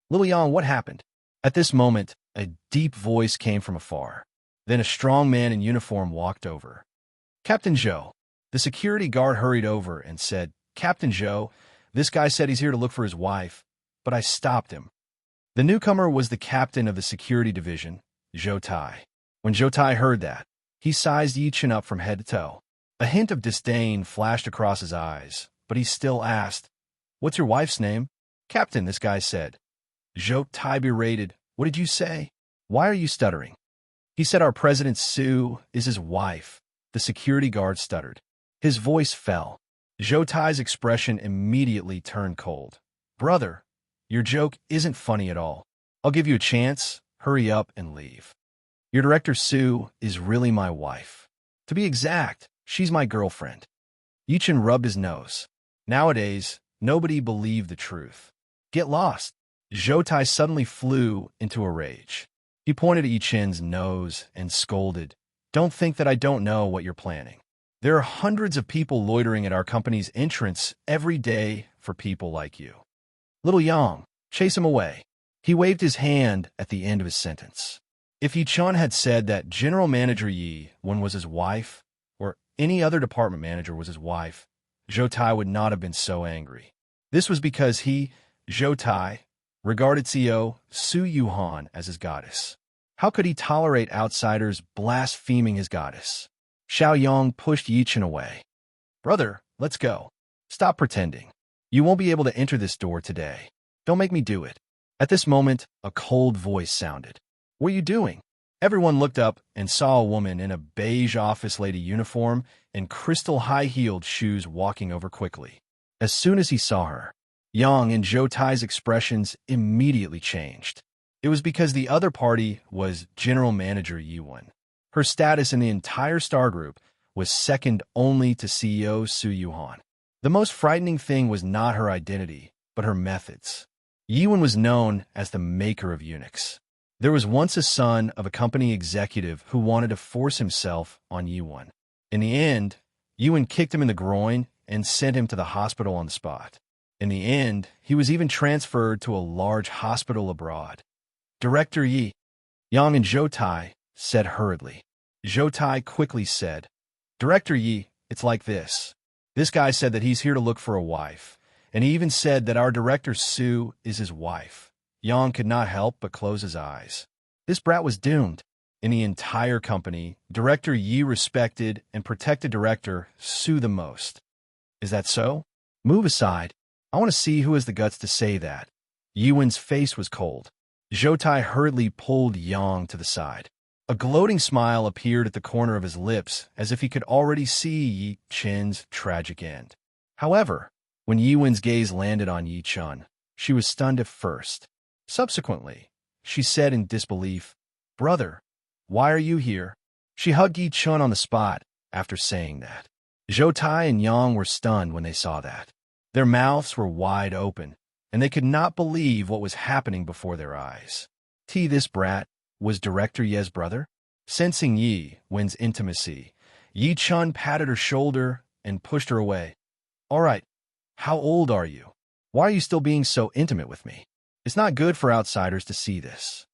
"Lil Yang, what happened?" At this moment, a deep voice came from afar. Then a strong man in uniform walked over. "Captain Zhou." The security guard hurried over and said, "Captain Zhou, this guy said he's here to look for his wife, but I stopped him." The newcomer was the captain of the security division, Zhou Tai. When Zhou Tai heard that, he sized Yi-chan up from head to toe. A hint of disdain flashed across his eyes, but he still asked, "What's your wife's name?" "Captain," this guy said. Zhou Tai berated, "What did you say? Why are you stuttering?" "He said our president Sue is his wife." The security guard stuttered. His voice fell. Zhou Tai's expression immediately turned cold. "Brother, your joke isn't funny at all. I'll give you a chance. Hurry up and leave. Your director Sue is really my wife. To be exact, she's my girlfriend." Yi-chan rubbed his nose. Nowadays, nobody believed the truth. "Get lost." Zhou Tai suddenly flew into a rage. He pointed at Yi-chan's nose and scolded, "Don't think that I don't know what you're planning. There are hundreds of people loitering at our company's entrance every day for people like you. Little Yang, chase him away." He waved his hand at the end of his sentence. If Yi-chan had said that General Manager Yi-wen was his wife, or any other department manager was his wife, Zhou Tai would not have been so angry. This was because he, Zhou Tai, regarded CEO Su Yuhan as his goddess. How could he tolerate outsiders blaspheming his goddess? Xiao Yang pushed Yi-chan away. "Brother, let's go. Stop pretending. You won't be able to enter this door today. Don't make me do it." At this moment, a cold voice sounded. "What are you doing?" Everyone looked up and saw a woman in a beige office lady uniform and crystal high-heeled shoes walking over quickly. As soon as he saw her, Yang and Zhou Tai's expressions immediately changed. It was because the other party was General Manager Yi-wen. Her status in the entire Star Group was second only to CEO Su Yuhan. The most frightening thing was not her identity, but her methods. Yi-wen was known as the maker of eunuchs. There was once a son of a company executive who wanted to force himself on Yi-wen. In the end, Yi-wen kicked him in the groin and sent him to the hospital on the spot. In the end, he was even transferred to a large hospital abroad. "Director Yi," Yang and Zhou Tai said hurriedly. Zhou Tai quickly said, "Director Yi, it's like this. This guy said that he's here to look for a wife, and he even said that our director Sue is his wife." Yang could not help but close his eyes. This brat was doomed. In the entire company, Director Yi respected and protected Director Sue the most. Is that so? Move aside. I want to see who has the guts to say that. Yi-wen's face was cold. Zhou Tai hurriedly pulled Yang to the side. A gloating smile appeared at the corner of his lips, as if he could already see Yi-chen's tragic end. However, when Yi-wen's gaze landed on Yi-chan, she was stunned at first. Subsequently, she said in disbelief, "Brother, why are you here?" She hugged Yi-chan on the spot after saying that. Zhou Tai and Yang were stunned when they saw that. Their mouths were wide open, and they could not believe what was happening before their eyes. This brat was Director Ye's brother? Sensing Yi-wen's intimacy, Yi-chan patted her shoulder and pushed her away. "All right, how old are you? Why are you still being so intimate with me? It's not good for outsiders to see this.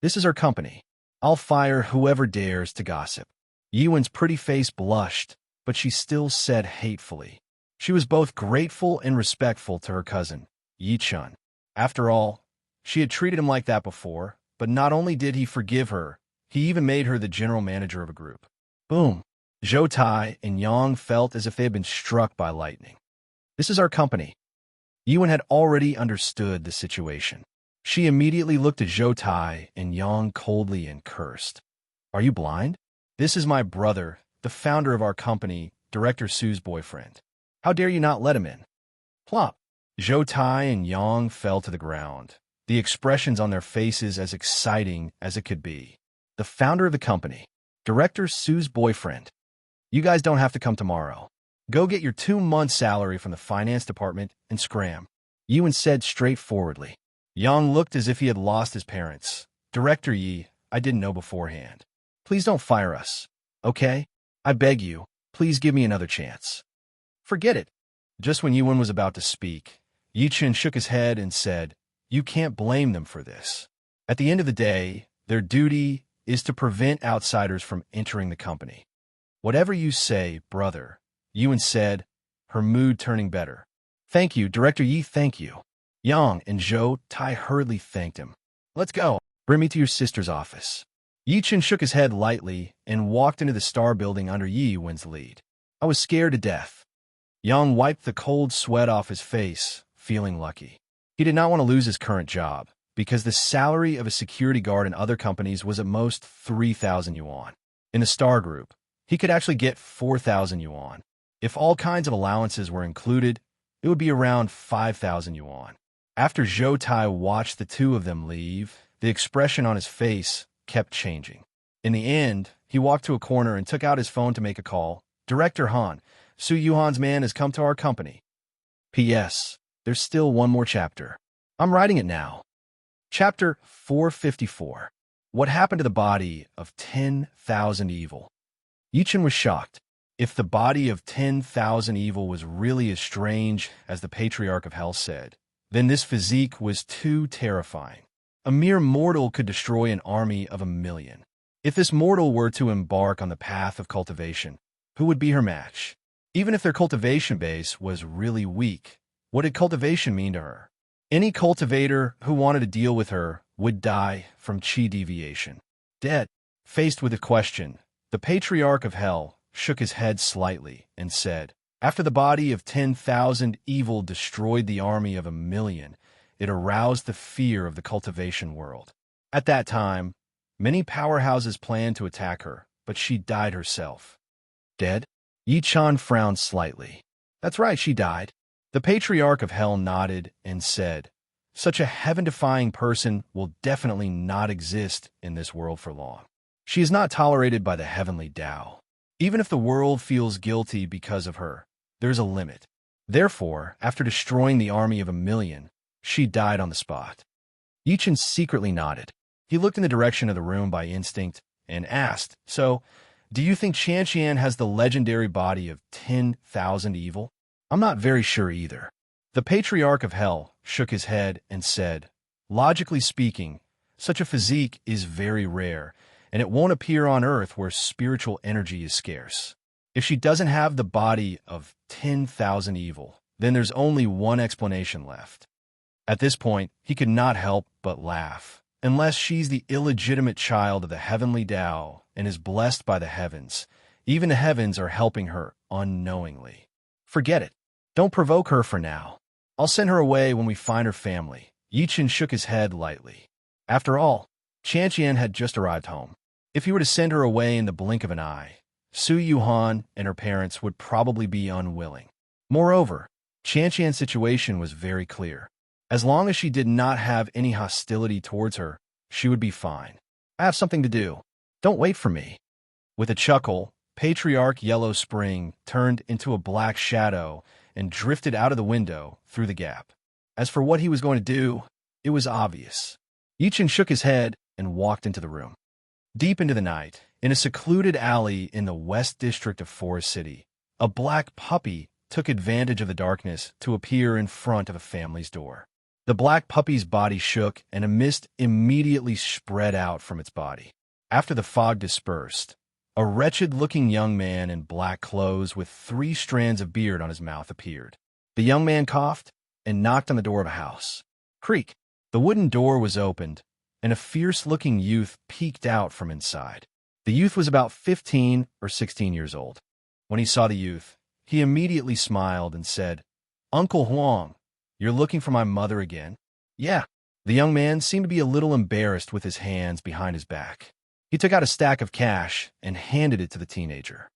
This is our company. I'll fire whoever dares to gossip." Yi-wen's pretty face blushed, but she still said hatefully. She was both grateful and respectful to her cousin, Yi-chan. After all, she had treated him like that before, but not only did he forgive her, he even made her the general manager of a group. Boom! Zhou Tai and Yang felt as if they had been struck by lightning. This is our company. Yi-wen had already understood the situation. She immediately looked at Zhou Tai and Yang coldly and cursed. Are you blind? This is my brother, the founder of our company, Director Su's boyfriend. How dare you not let him in? Plop. Zhou Tai and Yang fell to the ground, the expressions on their faces as exciting as it could be. The founder of the company, Director Su's boyfriend. You guys don't have to come tomorrow. Go get your 2-month salary from the finance department and scram. Yuan said straightforwardly. Yang looked as if he had lost his parents. Director Yi, I didn't know beforehand. Please don't fire us, okay? I beg you, please give me another chance. Forget it. Just when Yuan was about to speak, Yi Chen shook his head and said, You can't blame them for this. At the end of the day, their duty is to prevent outsiders from entering the company. Whatever you say, brother, Yuan said, her mood turning better. Thank you, Director Yi, thank you. Yang and Zhou Tai hurriedly thanked him. Let's go. Bring me to your sister's office. Yi Chen shook his head lightly and walked into the Star Building under Yi Yuan's lead. I was scared to death. Yang wiped the cold sweat off his face, feeling lucky. He did not want to lose his current job, because the salary of a security guard in other companies was at most 3,000 yuan. In the Star Group, he could actually get 4,000 yuan. If all kinds of allowances were included, it would be around 5,000 yuan. After Zhou Tai watched the two of them leave, the expression on his face kept changing. In the end, he walked to a corner and took out his phone to make a call. Director Han, Su Yuhan's man has come to our company. P.S. There's still one more chapter. I'm writing it now. Chapter 454. What happened to the body of 10,000 evil? Yi Chen was shocked. If the body of 10,000 evil was really as strange as the Patriarch of Hell said, then this physique was too terrifying. A mere mortal could destroy an army of 1,000,000. If this mortal were to embark on the path of cultivation, who would be her match? Even if their cultivation base was really weak, what did cultivation mean to her? Any cultivator who wanted to deal with her would die from chi deviation. Dead. Faced with a question, the Patriarch of Hell shook his head slightly and said, After the body of 10,000 evil destroyed the army of 1,000,000, it aroused the fear of the cultivation world. At that time, many powerhouses planned to attack her, but she died herself. Dead? Yi Chen frowned slightly. That's right, she died. The Patriarch of Hell nodded and said, Such a heaven-defying person will definitely not exist in this world for long. She is not tolerated by the heavenly Tao. Even if the world feels guilty because of her, there is a limit. Therefore, after destroying the army of 1,000,000, she died on the spot. Yi Chen secretly nodded. He looked in the direction of the room by instinct and asked, So, do you think Qian has the legendary body of 10,000 evil? I'm not very sure either. The Patriarch of Hell shook his head and said, Logically speaking, such a physique is very rare, and it won't appear on Earth where spiritual energy is scarce. If she doesn't have the body of 10,000 evil, then there's only one explanation left. At this point, he could not help but laugh. Unless she's the illegitimate child of the heavenly Tao and is blessed by the heavens, even the heavens are helping her unknowingly. Forget it. Don't provoke her for now. I'll send her away when we find her family. Yi Chen shook his head lightly. After all, Qian had just arrived home. If he were to send her away in the blink of an eye, Su Yuhan and her parents would probably be unwilling. Moreover, Qian's situation was very clear. As long as she did not have any hostility towards her, she would be fine. I have something to do. Don't wait for me. With a chuckle, Patriarch Yellow Spring turned into a black shadow and drifted out of the window through the gap. As for what he was going to do, it was obvious. Yi Chen shook his head and walked into the room. Deep into the night, in a secluded alley in the West District of Forest City, a black puppy took advantage of the darkness to appear in front of a family's door. The black puppy's body shook and a mist immediately spread out from its body. After the fog dispersed, a wretched-looking young man in black clothes with 3 strands of beard on his mouth appeared. The young man coughed and knocked on the door of a house. Creak! The wooden door was opened, and a fierce-looking youth peeked out from inside. The youth was about 15 or 16 years old. When he saw the youth, he immediately smiled and said, Uncle Huang, you're looking for my mother again? Yeah, The young man seemed to be a little embarrassed with his hands behind his back. He took out a stack of cash and handed it to the teenager.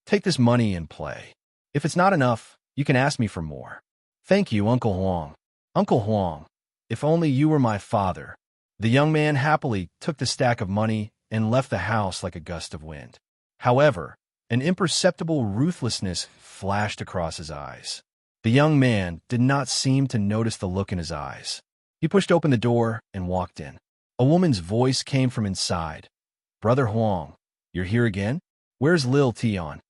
Take this money and play. If it's not enough, you can ask me for more. Thank you, Uncle Huang. Uncle Huang, if only you were my father. The young man happily took the stack of money and left the house like a gust of wind. However, an imperceptible ruthlessness flashed across his eyes. The young man did not seem to notice the look in his eyes. He pushed open the door and walked in. A woman's voice came from inside. Brother Huang, you're here again? Where's Lil Tian?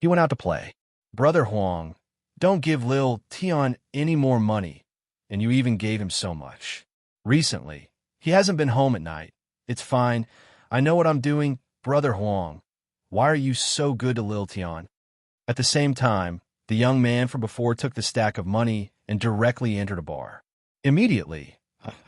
He went out to play. Brother Huang, don't give Lil Tian any more money, and you even gave him so much. Recently, he hasn't been home at night. It's fine. I know what I'm doing. Brother Huang, why are you so good to Lil Tian? At the same time, the young man from before took the stack of money and directly entered a bar. Immediately,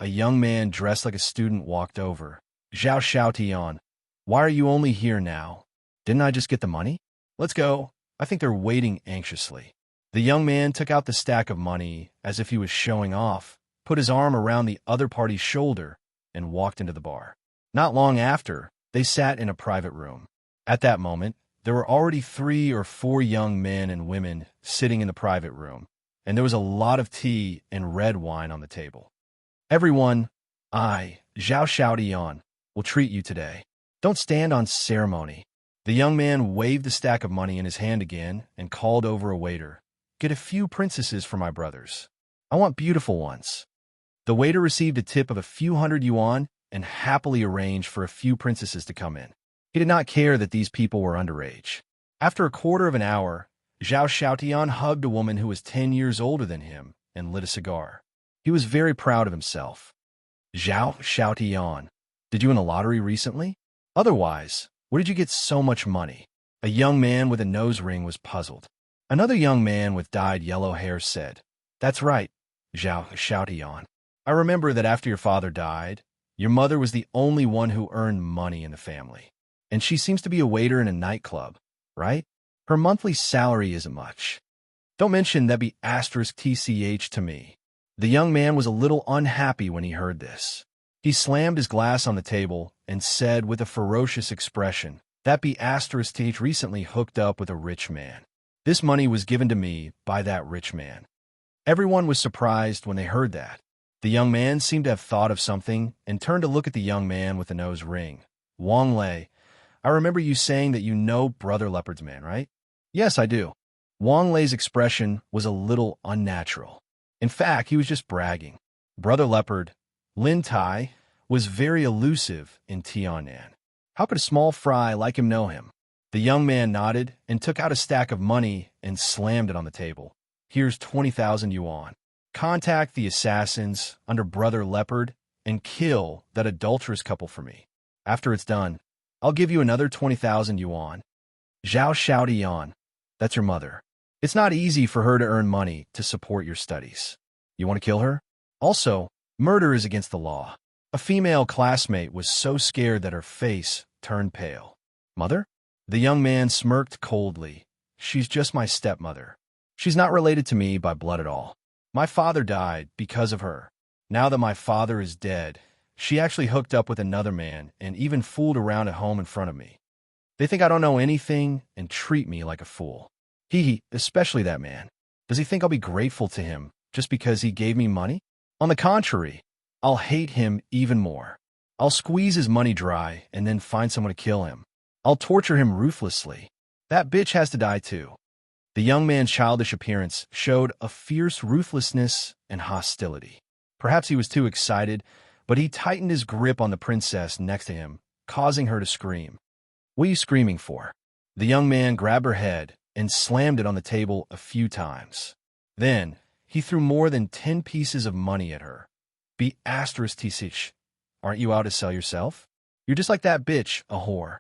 a young man dressed like a student walked over. Xiao Tian, why are you only here now? Didn't I just get the money? Let's go. I think they're waiting anxiously. The young man took out the stack of money as if he was showing off, put his arm around the other party's shoulder, and walked into the bar. Not long after, they sat in a private room. At that moment, there were already 3 or 4 young men and women sitting in the private room, and there was a lot of tea and red wine on the table. Everyone, Xiao Tian, will treat you today. Don't stand on ceremony. The young man waved the stack of money in his hand again and called over a waiter. Get a few princesses for my brothers. I want beautiful ones. The waiter received a tip of a few hundred yuan and happily arranged for a few princesses to come in. He did not care that these people were underage. After a quarter of an hour, Xiao Tian hugged a woman who was 10 years older than him and lit a cigar. He was very proud of himself. Xiao Tian, did you win a lottery recently? Otherwise, where did you get so much money? A young man with a nose ring was puzzled. Another young man with dyed yellow hair said, That's right, Xiao Tian. I remember that after your father died, your mother was the only one who earned money in the family. And she seems to be a waiter in a nightclub, right? Her monthly salary isn't much. Don't mention that be *TCH to me. The young man was a little unhappy when he heard this. He slammed his glass on the table and said with a ferocious expression, That be *TH recently hooked up with a rich man. This money was given to me by that rich man. Everyone was surprised when they heard that. The young man seemed to have thought of something and turned to look at the young man with the nose ring. Wang Lei, I remember you saying that you know Brother Leopard's man, right? Yes, I do. Wang Lei's expression was a little unnatural. In fact, he was just bragging. Brother Leopard, Lin Tai, was very elusive in Tianan. How could a small fry like him know him? The young man nodded and took out a stack of money and slammed it on the table. Here's 20,000 yuan. Contact the assassins under Brother Leopard and kill that adulterous couple for me. After it's done, I'll give you another 20,000 yuan. Xiao Tian, that's your mother. It's not easy for her to earn money to support your studies. You want to kill her? Also, murder is against the law. A female classmate was so scared that her face turned pale. Mother? The young man smirked coldly. She's just my stepmother. She's not related to me by blood at all. My father died because of her. Now that my father is dead, she actually hooked up with another man and even fooled around at home in front of me. They think I don't know anything and treat me like a fool. Especially that man. Does he think I'll be grateful to him just because he gave me money? On the contrary, I'll hate him even more. I'll squeeze his money dry and then find someone to kill him. I'll torture him ruthlessly. That bitch has to die too. The young man's childish appearance showed a fierce ruthlessness and hostility. Perhaps he was too excited, but he tightened his grip on the princess next to him, causing her to scream. What are you screaming for? The young man grabbed her head and slammed it on the table a few times. Then, he threw more than 10 pieces of money at her. Be *TCH. Aren't you out to sell yourself? You're just like that bitch, a whore.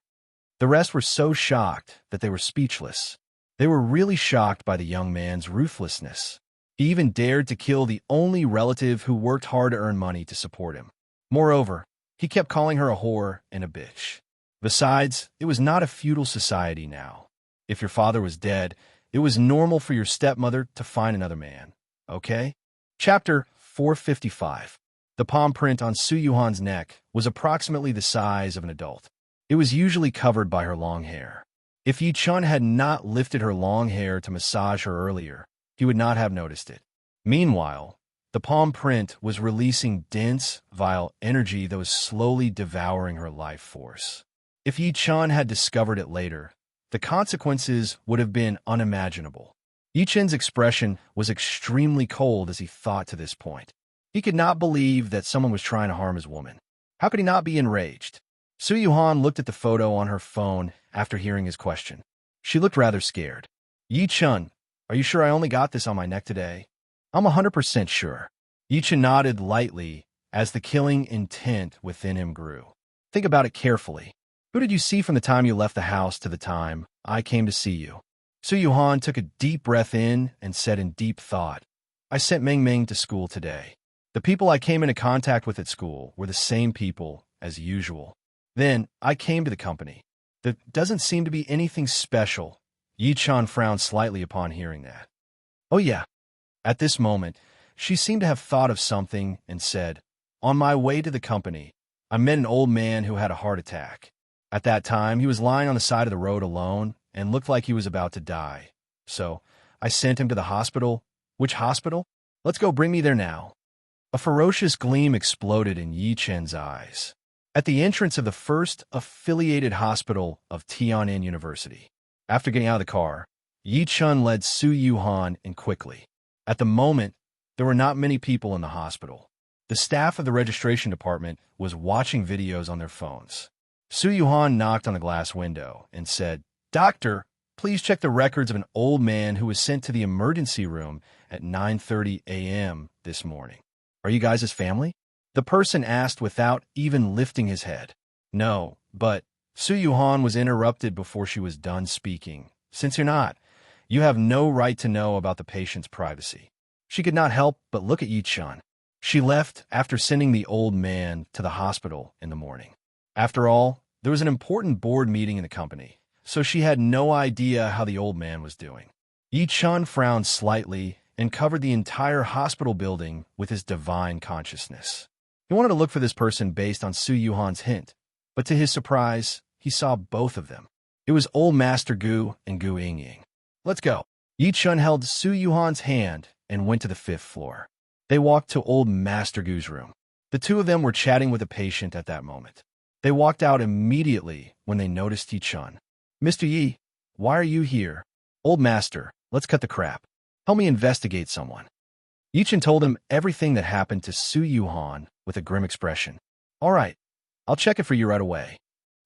The rest were so shocked that they were speechless. They were really shocked by the young man's ruthlessness. He even dared to kill the only relative who worked hard to earn money to support him. Moreover, he kept calling her a whore and a bitch. Besides, it was not a feudal society now. If your father was dead, it was normal for your stepmother to find another man. Okay? Chapter 455. The palm print on Su Yuhan's neck was approximately the size of an adult. It was usually covered by her long hair. If Yi Chun had not lifted her long hair to massage her earlier, he would not have noticed it. Meanwhile, the palm print was releasing dense, vile energy that was slowly devouring her life force. If Yi Chun had discovered it later, the consequences would have been unimaginable. Yi Chun's expression was extremely cold as he thought to this point. He could not believe that someone was trying to harm his woman. How could he not be enraged? Su Yuhan looked at the photo on her phone after hearing his question. She looked rather scared. Yi Chun, are you sure I only got this on my neck today? I'm 100% sure. Yi Chun nodded lightly as the killing intent within him grew. Think about it carefully. Who did you see from the time you left the house to the time I came to see you? Su Yuhan took a deep breath in and said in deep thought, I sent Ming Ming to school today. The people I came into contact with at school were the same people as usual. Then I came to the company. There doesn't seem to be anything special. Yi Chun frowned slightly upon hearing that. Oh yeah. At this moment, she seemed to have thought of something and said, on my way to the company, I met an old man who had a heart attack. At that time, he was lying on the side of the road alone and looked like he was about to die. So, I sent him to the hospital. Which hospital? Let's go, bring me there now. A ferocious gleam exploded in Yi Chun's eyes. At the entrance of the first affiliated hospital of Tian'an University. After getting out of the car, Yi Chun led Su Yuhan in quickly. At the moment, there were not many people in the hospital. The staff of the registration department was watching videos on their phones. Su Yuhan knocked on the glass window and said, Doctor, please check the records of an old man who was sent to the emergency room at 9:30 a.m. this morning. Are you guys his family? The person asked without even lifting his head. No, but Su Yuhan was interrupted before she was done speaking. Since you're not, you have no right to know about the patient's privacy. She could not help but look at Yi Chun. She left after sending the old man to the hospital in the morning. After all, there was an important board meeting in the company, so she had no idea how the old man was doing. Yi Chun frowned slightly and covered the entire hospital building with his divine consciousness. He wanted to look for this person based on Su Yuhan's hint, but to his surprise, he saw both of them. It was Old Master Gu and Gu Yingying. Let's go. Yi Chun held Su Yuhan's hand and went to the 5th floor. They walked to Old Master Gu's room. The two of them were chatting with a patient at that moment. They walked out immediately when they noticed Yi Chun. Mr. Yi, why are you here? Old Master, let's cut the crap. Help me investigate someone. Yi Chun told him everything that happened to Su Yuhan with a grim expression. All right, I'll check it for you right away.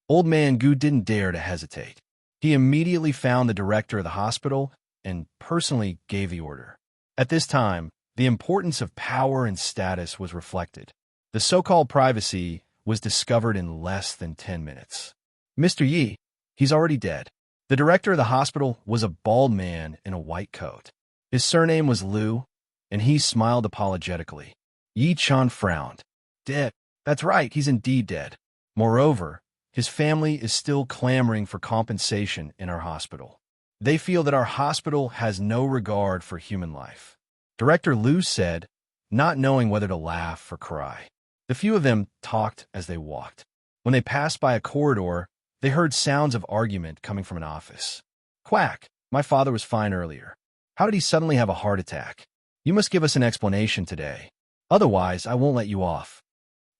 Old Man Gu didn't dare to hesitate. He immediately found the director of the hospital and personally gave the order. At this time, the importance of power and status was reflected. The so-called privacy was discovered in less than 10 minutes. Mr. Yi, he's already dead. The director of the hospital was a bald man in a white coat. His surname was Liu, and he smiled apologetically. Yi Chun frowned. Dead. That's right, he's indeed dead. Moreover, his family is still clamoring for compensation in our hospital. They feel that our hospital has no regard for human life. Director Liu said, not knowing whether to laugh or cry. The few of them talked as they walked. When they passed by a corridor, they heard sounds of argument coming from an office. Quack, my father was fine earlier. How did he suddenly have a heart attack? You must give us an explanation today. Otherwise, I won't let you off.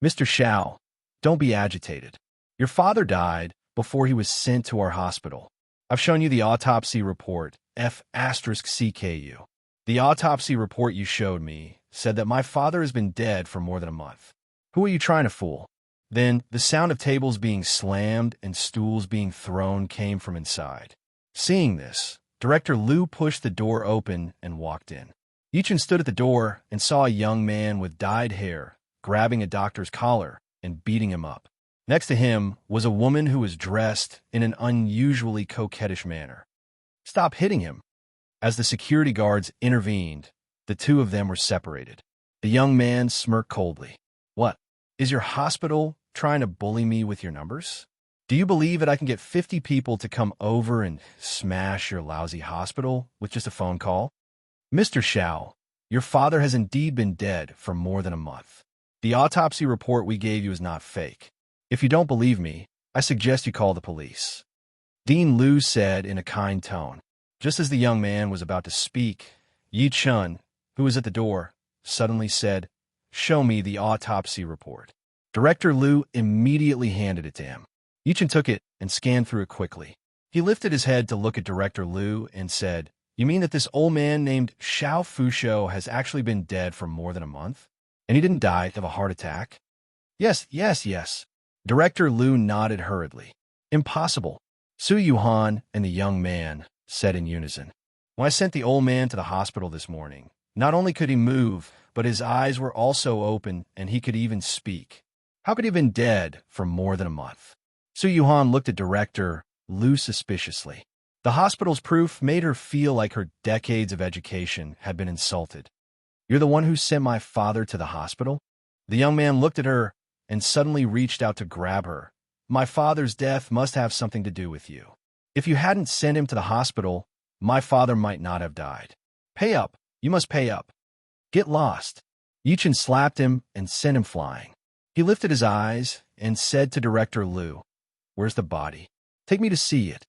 Mr. Xiao, don't be agitated. Your father died before he was sent to our hospital. I've shown you the autopsy report, F*CKU. The autopsy report you showed me said that my father has been dead for more than a month. Who are you trying to fool? Then the sound of tables being slammed and stools being thrown came from inside. Seeing this, Director Liu pushed the door open and walked in. Yi Chun stood at the door and saw a young man with dyed hair grabbing a doctor's collar and beating him up. Next to him was a woman who was dressed in an unusually coquettish manner. Stop hitting him. As the security guards intervened, the two of them were separated. The young man smirked coldly. What? Is your hospital trying to bully me with your numbers? Do you believe that I can get 50 people to come over and smash your lousy hospital with just a phone call? Mr. Xiao, your father has indeed been dead for more than a month. The autopsy report we gave you is not fake. If you don't believe me, I suggest you call the police. Dean Liu said in a kind tone. Just as the young man was about to speak, Yi Chun, who was at the door, suddenly said, "Show me the autopsy report." Director Liu immediately handed it to him. Yi Chun took it and scanned through it quickly. He lifted his head to look at Director Liu and said, "You mean that this old man named Xiao Fusho has actually been dead for more than a month? And he didn't die of a heart attack?" Yes. Director Liu nodded hurriedly. "Impossible," Su Yuhan and the young man said in unison. "When I sent the old man to the hospital this morning, not only could he move, but his eyes were also open and he could even speak. How could he have been dead for more than a month?" Su Yuhan looked at Director Liu suspiciously. The hospital's proof made her feel like her decades of education had been insulted. "You're the one who sent my father to the hospital?" The young man looked at her and suddenly reached out to grab her. "My father's death must have something to do with you. If you hadn't sent him to the hospital, my father might not have died. Pay up. You must pay up. Get lost." Yi Chun slapped him and sent him flying. He lifted his eyes and said to Director Liu, "Where's the body? Take me to see it."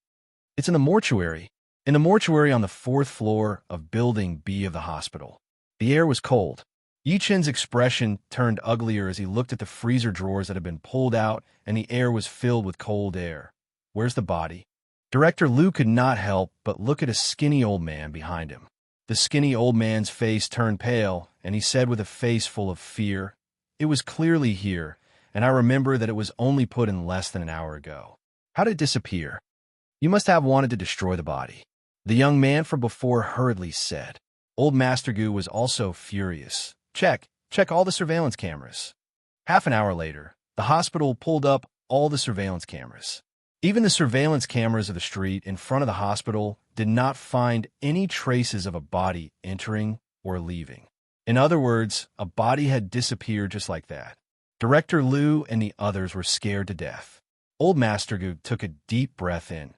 "It's in the mortuary." "In the mortuary on the 4th floor of Building B of the hospital." The air was cold. Yi Chun's expression turned uglier as he looked at the freezer drawers that had been pulled out and the air was filled with cold air. "Where's the body?" Director Liu could not help but look at a skinny old man behind him. The skinny old man's face turned pale, and he said with a face full of fear, "It was clearly here, and I remember that it was only put in less than an hour ago. How did it disappear? You must have wanted to destroy the body." The young man from before hurriedly said. Old Master Gu was also furious. Check all the surveillance cameras." Half an hour later, the hospital pulled up all the surveillance cameras. Even the surveillance cameras of the street in front of the hospital did not find any traces of a body entering or leaving. In other words, a body had disappeared just like that. Director Liu and the others were scared to death. Old Master Gu took a deep breath in.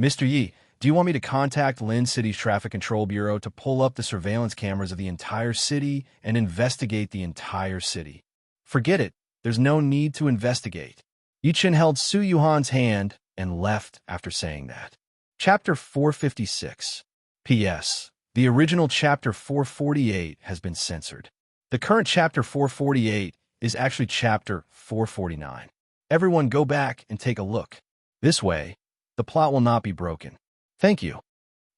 "Mr. Yi, do you want me to contact Lin City's Traffic Control Bureau to pull up the surveillance cameras of the entire city and investigate the entire city?" "Forget it. There's no need to investigate." Yi Chun held Su Yuhan's hand and left after saying that. Chapter 456. P.S. The original Chapter 448 has been censored. The current Chapter 448 is actually Chapter 449. Everyone go back and take a look. This way, the plot will not be broken. Thank you.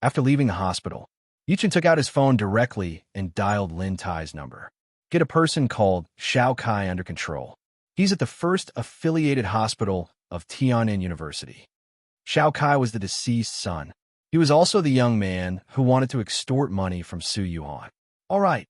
After leaving the hospital, Yi Chun took out his phone directly and dialed Lin Tai's number. Get a person called Xiao Kai under control. He's at the first affiliated hospital of Tianjin University. Xiao Kai was the deceased son. He was also the young man who wanted to extort money from Su Yuan. All right.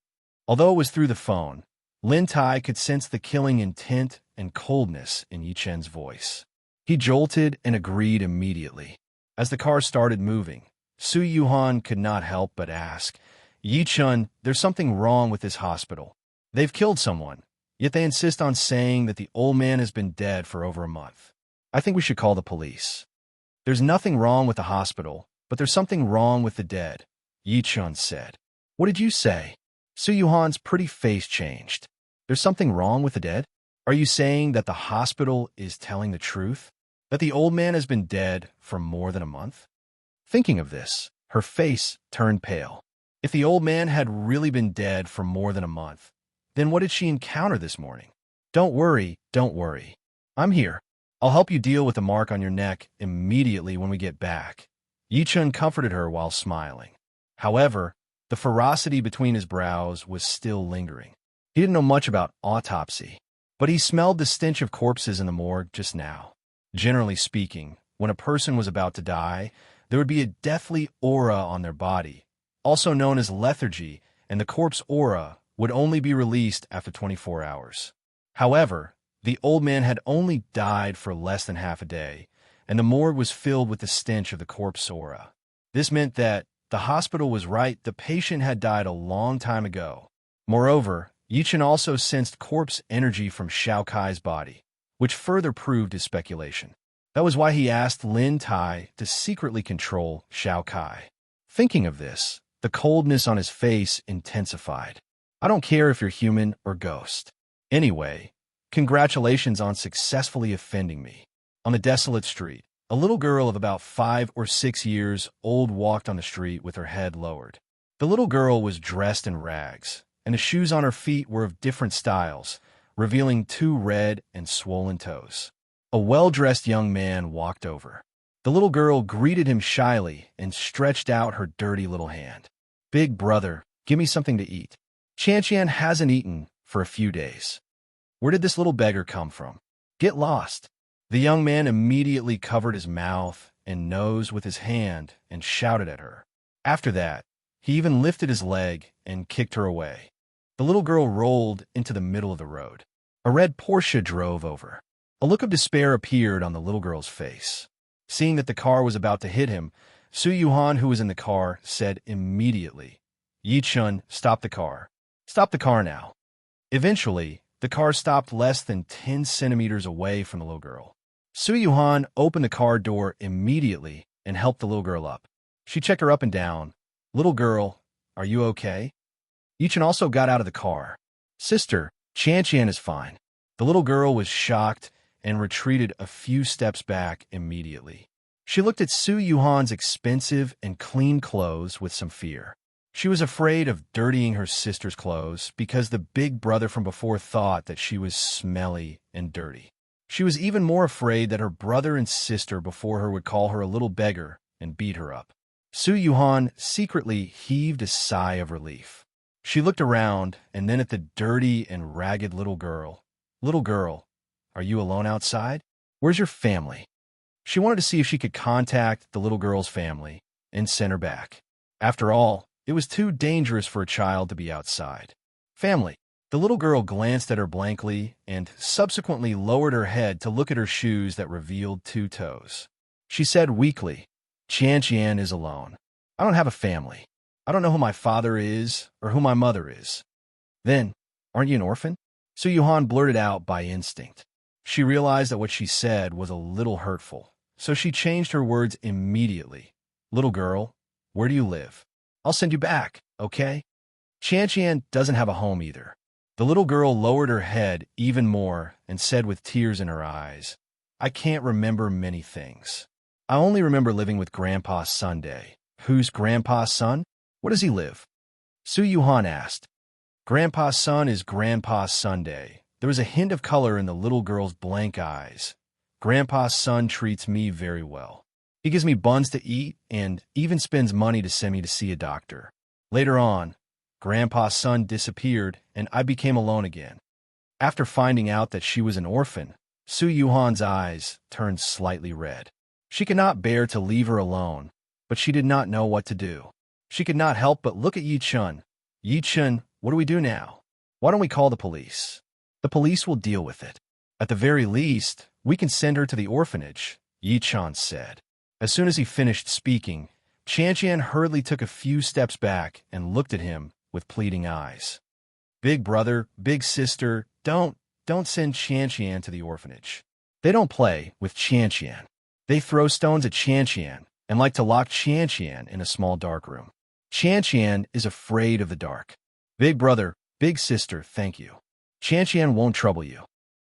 Although it was through the phone, Lin Tai could sense the killing intent and coldness in Yi Chun's voice. He jolted and agreed immediately. As the car started moving, Su Yuhan could not help but ask, "Yi Chun, there's something wrong with this hospital. They've killed someone, yet they insist on saying that the old man has been dead for over a month. I think we should call the police." "There's nothing wrong with the hospital, but there's something wrong with the dead," Yi Chun said. "What did you say?" Su Yuhan's pretty face changed. "There's something wrong with the dead? Are you saying that the hospital is telling the truth? That the old man has been dead for more than a month?" Thinking of this, her face turned pale. If the old man had really been dead for more than a month, then what did she encounter this morning? Don't worry. I'm here. I'll help you deal with the mark on your neck immediately when we get back." Yi Chun comforted her while smiling. However, the ferocity between his brows was still lingering. He didn't know much about autopsy, but he smelled the stench of corpses in the morgue just now. Generally speaking, when a person was about to die, there would be a deathly aura on their body, also known as lethargy, and the corpse aura would only be released after 24 hours. However, the old man had only died for less than half a day, and the morgue was filled with the stench of the corpse aura. This meant that the hospital was right, the patient had died a long time ago. Moreover, Yi Chun also sensed corpse energy from Xiao Kai's body, which further proved his speculation. That was why he asked Lin Tai to secretly control Xiao Kai. Thinking of this, the coldness on his face intensified. "I don't care if you're human or ghost. Anyway, congratulations on successfully offending me. On the desolate street, a little girl of about 5 or 6 years old walked on the street with her head lowered. The little girl was dressed in rags, and the shoes on her feet were of different styles, revealing 2 red and swollen toes. A well-dressed young man walked over. The little girl greeted him shyly and stretched out her dirty little hand. "Big brother, give me something to eat. Chan hasn't eaten for a few days. Where did this little beggar come from? Get lost." The young man immediately covered his mouth and nose with his hand and shouted at her. After that, he even lifted his leg and kicked her away. The little girl rolled into the middle of the road. A red Porsche drove over. A look of despair appeared on the little girl's face. Seeing that the car was about to hit him, Su Yuhan, who was in the car, said immediately, "Yi-chun, stop the car. Stop the car now." Eventually, the car stopped less than 10 centimeters away from the little girl. Su Yuhan opened the car door immediately and helped the little girl up. She checked her up and down. "Little girl, are you okay?" Yi-chun also got out of the car. "Sister, Chan is fine." The little girl was shocked and retreated a few steps back immediately. She looked at Su Yuhan's expensive and clean clothes with some fear. She was afraid of dirtying her sister's clothes because the big brother from before thought that she was smelly and dirty. She was even more afraid that her brother and sister before her would call her a little beggar and beat her up. Su Yuhan secretly heaved a sigh of relief. She looked around and then at the dirty and ragged little girl. "Little girl, are you alone outside? Where's your family?" She wanted to see if she could contact the little girl's family and send her back. After all, it was too dangerous for a child to be outside. "Family." The little girl glanced at her blankly and subsequently lowered her head to look at her shoes that revealed 2 toes. She said weakly, "Chan is alone. I don't have a family. I don't know who my father is or who my mother is." "Then, aren't you an orphan?" Su Yuhan blurted out by instinct. She realized that what she said was a little hurtful, so she changed her words immediately. "Little girl, where do you live? I'll send you back, okay?" Chan doesn't have a home either. The little girl lowered her head even more and said with tears in her eyes, "I can't remember many things. I only remember living with Grandpa Sunday." "Who's Grandpa's son? Where does he live?" Su Yuhan asked. "Grandpa's son is Grandpa Sunday." There was a hint of color in the little girl's blank eyes. "Grandpa's son treats me very well. He gives me buns to eat and even spends money to send me to see a doctor. Later on, Grandpa's son disappeared and I became alone again." After finding out that she was an orphan, Su Yuhan's eyes turned slightly red. She could not bear to leave her alone, but she did not know what to do. She could not help but look at Yi-chun. "Yi-chun, what do we do now? Why don't we call the police? The police will deal with it. At the very least, we can send her to the orphanage," Yi-chun said. As soon as he finished speaking, Chan hurriedly took a few steps back and looked at him with pleading eyes. "Big brother, big sister, don't send Chan to the orphanage. They don't play with Chan. They throw stones at Chan and like to lock Chan in a small dark room. Chan is afraid of the dark. Big brother, big sister, thank you. Chan won't trouble you."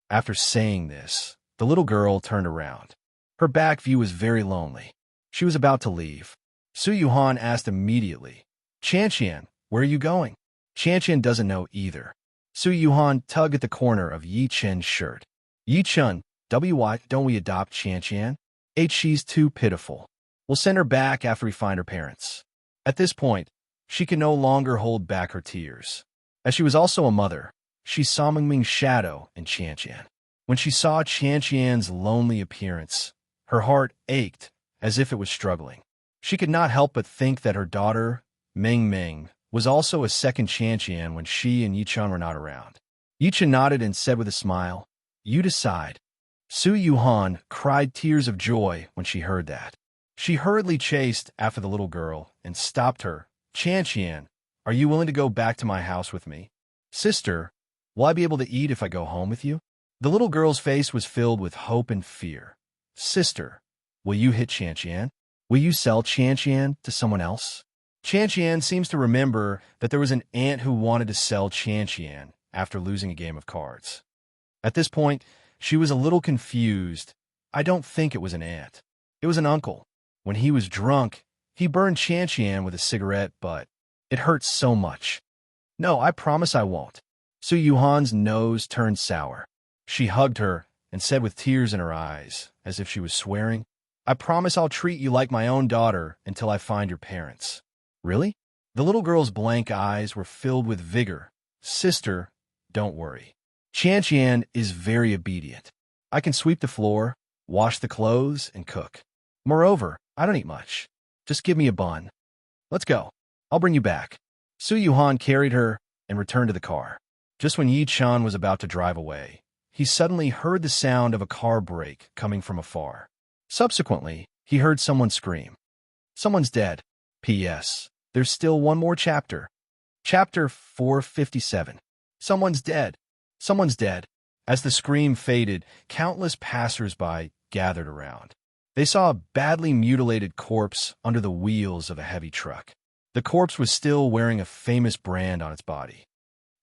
After saying this, the little girl turned around. Her back view was very lonely. She was about to leave. Su Yuhan asked immediately, "Chan, where are you going?" Chan doesn't know either. Su Yuhan tugged at the corner of Yi-chun's shirt. "Yi-chun, why don't we adopt Chan? She's too pitiful. We'll send her back after we find her parents." At this point, she could no longer hold back her tears. As she was also a mother, she saw Mingming's shadow in Chan. When she saw Chan's lonely appearance, her heart ached as if it was struggling. She could not help but think that her daughter, Ming, was also a second Chan when she and Yi-chun were not around. Yi-chun nodded and said with a smile, "You decide." Su Yuhan cried tears of joy when she heard that. She hurriedly chased after the little girl and stopped her. "Chan, are you willing to go back to my house with me?" "Sister, will I be able to eat if I go home with you?" The little girl's face was filled with hope and fear. "Sister, will you hit Chan? Will you sell Chan to someone else?" Chan seems to remember that there was an aunt who wanted to sell Chan after losing a game of cards. At this point, she was a little confused. I don't think it was an aunt. It was an uncle. When he was drunk, he burned Qian with a cigarette, but it hurt so much. No, I promise I won't. Su Yuhan's nose turned sour. She hugged her and said with tears in her eyes, as if she was swearing, I promise I'll treat you like my own daughter until I find your parents. Really? The little girl's blank eyes were filled with vigor. Sister, don't worry. Qian is very obedient. I can sweep the floor, wash the clothes, and cook. Moreover, I don't eat much. Just give me a bun. Let's go. I'll bring you back. Su Yuhan carried her and returned to the car. Just when Yi Chun was about to drive away, he suddenly heard the sound of a car brake coming from afar. Subsequently, he heard someone scream. Someone's dead. P.S. There's still one more chapter. Chapter 457. Someone's dead. Someone's dead. As the scream faded, countless passers-by gathered around. They saw a badly mutilated corpse under the wheels of a heavy truck. The corpse was still wearing a famous brand on its body.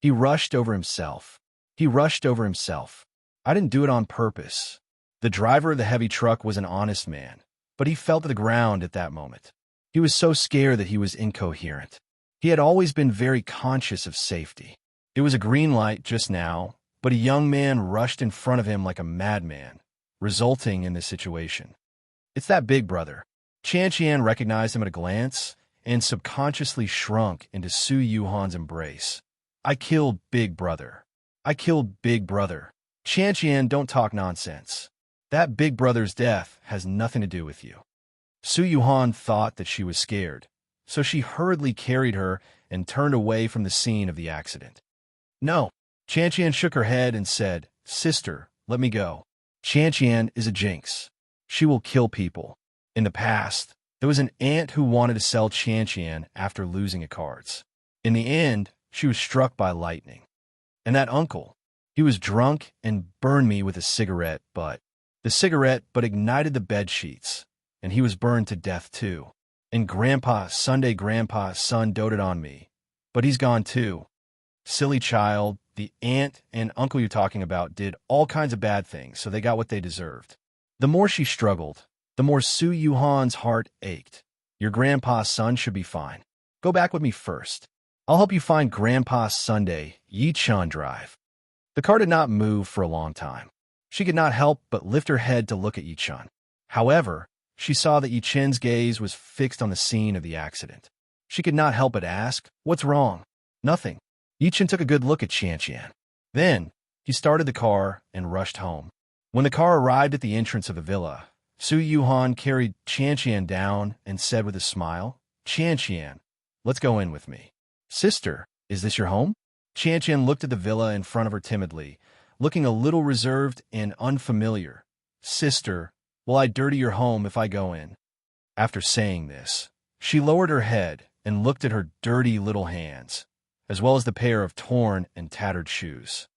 He rushed over himself. I didn't do it on purpose. The driver of the heavy truck was an honest man, but he fell to the ground at that moment. He was so scared that he was incoherent. He had always been very conscious of safety. It was a green light just now, but a young man rushed in front of him like a madman, resulting in this situation. It's that big brother. Qian recognized him at a glance and subconsciously shrunk into Su Yuhan's embrace. I killed Big Brother. Qian, don't talk nonsense. That Big Brother's death has nothing to do with you. Su Yuhan thought that she was scared, so she hurriedly carried her and turned away from the scene of the accident. No. Qian shook her head and said, Sister, let me go. Qian is a jinx. She will kill people. In the past, there was an aunt who wanted to sell Qian after losing at cards. In the end, she was struck by lightning. And that uncle, he was drunk and burned me with a cigarette butt. The cigarette butt ignited the bed sheets, and he was burned to death too. And Grandpa's son doted on me, but he's gone too. Silly child, the aunt and uncle you're talking about did all kinds of bad things, so they got what they deserved. The more she struggled, the more Su Yuhan's heart ached. Your grandpa's son should be fine. Go back with me first. I'll help you find Grandpa's Sunday, Yi Chun Drive. The car did not move for a long time. She could not help but lift her head to look at Yi Chun. However, she saw that Yi Chun's gaze was fixed on the scene of the accident. She could not help but ask, What's wrong? Nothing. Yi Chun took a good look at Qian. Then, he started the car and rushed home. When the car arrived at the entrance of the villa, Su Yuhan carried Qian down and said with a smile, Qian, let's go in with me. Sister, is this your home? Qian looked at the villa in front of her timidly, looking a little reserved and unfamiliar. Sister, will I dirty your home if I go in? After saying this, she lowered her head and looked at her dirty little hands, as well as the pair of torn and tattered shoes.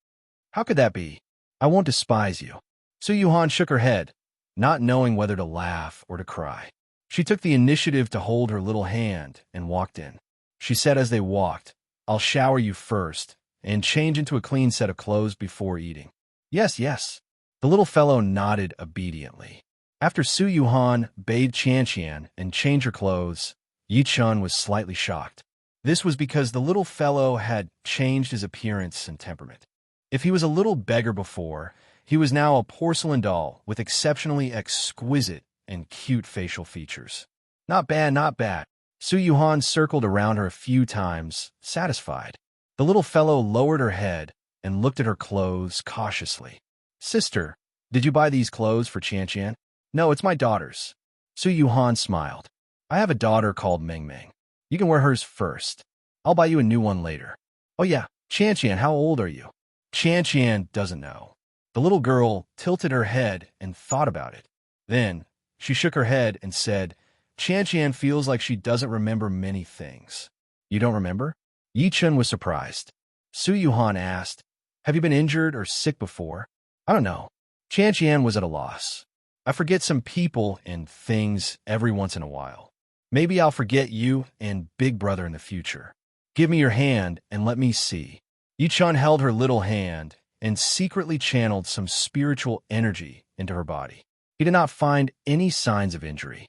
How could that be? I won't despise you. Su Yuhan shook her head, not knowing whether to laugh or to cry. She took the initiative to hold her little hand and walked in. She said as they walked, I'll shower you first and change into a clean set of clothes before eating. Yes. The little fellow nodded obediently. After Su Yuhan bathed Qian and changed her clothes, Yi Chun was slightly shocked. This was because the little fellow had changed his appearance and temperament. If he was a little beggar before, he was now a porcelain doll with exceptionally exquisite and cute facial features. Not bad. Su Yuhan circled around her a few times, satisfied. The little fellow lowered her head and looked at her clothes cautiously. Sister, did you buy these clothes for Qian? No, it's my daughter's. Su Yuhan smiled. I have a daughter called Meng. You can wear hers first. I'll buy you a new one later. Oh yeah, Qian, how old are you? Qian doesn't know. The little girl tilted her head and thought about it. Then, she shook her head and said, Qian feels like she doesn't remember many things. You don't remember? Yi Chun was surprised. Su Yuhan asked, Have you been injured or sick before? I don't know. Qian was at a loss. I forget some people and things every once in a while. Maybe I'll forget you and Big Brother in the future. Give me your hand and let me see. Yi-chun held her little hand and secretly channeled some spiritual energy into her body. He did not find any signs of injury.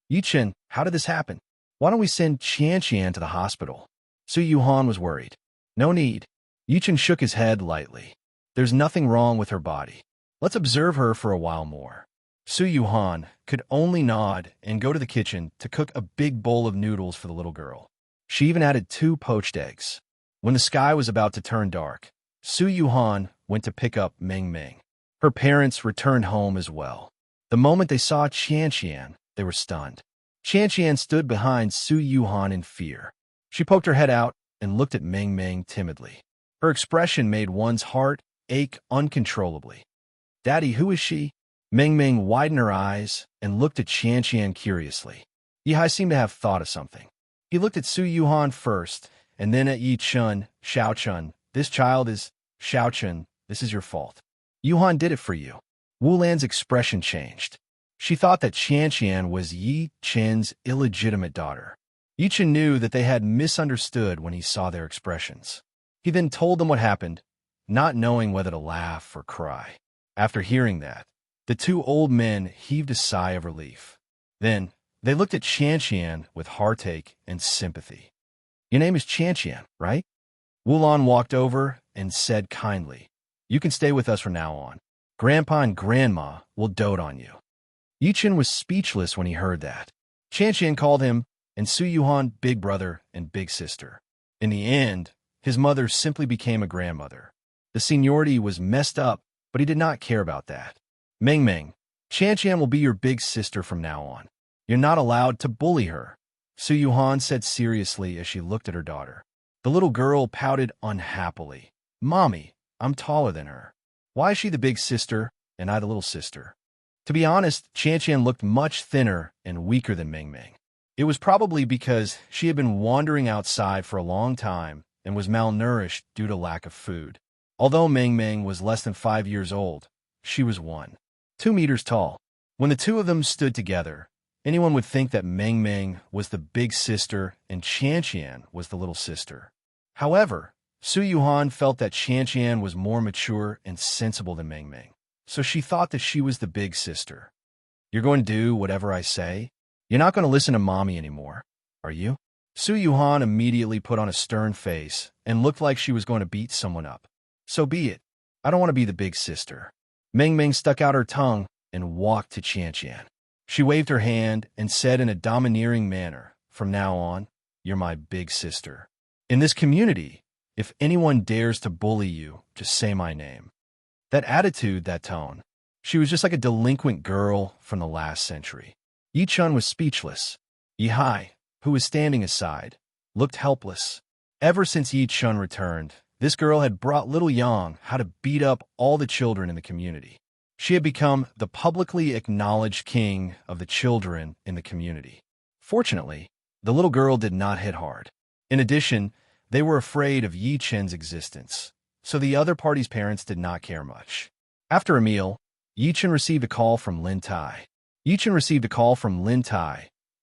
Yi-chun, how did this happen? Why don't we send Qian to the hospital? Su Yuhan was worried. No need. Yi-chun shook his head lightly. There's nothing wrong with her body. Let's observe her for a while more. Su Yuhan could only nod and go to the kitchen to cook a big bowl of noodles for the little girl. She even added 2 poached eggs. When the sky was about to turn dark, Su Yuhan went to pick up Meng Meng. Her parents returned home as well. The moment they saw Qian, they were stunned. Qian stood behind Su Yuhan in fear. She poked her head out and looked at Meng Meng timidly. Her expression made one's heart ache uncontrollably. Daddy, who is she? Meng Meng widened her eyes and looked at Qian curiously. Yihai seemed to have thought of something. He looked at Su Yuhan first, and then at Yi-chun. Xiao-chun, this child is... Xiao-chun, this is your fault. Yuhan did it for you. Wu Lan's expression changed. She thought that Qian was Yi-chun's illegitimate daughter. Yi-chun knew that they had misunderstood when he saw their expressions. He then told them what happened, not knowing whether to laugh or cry. After hearing that, the 2 old men heaved a sigh of relief. Then, they looked at Qian with heartache and sympathy. Your name is Qian, right? Wu Lan walked over and said kindly, You can stay with us from now on. Grandpa and Grandma will dote on you. Yi-chun was speechless when he heard that. Qian called him and Su Yuhan big brother and big sister. In the end, his mother simply became a grandmother. The seniority was messed up, but he did not care about that. Meng Meng, Qian will be your big sister from now on. You're not allowed to bully her, Su Yuhan said seriously as she looked at her daughter. The little girl pouted unhappily. Mommy, I'm taller than her. Why is she the big sister and I the little sister? To be honest, Qian looked much thinner and weaker than Meng Meng. It was probably because she had been wandering outside for a long time and was malnourished due to lack of food. Although Meng Meng was less than 5 years old, she was 2 meters tall. When the 2 of them stood together, anyone would think that Meng Meng was the big sister and Qian was the little sister. However, Su Yuhan felt that Qian was more mature and sensible than Meng Meng, so she thought that she was the big sister. You're going to do whatever I say? You're not going to listen to Mommy anymore, are you? Su Yuhan immediately put on a stern face and looked like she was going to beat someone up. So be it. I don't want to be the big sister. Meng Meng stuck out her tongue and walked to Qian. She waved her hand and said in a domineering manner, From now on, you're my big sister. In this community, if anyone dares to bully you, just say my name. That attitude, that tone. She was just like a delinquent girl from the last century. Yi-chun was speechless. Yihai, who was standing aside, looked helpless. Ever since Yi-chun returned, this girl had brought little Yang how to beat up all the children in the community. She had become the publicly acknowledged king of the children in the community. Fortunately, the little girl did not hit hard. In addition, they were afraid of Yi-chun's existence, so the other party's parents did not care much. After a meal, Yi-chun received a call from Lin Tai.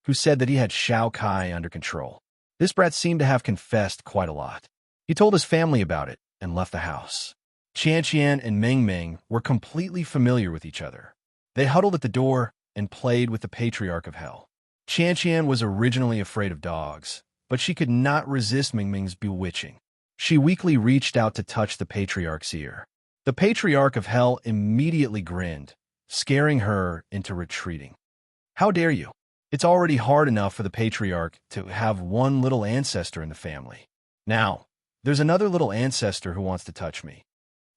Who said that he had Shao Kai under control. This brat seemed to have confessed quite a lot. He told his family about it and left the house. Qian and Meng Meng were completely familiar with each other. They huddled at the door and played with the Patriarch of Hell. Qian was originally afraid of dogs, but she could not resist Meng Meng's bewitching. She weakly reached out to touch the Patriarch's ear. The Patriarch of Hell immediately grinned, scaring her into retreating. How dare you? It's already hard enough for the Patriarch to have one little ancestor in the family. Now, there's another little ancestor who wants to touch me.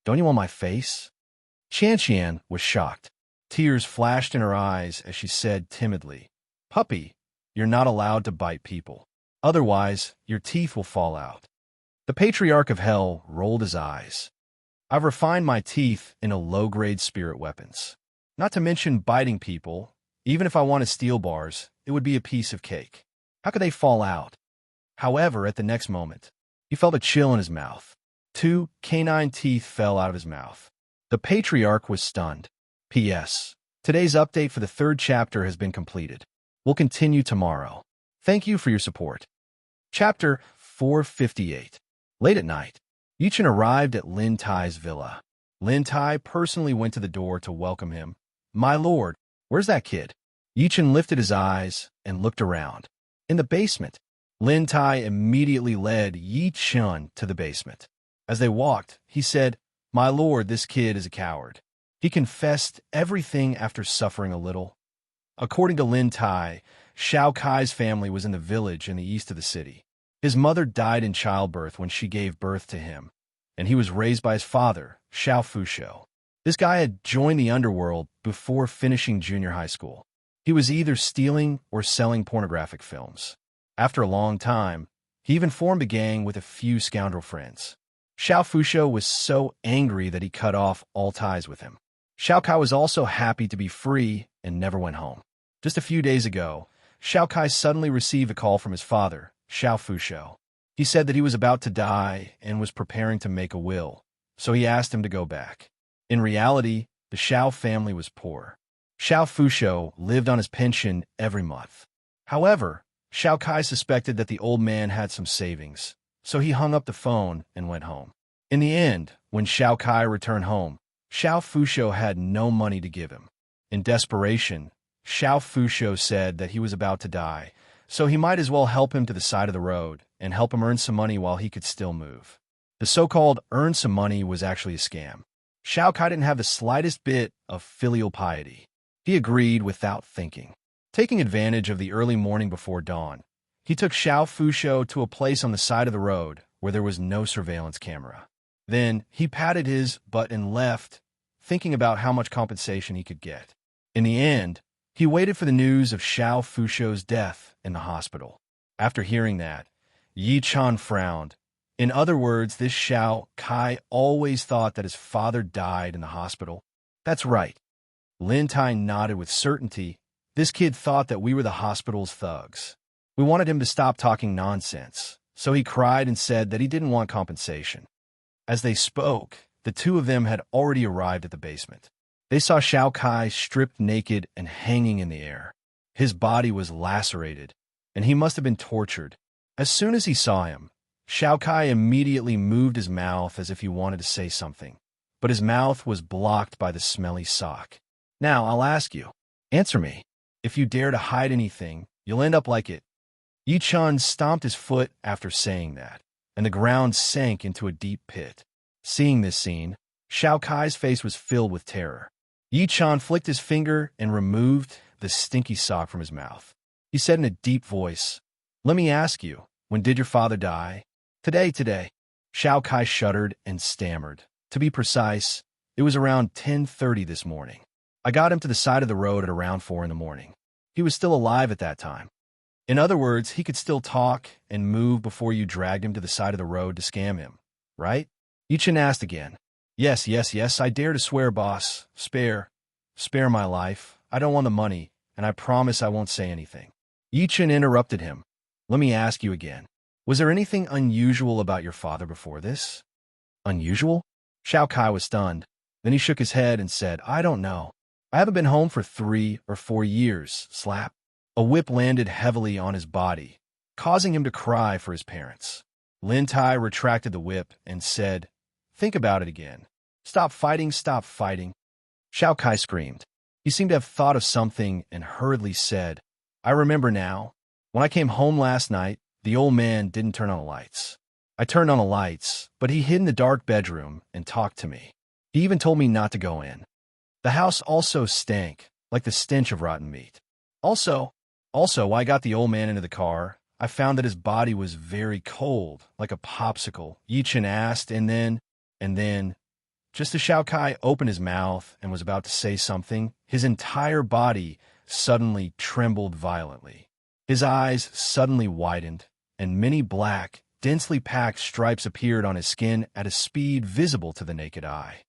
Don't you want my face? Qian was shocked. Tears flashed in her eyes as she said timidly, Puppy, you're not allowed to bite people. Otherwise, your teeth will fall out. The Patriarch of Hell rolled his eyes. I've refined my teeth into low-grade spirit weapons. Not to mention biting people. Even if I wanted steel bars, it would be a piece of cake. How could they fall out? However, at the next moment, he felt a chill in his mouth. 2 canine teeth fell out of his mouth. The Patriarch was stunned. P.S. Today's update for the 3rd chapter has been completed. We'll continue tomorrow. Thank you for your support. Chapter 458. Late at night, Yichen arrived at Lin Tai's villa. Lin Tai personally went to the door to welcome him. "My lord, where's that kid?" Yichen lifted his eyes and looked around. "In the basement." Lin Tai immediately led Yi Chun to the basement. As they walked, he said, "My lord, this kid is a coward. He confessed everything after suffering a little." According to Lin Tai, Shao Kai's family was in the village in the east of the city. His mother died in childbirth when she gave birth to him, and he was raised by his father, Shao Fusho. This guy had joined the underworld before finishing junior high school. He was either stealing or selling pornographic films. After a long time, he even formed a gang with a few scoundrel friends. Shao Fusho was so angry that he cut off all ties with him. Shao Kai was also happy to be free and never went home. Just a few days ago, Shao Kai suddenly received a call from his father, Shao Fusho. He said that he was about to die and was preparing to make a will, so he asked him to go back. In reality, the Shao family was poor. Shao Fusho lived on his pension every month. However, Shao Kai suspected that the old man had some savings, so he hung up the phone and went home. In the end, when Shao Kai returned home, Shao Fusho had no money to give him. In desperation, Shao Fusho said that he was about to die, so he might as well help him to the side of the road and help him earn some money while he could still move. The so-called earn some money was actually a scam. Shao Kai didn't have the slightest bit of filial piety. He agreed without thinking. Taking advantage of the early morning before dawn, he took Shao Fusho to a place on the side of the road where there was no surveillance camera. Then he patted his butt and left, thinking about how much compensation he could get. In the end, he waited for the news of Shao Fusho's death in the hospital. After hearing that, Yi Chan frowned. In other words, this Shao Kai always thought that his father died in the hospital. That's right. Lin Tai nodded with certainty. This kid thought that we were the hospital's thugs. We wanted him to stop talking nonsense, so he cried and said that he didn't want compensation. As they spoke, the two of them had already arrived at the basement. They saw Shao Kai stripped naked and hanging in the air. His body was lacerated, and he must have been tortured. As soon as he saw him, Shao Kai immediately moved his mouth as if he wanted to say something, but his mouth was blocked by the smelly sock. "Now, I'll ask you. Answer me. If you dare to hide anything, you'll end up like it." Yi Chun stomped his foot after saying that, and the ground sank into a deep pit. Seeing this scene, Shao Kai's face was filled with terror. Yi Chun flicked his finger and removed the stinky sock from his mouth. He said in a deep voice, "Let me ask you, when did your father die?" Today. Shao Kai shuddered and stammered. "To be precise, it was around 10:30 this morning. I got him to the side of the road at around 4 in the morning. He was still alive at that time." In other words, he could still talk and move before you dragged him to the side of the road to scam him, right? Yichen asked again. Yes, I dare to swear, boss. Spare my life. I don't want the money, and I promise I won't say anything." Yichen interrupted him. "Let me ask you again. Was there anything unusual about your father before this?" "Unusual?" Shao Kai was stunned. Then he shook his head and said, "I don't know. I haven't been home for 3 or 4 years." Slap. A whip landed heavily on his body, causing him to cry for his parents. Lin Tai retracted the whip and said, "Think about it again. Stop fighting. Shao Kai screamed. He seemed to have thought of something and hurriedly said, "I remember now. When I came home last night, the old man didn't turn on the lights. I turned on the lights, but he hid in the dark bedroom and talked to me. He even told me not to go in. The house also stank, like the stench of rotten meat. Also, when I got the old man into the car, I found that his body was very cold, like a popsicle." Yichen asked, and then, just as Shao Kai opened his mouth and was about to say something, his entire body suddenly trembled violently. His eyes suddenly widened, and many black, densely packed stripes appeared on his skin at a speed visible to the naked eye.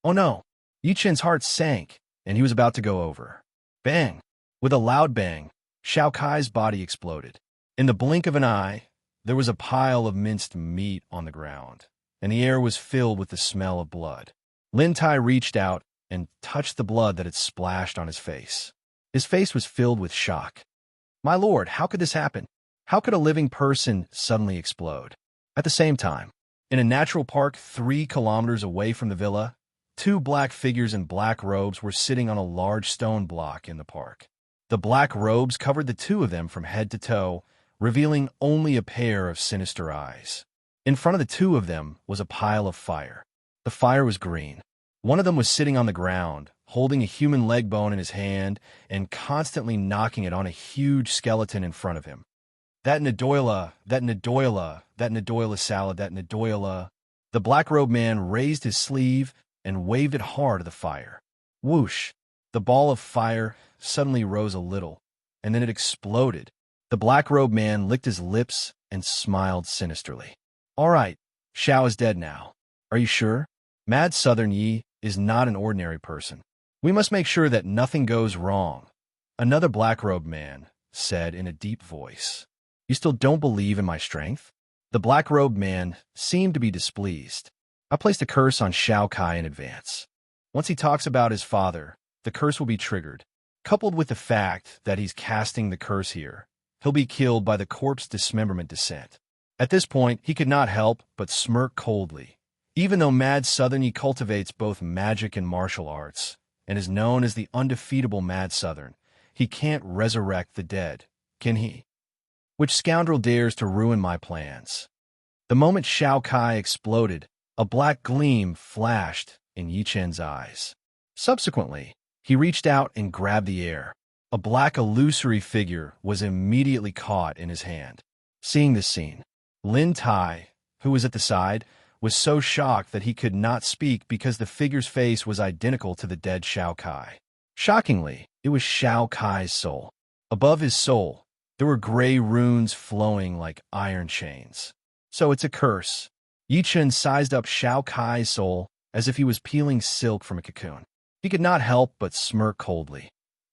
Oh no! Yichen's heart sank, and he was about to go over. Bang! With a loud bang, Shao Kai's body exploded. In the blink of an eye, there was a pile of minced meat on the ground, and the air was filled with the smell of blood. Lin Tai reached out and touched the blood that had splashed on his face. His face was filled with shock. "My lord, how could this happen? How could a living person suddenly explode?" At the same time, In a natural park 3 kilometers away from the villa, 2 black figures in black robes were sitting on a large stone block in the park. The black robes covered the two of them from head to toe, revealing only a pair of sinister eyes. In front of the two of them was a pile of fire. The fire was green. One of them was sitting on the ground, holding a human leg bone in his hand and constantly knocking it on a huge skeleton in front of him. That Nadoila salad, that Nadoila. The black-robed man raised his sleeve and waved it hard at the fire. Whoosh! The ball of fire suddenly rose a little, and then it exploded. The black-robed man licked his lips and smiled sinisterly. All right, Xiao is dead now. Are you sure? Mad Southern Yi is not an ordinary person. We must make sure that nothing goes wrong. Another black-robed man said in a deep voice. You still don't believe in my strength? The black-robed man seemed to be displeased. I placed a curse on Xiao Kai in advance. Once he talks about his father, the curse will be triggered. Coupled with the fact that he's casting the curse here, he'll be killed by the corpse dismemberment descent. At this point, he could not help but smirk coldly. Even though Mad Southern Yi cultivates both magic and martial arts, and is known as the undefeatable Mad Southern, he can't resurrect the dead, can he? Which scoundrel dares to ruin my plans? The moment Xiao Kai exploded, a black gleam flashed in Yi Chen's eyes. Subsequently, he reached out and grabbed the air. A black illusory figure was immediately caught in his hand. Seeing this scene, Lin Tai, who was at the side, was so shocked that he could not speak because the figure's face was identical to the dead Xiao Kai. Shockingly, it was Xiao Kai's soul. Above his soul, there were gray runes flowing like iron chains. So it's a curse. Yi Chen sized up Xiao Kai's soul as if he was peeling silk from a cocoon. He could not help but smirk coldly.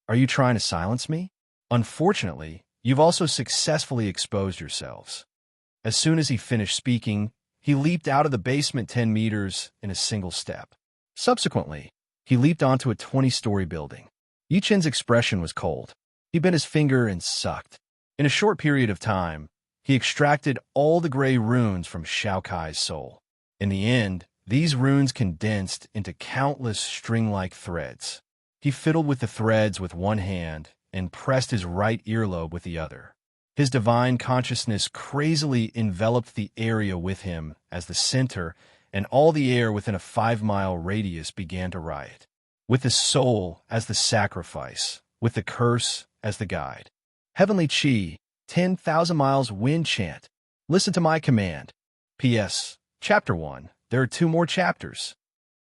Are you trying to silence me? Unfortunately, you've also successfully exposed yourselves. As soon as he finished speaking, he leaped out of the basement 10 meters in a single step. Subsequently, he leaped onto a 20-story building. Yi Chen's expression was cold. He bent his finger and sucked. In a short period of time, he extracted all the gray runes from Xiao Kai's soul. In the end, these runes condensed into countless string-like threads. He fiddled with the threads with one hand and pressed his right earlobe with the other. His divine consciousness crazily enveloped the area with him as the center, and all the air within a 5-mile radius began to riot. With the soul as the sacrifice, with the curse as the guide. Heavenly Chi, 10,000 miles wind chant. Listen to my command. P.S. Chapter 1. There are 2 more chapters.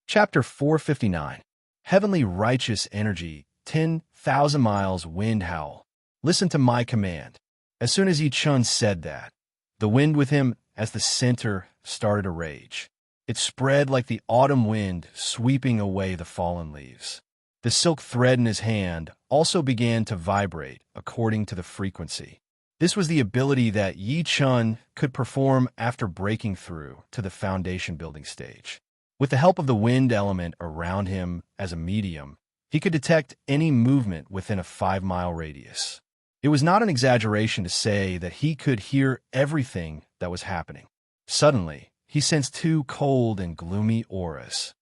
Chapter 459. Heavenly righteous energy, 10,000 miles wind howl. Listen to my command. As soon as Yi Chen said that, the wind with him as the center started to rage. It spread like the autumn wind sweeping away the fallen leaves. The silk thread in his hand also began to vibrate according to the frequency. This was the ability that Yi Chen could perform after breaking through to the foundation building stage. With the help of the wind element around him as a medium, he could detect any movement within a 5-mile radius. It was not an exaggeration to say that he could hear everything that was happening. Suddenly, he sensed 2 cold and gloomy auras.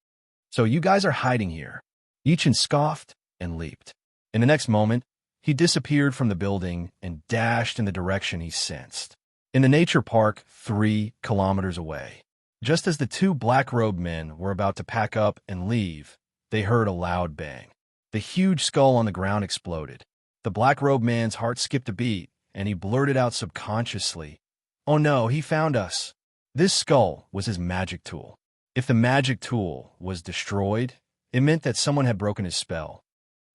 So you guys are hiding here. Yi Chen scoffed and leaped. In the next moment, he disappeared from the building and dashed in the direction he sensed. In the nature park 3 kilometers away, just as the 2 black-robed men were about to pack up and leave, they heard a loud bang. The huge skull on the ground exploded. The black-robed man's heart skipped a beat, and he blurted out subconsciously, "Oh no, he found us." This skull was his magic tool. If the magic tool was destroyed, it meant that someone had broken his spell.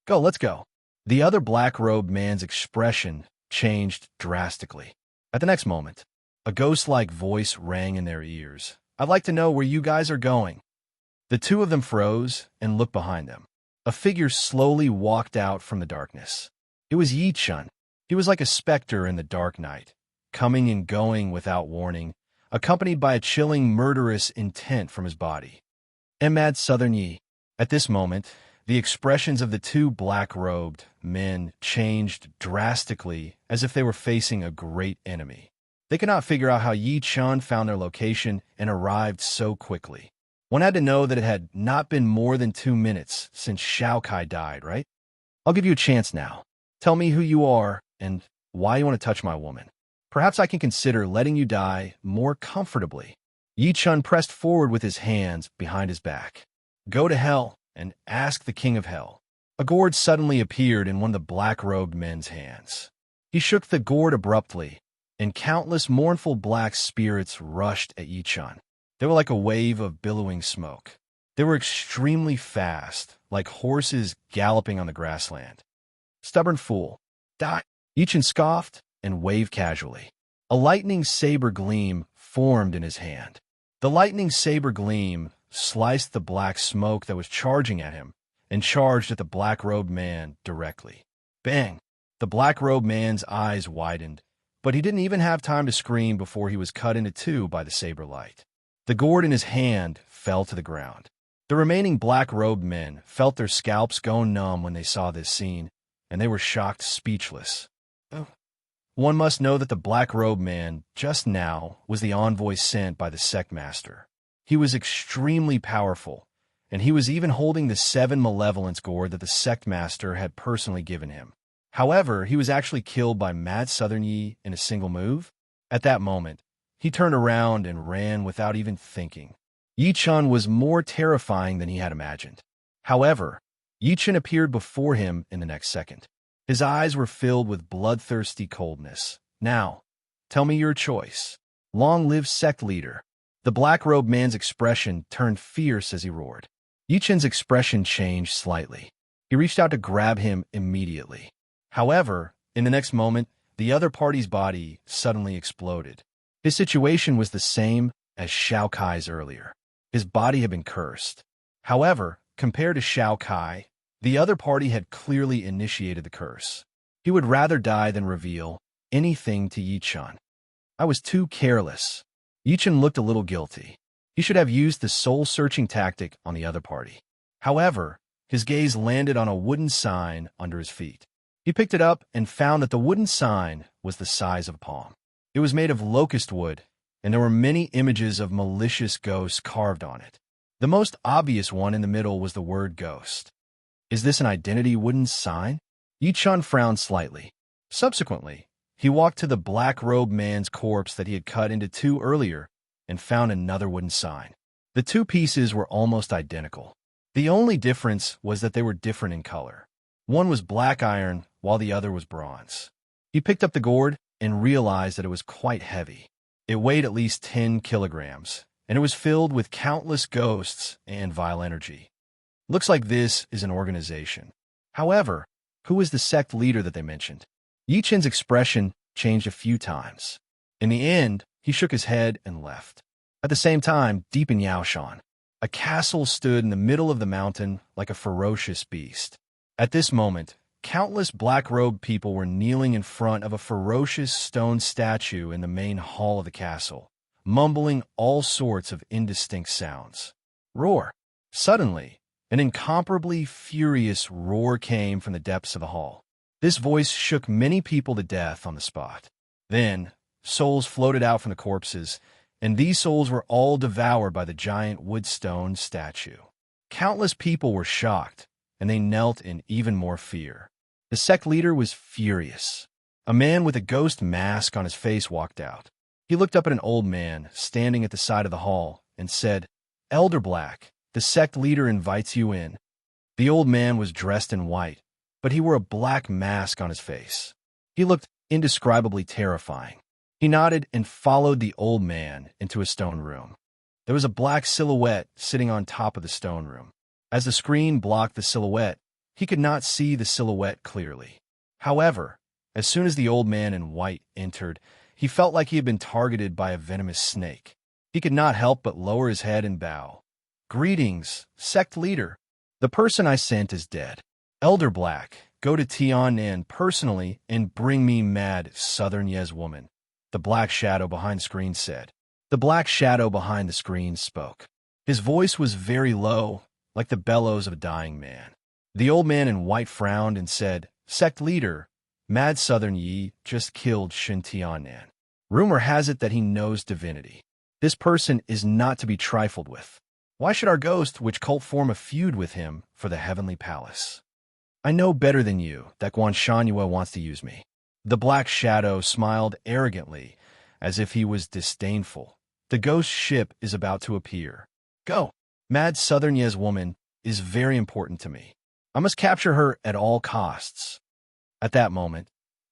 Go, let's go. The other black-robed man's expression changed drastically. At the next moment, a ghost-like voice rang in their ears. I'd like to know where you guys are going. The 2 of them froze and looked behind them. A figure slowly walked out from the darkness. It was Yi Chen. He was like a specter in the dark night, coming and going without warning, accompanied by a chilling, murderous intent from his body. Mad Southern Yi. At this moment, the expressions of the 2 black-robed men changed drastically as if they were facing a great enemy. They could not figure out how Yi Chun found their location and arrived so quickly. One had to know that it had not been more than 2 minutes since Shao Kai died, right? I'll give you a chance now. Tell me who you are and why you want to touch my woman. Perhaps I can consider letting you die more comfortably. Yi Chun pressed forward with his hands behind his back. Go to hell and ask the king of hell. A gourd suddenly appeared in one of the black-robed men's hands. He shook the gourd abruptly, and countless mournful black spirits rushed at Yi Chun. They were like a wave of billowing smoke. They were extremely fast, like horses galloping on the grassland. Stubborn fool. Die. Yi Chun scoffed and waved casually. A lightning saber gleam formed in his hand. The lightning saber gleam sliced the black smoke that was charging at him and charged at the black-robed man directly. Bang! The black-robed man's eyes widened, but he didn't even have time to scream before he was cut into two by the saber light. The gourd in his hand fell to the ground. The remaining black-robed men felt their scalps go numb when they saw this scene, and they were shocked speechless. One must know that the black-robed man just now was the envoy sent by the sect master. He was extremely powerful, and he was even holding the 7 malevolence gourd that the sect master had personally given him. However, he was actually killed by Mad Southern Yi in a single move. At that moment, he turned around and ran without even thinking. Yi Chun was more terrifying than he had imagined. However, Yi Chun appeared before him in the next second. His eyes were filled with bloodthirsty coldness. Now, tell me your choice. Long live sect leader. The black-robed man's expression turned fierce as he roared. Yi Chun's expression changed slightly. He reached out to grab him immediately. However, in the next moment, the other party's body suddenly exploded. His situation was the same as Shao Kai's earlier. His body had been cursed. However, compared to Shao Kai, the other party had clearly initiated the curse. He would rather die than reveal anything to Yi Chun. I was too careless. Yi Chun looked a little guilty. He should have used the soul-searching tactic on the other party. However, his gaze landed on a wooden sign under his feet. He picked it up and found that the wooden sign was the size of a palm. It was made of locust wood, and there were many images of malicious ghosts carved on it. The most obvious one in the middle was the word ghost. Is this an identity wooden sign? Yi Chun frowned slightly. Subsequently, he walked to the black-robed man's corpse that he had cut into two earlier and found another wooden sign. The two pieces were almost identical. The only difference was that they were different in color. One was black iron, while the other was bronze. He picked up the gourd and realized that it was quite heavy. It weighed at least 10 kilograms, and it was filled with countless ghosts and vile energy. Looks like this is an organization. However, who is the sect leader that they mentioned? Yi Chun's expression changed a few times. In the end, he shook his head and left. At the same time, deep in Yaoshan, a castle stood in the middle of the mountain like a ferocious beast. At this moment, countless black-robed people were kneeling in front of a ferocious stone statue in the main hall of the castle, mumbling all sorts of indistinct sounds. Roar! Suddenly, an incomparably furious roar came from the depths of the hall. This voice shook many people to death on the spot. Then, souls floated out from the corpses, and these souls were all devoured by the giant wood-stone statue. Countless people were shocked, and they knelt in even more fear. The sect leader was furious. A man with a ghost mask on his face walked out. He looked up at an old man standing at the side of the hall and said, "Elder Black, the sect leader invites you in." The old man was dressed in white, but he wore a black mask on his face. He looked indescribably terrifying. He nodded and followed the old man into a stone room. There was a black silhouette sitting on top of the stone room. As the screen blocked the silhouette, he could not see the silhouette clearly. However, as soon as the old man in white entered, he felt like he had been targeted by a venomous snake. He could not help but lower his head and bow. "Greetings, sect leader. The person I sent is dead. Elder Black, go to Tiannan personally and bring me Mad Southern Yes woman," the black shadow behind the screen said. The black shadow behind the screen spoke. His voice was very low, like the bellows of a dying man. The old man in white frowned and said, "Sect leader, Mad Southern Yi just killed Shin Tiannan." Rumor has it that he knows divinity. This person is not to be trifled with. Why should our ghost witch cult form a feud with him for the heavenly palace? I know better than you that Guanshanhua wants to use me. The black shadow smiled arrogantly, as if he was disdainful. The ghost ship is about to appear. Go! Mad Southern Yes woman is very important to me. I must capture her at all costs. At that moment,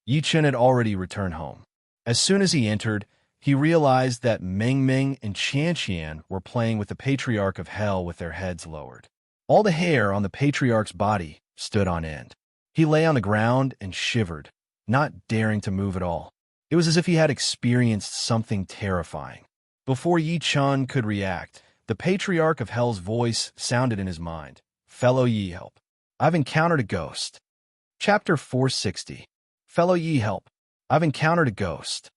Yi Chen had already returned home. As soon as he entered, he realized that Meng Meng and Qian were playing with the Patriarch of Hell with their heads lowered. All the hair on the Patriarch's body stood on end. He lay on the ground and shivered, not daring to move at all. It was as if he had experienced something terrifying. Before Yi Chen could react, the Patriarch of Hell's voice sounded in his mind. Fellow Yi Help. I've encountered a ghost. Chapter 460. Fellow Yi Help. I've encountered a ghost.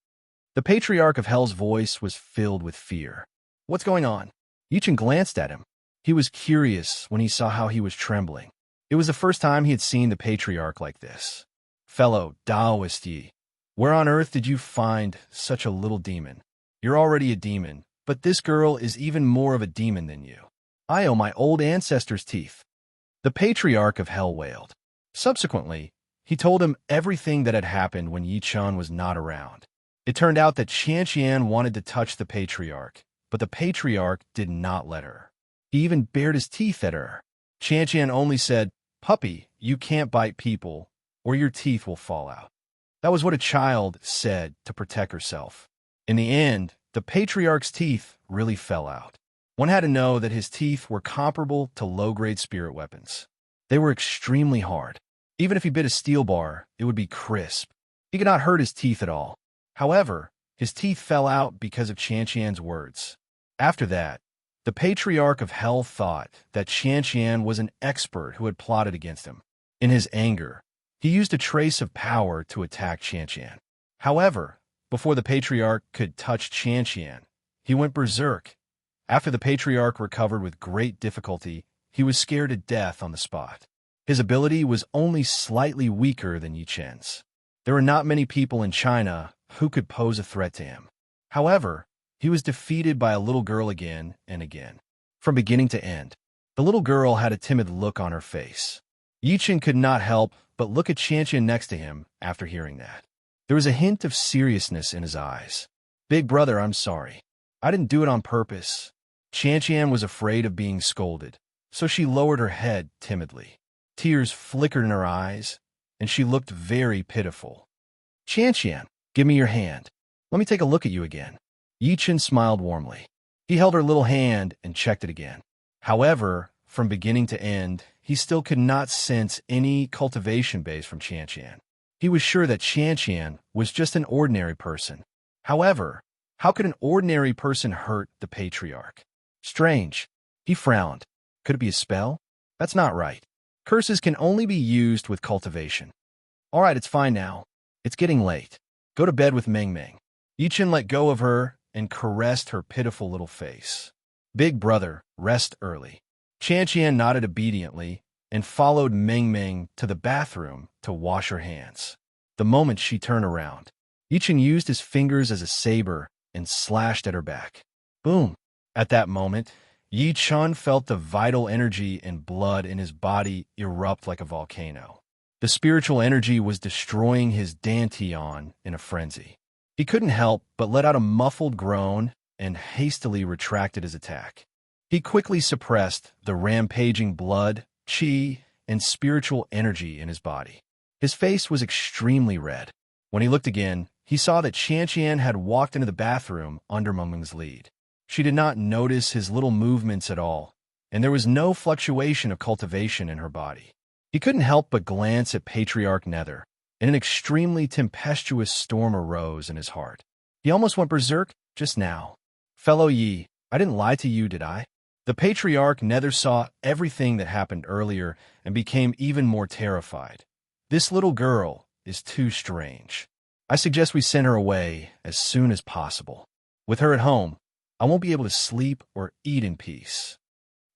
The Patriarch of Hell's voice was filled with fear. What's going on? Yi Chen glanced at him. He was curious when he saw how he was trembling. It was the first time he had seen the Patriarch like this. Fellow Taoist Yi, where on earth did you find such a little demon? You're already a demon, but this girl is even more of a demon than you. I owe my old ancestors' teeth. The Patriarch of Hell wailed. Subsequently, he told him everything that had happened when Yi Chen was not around. It turned out that Qian wanted to touch the Patriarch, but the Patriarch did not let her. He even bared his teeth at her. Qian only said, "Puppy, you can't bite people, or your teeth will fall out." That was what a child said to protect herself. In the end, the Patriarch's teeth really fell out. One had to know that his teeth were comparable to low-grade spirit weapons. They were extremely hard. Even if he bit a steel bar, it would be crisp. He could not hurt his teeth at all. However, his teeth fell out because of Qian's words. After that, the Patriarch of Hell thought that Qian was an expert who had plotted against him. In his anger, he used a trace of power to attack Qian. However, before the Patriarch could touch Qian, he went berserk. After the Patriarch recovered with great difficulty, he was scared to death on the spot. His ability was only slightly weaker than Yi Chen's. There were not many people in China who could pose a threat to him. However, he was defeated by a little girl again and again. From beginning to end, the little girl had a timid look on her face. Yi Chen could not help but look at Qian next to him after hearing that. There was a hint of seriousness in his eyes. Big brother, I'm sorry. I didn't do it on purpose. Qian was afraid of being scolded, so she lowered her head timidly. Tears flickered in her eyes, and she looked very pitiful. Qian, give me your hand. Let me take a look at you again. Yi Chen smiled warmly. He held her little hand and checked it again. However, from beginning to end, he still could not sense any cultivation base from Qian. He was sure that Qian was just an ordinary person. However, how could an ordinary person hurt the Patriarch? Strange. He frowned. Could it be a spell? That's not right. Curses can only be used with cultivation. All right, it's fine now. It's getting late. Go to bed with Meng Meng. Yi Chen let go of her and caressed her pitiful little face. Big brother, rest early. Qian nodded obediently and followed Meng Meng to the bathroom to wash her hands. The moment she turned around, Yi Chen used his fingers as a saber and slashed at her back. Boom! At that moment, Yi Chen felt the vital energy and blood in his body erupt like a volcano. The spiritual energy was destroying his dantian in a frenzy. He couldn't help but let out a muffled groan and hastily retracted his attack. He quickly suppressed the rampaging blood, qi, and spiritual energy in his body. His face was extremely red. When he looked again, he saw that Qian had walked into the bathroom under Meng Meng's lead. She did not notice his little movements at all, and there was no fluctuation of cultivation in her body. He couldn't help but glance at Patriarch Nether, and an extremely tempestuous storm arose in his heart. He almost went berserk just now. Fellow Yi, I didn't lie to you, did I? The Patriarch Nether saw everything that happened earlier and became even more terrified. This little girl is too strange. I suggest we send her away as soon as possible. With her at home, I won't be able to sleep or eat in peace.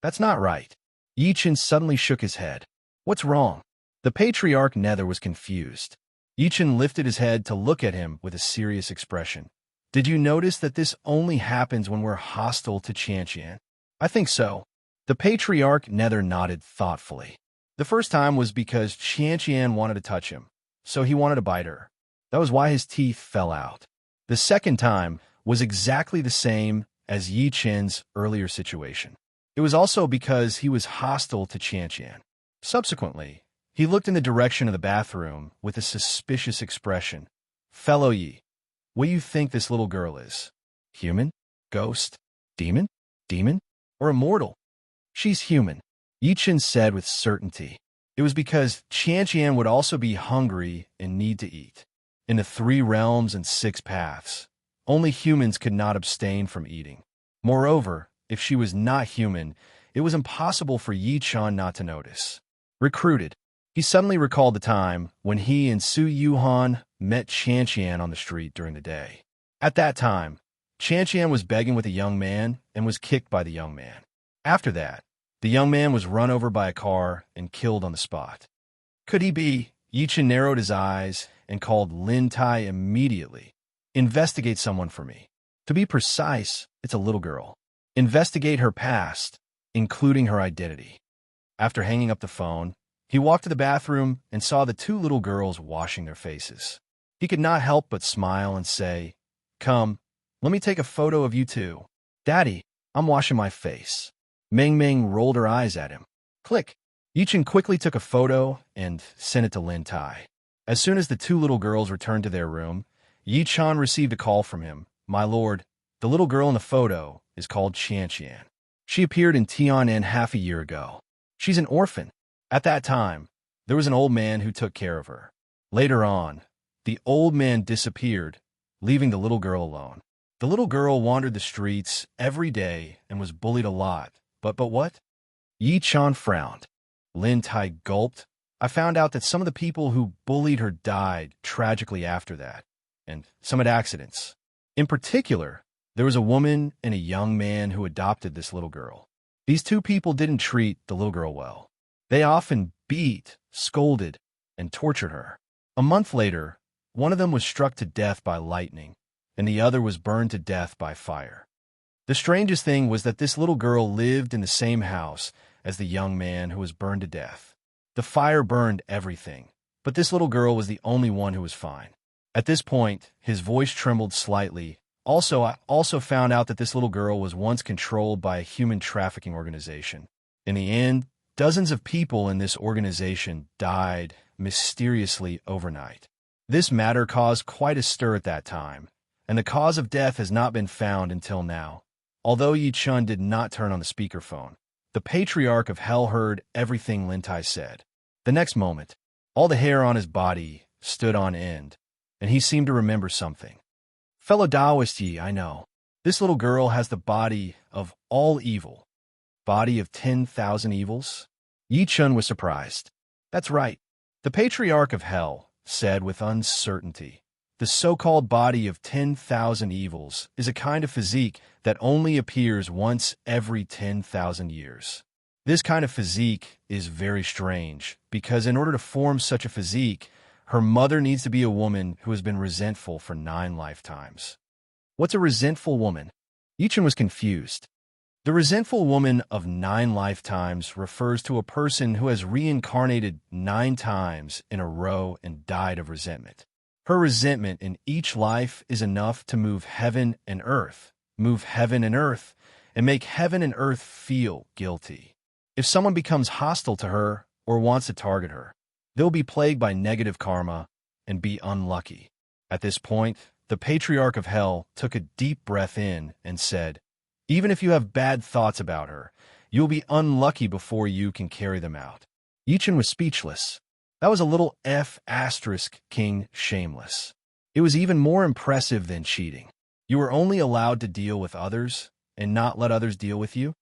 That's not right. Yi Chen suddenly shook his head. What's wrong? The Patriarch Nether was confused. Yi Chen lifted his head to look at him with a serious expression. Did you notice that this only happens when we're hostile to Qianqian? I think so. The patriarch Nether nodded thoughtfully. The first time was because Qianqian wanted to touch him, so he wanted to bite her. That was why his teeth fell out. The second time was exactly the same as Yi Qin's earlier situation. It was also because he was hostile to Qianqian. Subsequently, he looked in the direction of the bathroom with a suspicious expression. Fellow Yi, what do you think this little girl is? Human? Ghost? Demon? Demon? Or immortal? She's human, Yi Qin said with certainty. It was because Qianqian would also be hungry and need to eat. In the 3 realms and 6 paths, only humans could not abstain from eating. Moreover, if she was not human, it was impossible for Yi Qin not to notice. Recruited. He suddenly recalled the time when he and Su Yuhan met Qianqian on the street during the day. At that time, Qianqian was begging with a young man and was kicked by the young man. After that, the young man was run over by a car and killed on the spot. Could he be? Yi Qin narrowed his eyes and called Lin Tai immediately. Investigate someone for me. To be precise, it's a little girl. Investigate her past, including her identity. After hanging up the phone, he walked to the bathroom and saw the 2 little girls washing their faces. He could not help but smile and say, "Come, let me take a photo of you two." "Daddy, I'm washing my face." Meng Meng rolled her eyes at him. Click. Yi Qin quickly took a photo and sent it to Lin Tai. As soon as the 2 little girls returned to their room, Yi Qin received a call from him. "My lord, the little girl in the photo is called Qianqian. She appeared in Tianan half a year ago. She's an orphan. At that time, there was an old man who took care of her. Later on, the old man disappeared, leaving the little girl alone. The little girl wandered the streets every day and was bullied a lot. But what?" Yi Qin frowned. Lin Tai gulped. "I found out that some of the people who bullied her died tragically after that, and some had accidents. In particular, there was a woman and a young man who adopted this little girl. These 2 people didn't treat the little girl well. They often beat, scolded, and tortured her. A month later, one of them was struck to death by lightning, and the other was burned to death by fire. The strangest thing was that this little girl lived in the same house as the young man who was burned to death. The fire burned everything, but this little girl was the only one who was fine." At this point, his voice trembled slightly. I also found out that this little girl was once controlled by a human trafficking organization. In the end, dozens of people in this organization died mysteriously overnight. This matter caused quite a stir at that time, and the cause of death has not been found until now. Although Yi Qin did not turn on the speakerphone, the patriarch of Hell heard everything Lin Tai said. The next moment, all the hair on his body stood on end, and he seemed to remember something. "Fellow Taoist Yi, I know. This little girl has the body of all evil. Body of 10,000 evils?" Yi Qin was surprised. "That's right." The patriarch of Hell said with uncertainty. "The so-called body of 10,000 evils is a kind of physique that only appears once every 10,000 years. This kind of physique is very strange, because in order to form such a physique, her mother needs to be a woman who has been resentful for 9 lifetimes. What's a resentful woman?" Yi Qin was confused. The resentful woman of 9 lifetimes refers to a person who has reincarnated 9 times in a row and died of resentment. Her resentment in each life is enough to move heaven and earth, and make heaven and earth feel guilty. If someone becomes hostile to her or wants to target her, they'll be plagued by negative karma and be unlucky. At this point, the patriarch of Hell took a deep breath in and said, "Even if you have bad thoughts about her, you'll be unlucky before you can carry them out." Yi Qin was speechless. That was a little King shameless. It was even more impressive than cheating. You were only allowed to deal with others and not let others deal with you.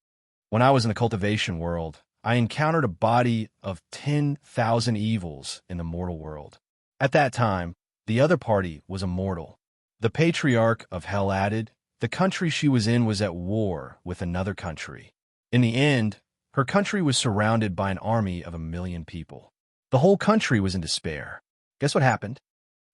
When I was in the cultivation world, I encountered a body of 10,000 evils in the mortal world. At that time, the other party was immortal. The patriarch of Hell added, the country she was in was at war with another country. In the end, her country was surrounded by an army of 1 million people. The whole country was in despair. Guess what happened?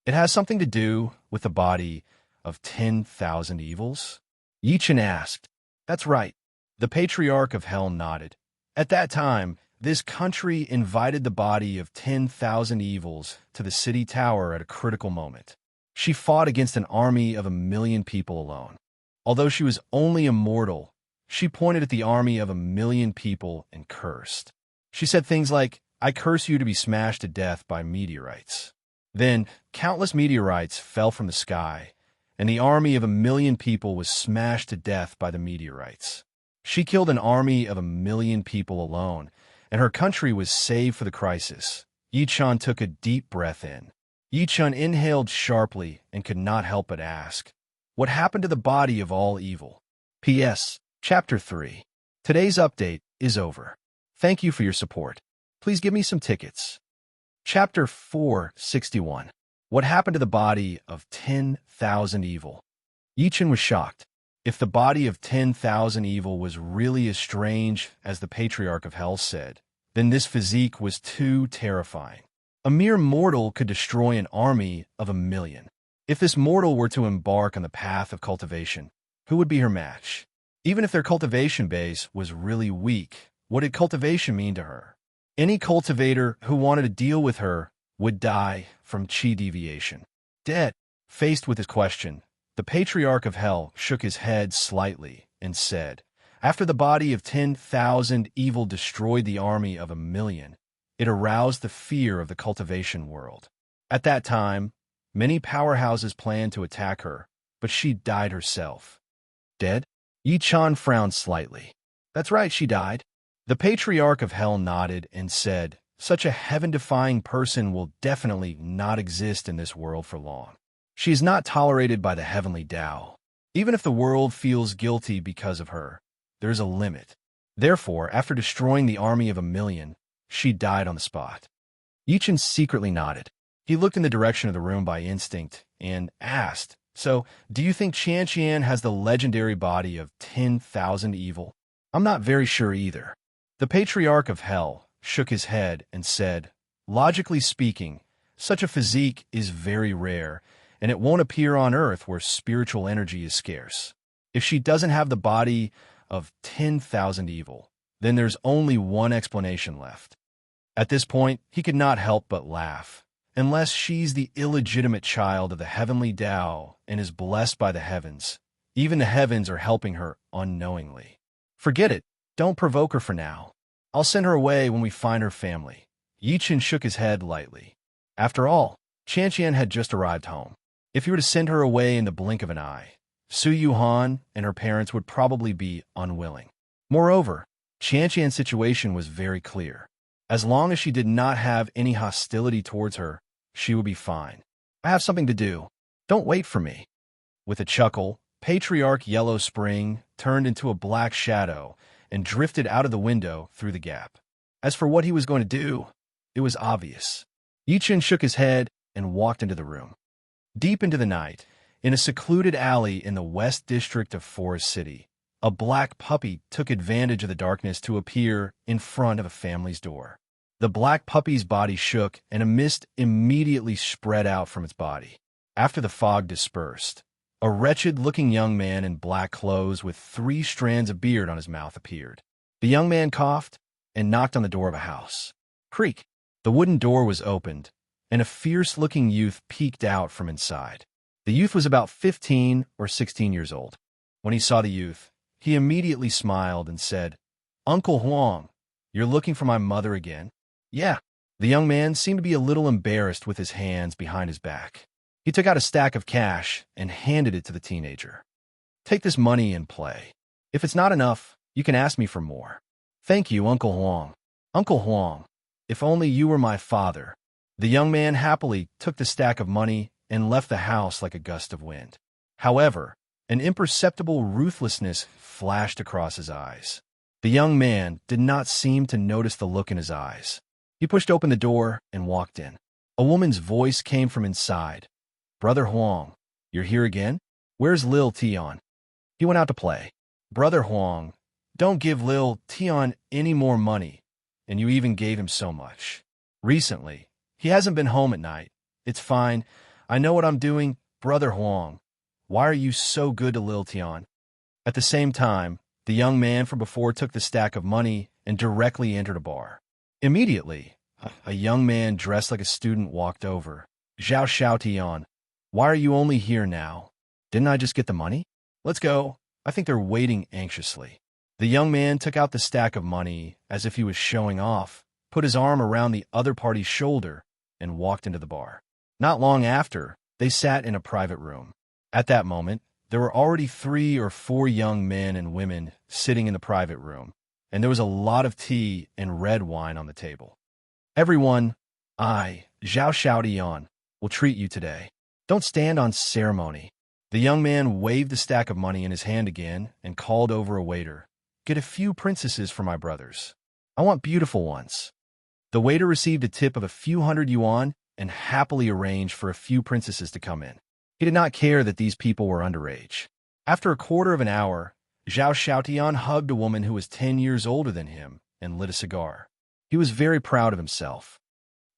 It has something to do with the body of 10,000 evils? Yichen asked. That's right. The Patriarch of Hell nodded. At that time, this country invited the body of 10,000 evils to the city tower at a critical moment. She fought against an army of 1,000,000 people alone. Although she was only a mortal, she pointed at the army of 1,000,000 people and cursed. She said things like, I curse you to be smashed to death by meteorites. Then, countless meteorites fell from the sky, and the army of 1,000,000 people was smashed to death by the meteorites. She killed an army of 1,000,000 people alone, and her country was saved for the crisis. Yichen took a deep breath in. Yichen inhaled sharply and could not help but ask, what happened to the body of all evil? P.S. Chapter 3. Today's update is over. Thank you for your support. Please give me some tickets. Chapter 461. What happened to the body of 10,000 evil? Yichen was shocked. If the body of 10,000 evil was really as strange as the Patriarch of Hell said, then this physique was too terrifying. A mere mortal could destroy an army of 1,000,000. If this mortal were to embark on the path of cultivation, who would be her match? Even if their cultivation base was really weak, what did cultivation mean to her? Any cultivator who wanted to deal with her would die from chi deviation. Dead. Faced with this question, the Patriarch of Hell shook his head slightly and said, after the body of 10,000 evil destroyed the army of 1,000,000, it aroused the fear of the cultivation world. At that time, many powerhouses planned to attack her, but she died herself. Dead? Yichen frowned slightly. That's right, she died. The Patriarch of Hell nodded and said, such a heaven-defying person will definitely not exist in this world for long. She is not tolerated by the heavenly Tao. Even if the world feels guilty because of her, there is a limit. Therefore, after destroying the army of 1,000,000, she died on the spot. Yichen secretly nodded. He looked in the direction of the room by instinct and asked, so, do you think Qian has the legendary body of 10,000 evil? I'm not very sure either. The Patriarch of Hell shook his head and said, logically speaking, such a physique is very rare, and it won't appear on Earth where spiritual energy is scarce. If she doesn't have the body of 10,000 evil, then there's only one explanation left. At this point, he could not help but laugh. Unless she's the illegitimate child of the heavenly Tao and is blessed by the heavens, even the heavens are helping her unknowingly. Forget it. Don't provoke her for now. I'll send her away when we find her family. Yichen shook his head lightly. After all, Qian had just arrived home. If you were to send her away in the blink of an eye, Su Yuhan and her parents would probably be unwilling. Moreover, Qian's situation was very clear. As long as she did not have any hostility towards her, she would be fine. I have something to do. Don't wait for me. With a chuckle, Patriarch Yellow Spring turned into a black shadow and drifted out of the window through the gap. As for what he was going to do, it was obvious. Yichen shook his head and walked into the room. Deep into the night, in a secluded alley in the West District of Forest City, a black puppy took advantage of the darkness to appear in front of a family's door. The black puppy's body shook, and a mist immediately spread out from its body. After the fog dispersed, a wretched-looking young man in black clothes with 3 strands of beard on his mouth appeared. The young man coughed and knocked on the door of a house. Creak! The wooden door was opened, and a fierce-looking youth peeked out from inside. The youth was about 15 or 16 years old. When he saw the youth, he immediately smiled and said, Uncle Huang, you're looking for my mother again? Yeah. The young man seemed to be a little embarrassed with his hands behind his back. He took out a stack of cash and handed it to the teenager. Take this money and play. If it's not enough, you can ask me for more. Thank you, Uncle Huang. Uncle Huang, if only you were my father. The young man happily took the stack of money and left the house like a gust of wind. However, an imperceptible ruthlessness flashed across his eyes. The young man did not seem to notice the look in his eyes. He pushed open the door and walked in. A woman's voice came from inside. Brother Huang, you're here again? Where's Lil Tian? He went out to play. Brother Huang, don't give Lil Tian any more money, and you even gave him so much. Recently, he hasn't been home at night. It's fine. I know what I'm doing. Brother Huang, why are you so good to Lil Tian? At the same time, the young man from before took the stack of money and directly entered a bar. Immediately, a young man dressed like a student walked over. Zhao Xiaotian, why are you only here now? Didn't I just get the money? Let's go. I think they're waiting anxiously. The young man took out the stack of money as if he was showing off, put his arm around the other party's shoulder, and walked into the bar. Not long after, they sat in a private room. At that moment, there were already 3 or 4 young men and women sitting in the private room, and there was a lot of tea and red wine on the table. Everyone, I, Zhao Xiaotian, will treat you today. Don't stand on ceremony. The young man waved the stack of money in his hand again and called over a waiter. Get a few princesses for my brothers. I want beautiful ones. The waiter received a tip of a few hundred yuan and happily arranged for a few princesses to come in. He did not care that these people were underage. After a quarter of an hour, Zhao Xiaotian hugged a woman who was 10 years older than him and lit a cigar. He was very proud of himself.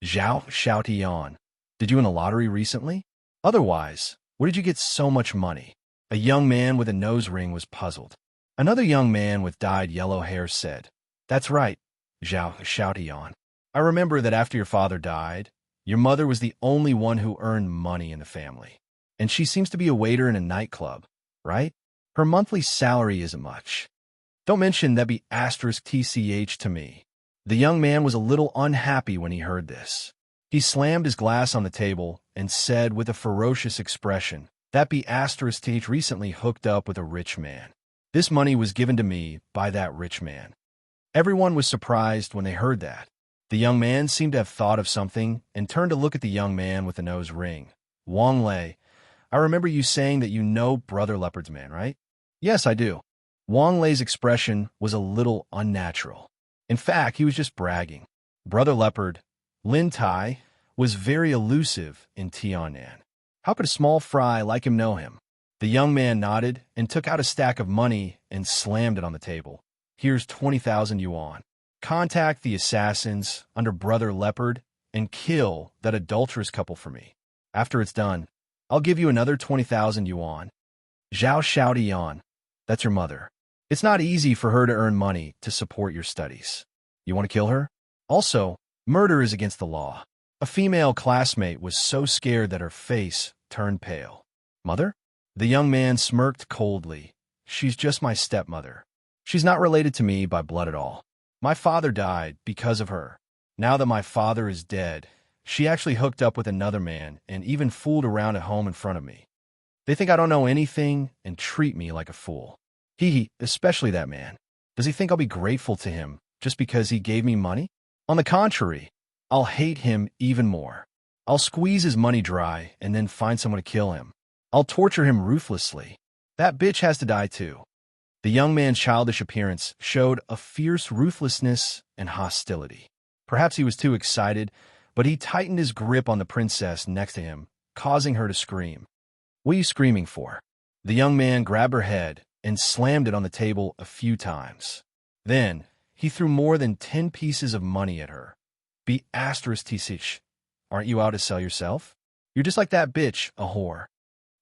Zhao Xiaotian, did you win a lottery recently? Otherwise, where did you get so much money? A young man with a nose ring was puzzled. Another young man with dyed yellow hair said, That's right, Zhao Xiaotian. I remember that after your father died, your mother was the only one who earned money in the family. And she seems to be a waiter in a nightclub, right? Her monthly salary isn't much. Don't mention that be asterisk TCH to me. The young man was a little unhappy when he heard this. He slammed his glass on the table and said with a ferocious expression, That be asterisk TH recently hooked up with a rich man. This money was given to me by that rich man. Everyone was surprised when they heard that. The young man seemed to have thought of something and turned to look at the young man with the nose ring. Wang Lei, I remember you saying that you know Brother Leopard's man, right? Yes, I do. Wang Lei's expression was a little unnatural. In fact, he was just bragging. Brother Leopard, Lin Tai, was very elusive in Tianan. How could a small fry like him know him? The young man nodded and took out a stack of money and slammed it on the table. Here's 20,000 yuan. Contact the assassins under Brother Leopard and kill that adulterous couple for me. After it's done, I'll give you another 20,000 yuan. Zhao Xiaotian, that's your mother. It's not easy for her to earn money to support your studies. You want to kill her? Also, murder is against the law. A female classmate was so scared that her face turned pale. Mother? The young man smirked coldly. She's just my stepmother. She's not related to me by blood at all. My father died because of her. Now that my father is dead, she actually hooked up with another man and even fooled around at home in front of me. They think I don't know anything and treat me like a fool. Especially that man. Does he think I'll be grateful to him just because he gave me money? On the contrary, I'll hate him even more. I'll squeeze his money dry and then find someone to kill him. I'll torture him ruthlessly. That bitch has to die too. The young man's childish appearance showed a fierce ruthlessness and hostility. Perhaps he was too excited, but he tightened his grip on the princess next to him, causing her to scream. What are you screaming for? The young man grabbed her head and slammed it on the table a few times. Then, he threw more than 10 pieces of money at her. Be asterisk TCH. Aren't you out to sell yourself? You're just like that bitch, a whore.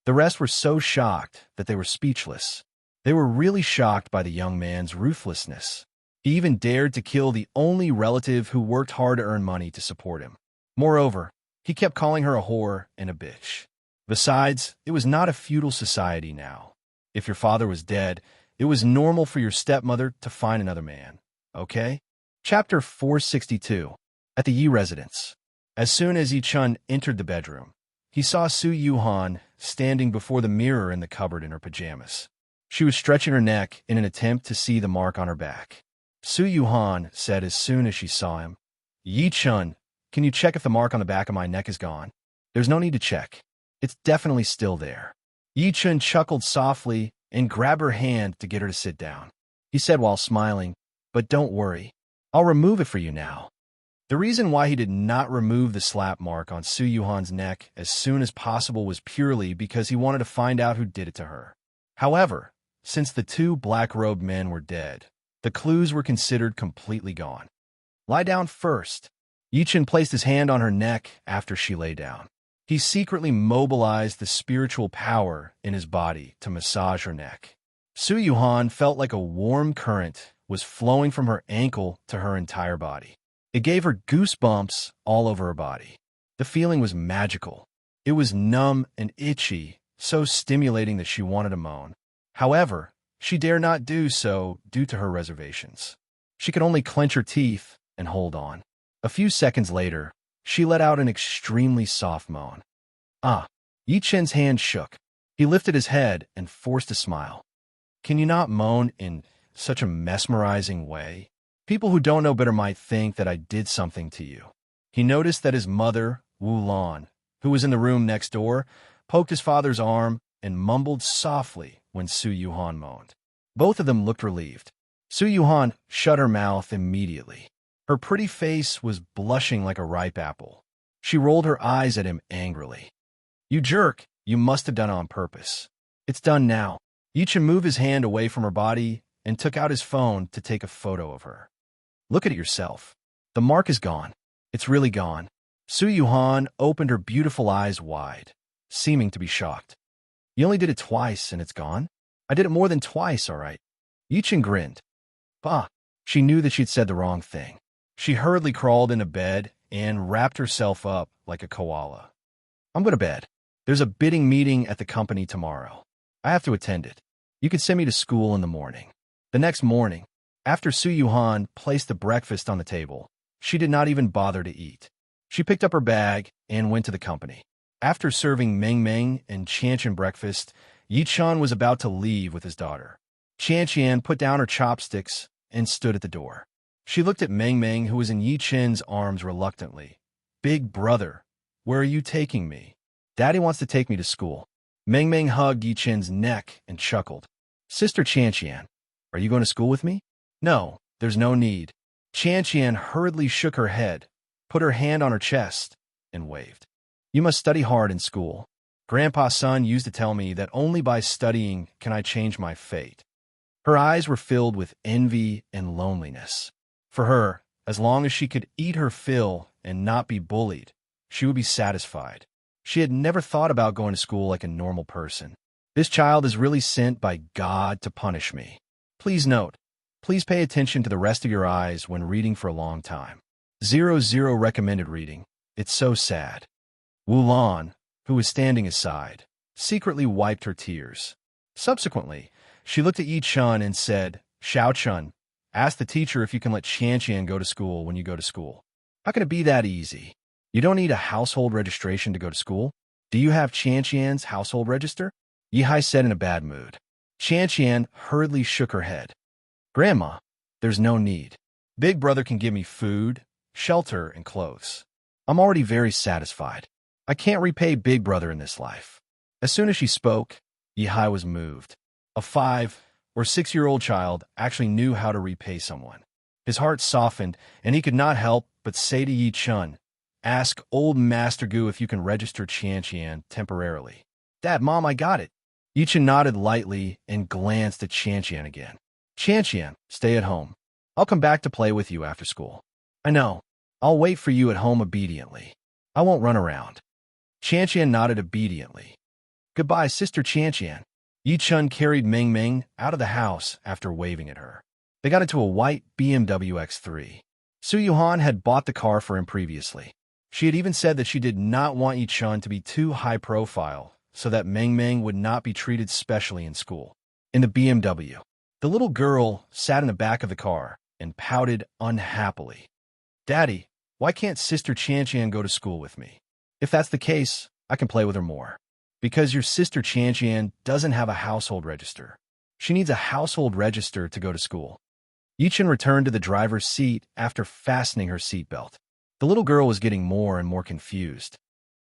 The rest were so shocked that they were speechless. They were really shocked by the young man's ruthlessness. He even dared to kill the only relative who worked hard to earn money to support him. Moreover, he kept calling her a whore and a bitch. Besides, it was not a feudal society now. If your father was dead, it was normal for your stepmother to find another man. Okay? Chapter 462. At the Yi residence. As soon as Yi Chun entered the bedroom, he saw Su Yuhan standing before the mirror in the cupboard in her pajamas. She was stretching her neck in an attempt to see the mark on her back. Su Yuhan said as soon as she saw him, Yi Chun, can you check if the mark on the back of my neck is gone? There's no need to check. It's definitely still there. Yi Chun chuckled softly and grabbed her hand to get her to sit down. He said while smiling, but don't worry, I'll remove it for you now. The reason why he did not remove the slap mark on Su Yuhan's neck as soon as possible was purely because he wanted to find out who did it to her. However, since the 2 black-robed men were dead, the clues were considered completely gone. Lie down first. Yi Chun placed his hand on her neck after she lay down. He secretly mobilized the spiritual power in his body to massage her neck. Su Yuhan felt like a warm current was flowing from her ankle to her entire body. It gave her goosebumps all over her body. The feeling was magical. It was numb and itchy, so stimulating that she wanted to moan. However, she dare not do so due to her reservations. She could only clench her teeth and hold on. A few seconds later, she let out an extremely soft moan. Yi Chen's hand shook. He lifted his head and forced a smile. Can you not moan in such a mesmerizing way? People who don't know better might think that I did something to you. He noticed that his mother, Wu Lan, who was in the room next door, poked his father's arm and mumbled softly when Su Yuhan moaned. Both of them looked relieved. Su Yuhan shut her mouth immediately. Her pretty face was blushing like a ripe apple. She rolled her eyes at him angrily. You jerk, you must have done it on purpose. It's done now. Yi Chen moved his hand away from her body and took out his phone to take a photo of her. Look at it yourself. The mark is gone. It's really gone. Su Yuhan opened her beautiful eyes wide, seeming to be shocked. You only did it twice and it's gone? I did it more than twice, all right. Yi Chen grinned. Bah, she knew that she'd said the wrong thing. She hurriedly crawled into bed and wrapped herself up like a koala. I'm going to bed. There's a bidding meeting at the company tomorrow. I have to attend it. You could send me to school in the morning. The next morning, after Su Yuhan placed the breakfast on the table, she did not even bother to eat. She picked up her bag and went to the company. After serving Meng Meng and Qian breakfast, Yi Chen was about to leave with his daughter. Qian put down her chopsticks and stood at the door. She looked at Meng Meng, who was in Yi Chen's arms reluctantly. Big brother, where are you taking me? Daddy wants to take me to school. Meng Meng hugged Yi Chen's neck and chuckled. Sister Qian, are you going to school with me? No, there's no need. Qian hurriedly shook her head, put her hand on her chest, and waved. You must study hard in school. Grandpa's son used to tell me that only by studying can I change my fate. Her eyes were filled with envy and loneliness. For her, as long as she could eat her fill and not be bullied, she would be satisfied. She had never thought about going to school like a normal person. This child is really sent by God to punish me. Please note, please pay attention to the rest of your eyes when reading for a long time. 00 recommended reading. It's so sad. Wu Lan, who was standing aside, secretly wiped her tears. Subsequently, she looked at Yi Chen and said, Xiao Chen, ask the teacher if you can let Qian go to school when you go to school. How can it be that easy? You don't need a household registration to go to school. Do you have Qian's household register? Yi Hai said in a bad mood. Qian hurriedly shook her head. Grandma, there's no need. Big brother can give me food, shelter, and clothes. I'm already very satisfied. I can't repay Big Brother in this life. As soon as she spoke, Yi Hai was moved. A 5 or 6-year-old child actually knew how to repay someone. His heart softened, and he could not help but say to Yi Chen, ask old Master Gu if you can register Qian temporarily. Dad, Mom, I got it. Yi Chen nodded lightly and glanced at Qian again. Qian, stay at home. I'll come back to play with you after school. I know. I'll wait for you at home obediently. I won't run around. Qian nodded obediently. Goodbye, Sister Qian. Yi Chen carried Meng Meng out of the house after waving at her. They got into a white BMW X3. Su Yuhan had bought the car for him previously. She had even said that she did not want Yi Chen to be too high profile, so that Meng Meng would not be treated specially in school. In the BMW, the little girl sat in the back of the car and pouted unhappily. Daddy, why can't Sister Qian go to school with me? If that's the case, I can play with her more. Because your sister Qian doesn't have a household register. She needs a household register to go to school. Yi Chen returned to the driver's seat after fastening her seatbelt. The little girl was getting more and more confused.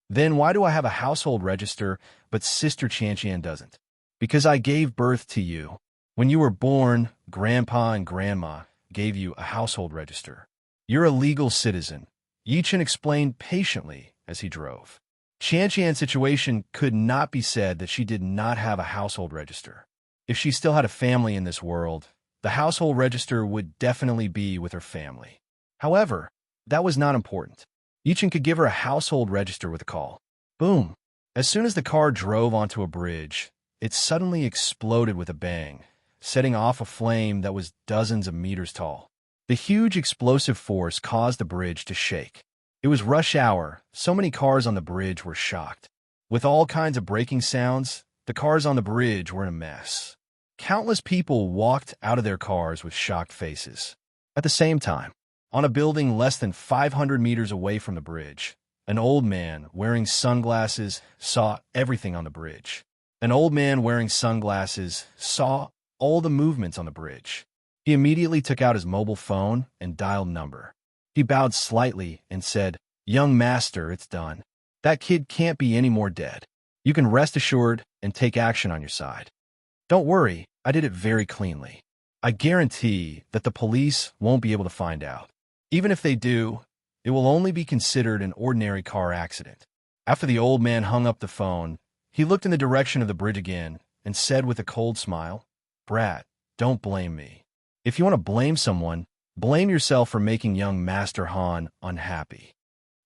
Then why do I have a household register, but Sister Qian doesn't? Because I gave birth to you. When you were born, Grandpa and Grandma gave you a household register. You're a legal citizen, Yi Chen explained patiently as he drove. Qian's situation could not be said that she did not have a household register. If she still had a family in this world, the household register would definitely be with her family. However, that was not important. Yi Chen could give her a household register with a call. Boom! As soon as the car drove onto a bridge, it suddenly exploded with a bang, setting off a flame that was dozens of meters tall. The huge explosive force caused the bridge to shake. It was rush hour, so many cars on the bridge were shocked. With all kinds of braking sounds, the cars on the bridge were in a mess. Countless people walked out of their cars with shocked faces. At the same time, on a building less than 500 meters away from the bridge, an old man wearing sunglasses saw everything on the bridge. An old man wearing sunglasses saw all the movements on the bridge. He immediately took out his mobile phone and dialed number. He bowed slightly and said, "Young master, it's done. That kid can't be any more dead. You can rest assured and take action on your side. Don't worry, I did it very cleanly. I guarantee that the police won't be able to find out. Even if they do, it will only be considered an ordinary car accident." After the old man hung up the phone, he looked in the direction of the bridge again and said with a cold smile, "Brat, don't blame me. If you want to blame someone, blame yourself for making young Master Han unhappy."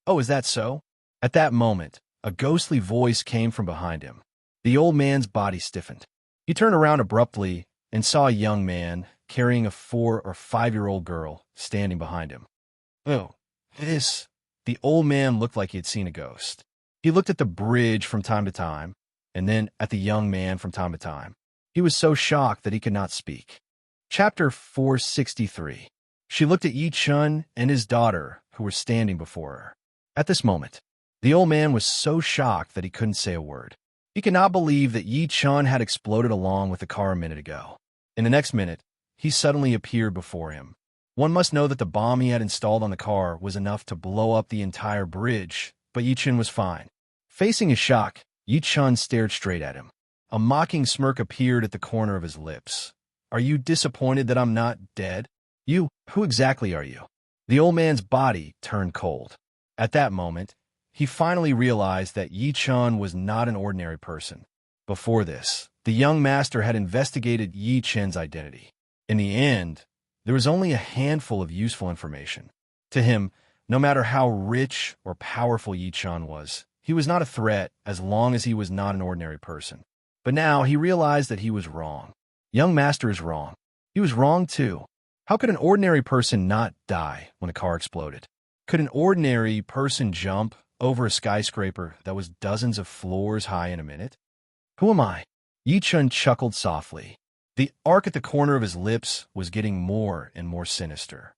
"Oh, is that so?" At that moment, a ghostly voice came from behind him. The old man's body stiffened. He turned around abruptly and saw a young man carrying a 4 or 5-year-old girl standing behind him. "Oh, this..." The old man looked like he had seen a ghost. He looked at the bridge from time to time, and then at the young man from time to time. He was so shocked that he could not speak. Chapter 463. She looked at Yi Chun and his daughter, who were standing before her. At this moment, the old man was so shocked that he couldn't say a word. He could not believe that Yi Chun had exploded along with the car a minute ago. In the next minute, he suddenly appeared before him. One must know that the bomb he had installed on the car was enough to blow up the entire bridge, but Yi Chun was fine. Facing his shock, Yi Chun stared straight at him. A mocking smirk appeared at the corner of his lips. "Are you disappointed that I'm not dead? Who exactly are you?" The old man's body turned cold. At that moment, he finally realized that Yi Chun was not an ordinary person. Before this, the young master had investigated Yi Chun's identity. In the end, there was only a handful of useful information. To him, no matter how rich or powerful Yi Chun was, he was not a threat as long as he was not an ordinary person. But now he realized that he was wrong. Young master is wrong. He was wrong too. How could an ordinary person not die when a car exploded? Could an ordinary person jump over a skyscraper that was dozens of floors high in a minute? Who am I? Yi Chun chuckled softly. The arc at the corner of his lips was getting more and more sinister.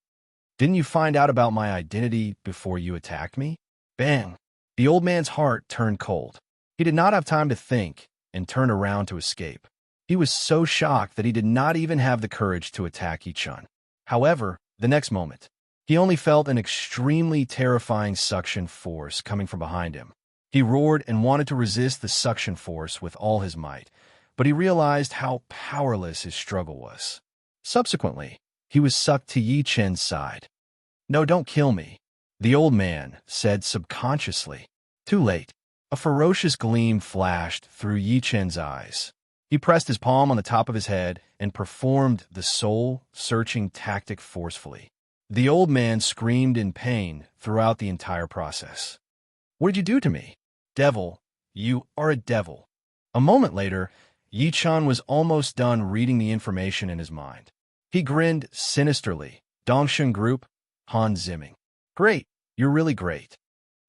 "Didn't you find out about my identity before you attacked me?" Bang! The old man's heart turned cold. He did not have time to think and turned around to escape. He was so shocked that he did not even have the courage to attack Yi Chun. However, the next moment, he only felt an extremely terrifying suction force coming from behind him. He roared and wanted to resist the suction force with all his might, but he realized how powerless his struggle was. Subsequently, he was sucked to Yi Chun's side. "No, don't kill me," the old man said subconsciously. Too late. A ferocious gleam flashed through Yi Chun's eyes. He pressed his palm on the top of his head and performed the soul-searching tactic forcefully. The old man screamed in pain throughout the entire process. "What did you do to me?" "Devil, you are a devil." A moment later, Yi Chun was almost done reading the information in his mind. He grinned sinisterly. "Dongsheng Group, Han Zimming. Great, you're really great."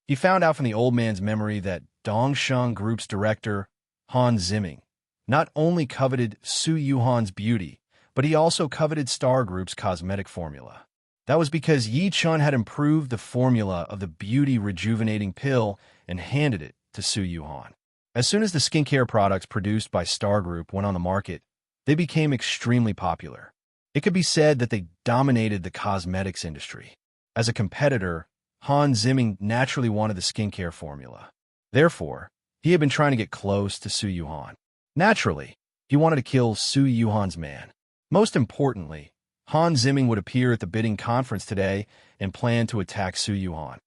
He found out from the old man's memory that Dongsheng Group's director, Han Zimming, not only coveted Su Yuhan's beauty, but he also coveted Star Group's cosmetic formula. That was because Yi Chun had improved the formula of the beauty rejuvenating pill and handed it to Su Yuhan. As soon as the skincare products produced by Star Group went on the market, they became extremely popular. It could be said that they dominated the cosmetics industry. As a competitor, Han Zimming naturally wanted the skincare formula. Therefore, he had been trying to get close to Su Yuhan. Naturally, he wanted to kill Su Yuhan's man. Most importantly, Han Zimming would appear at the bidding conference today and plan to attack Su Yuhan.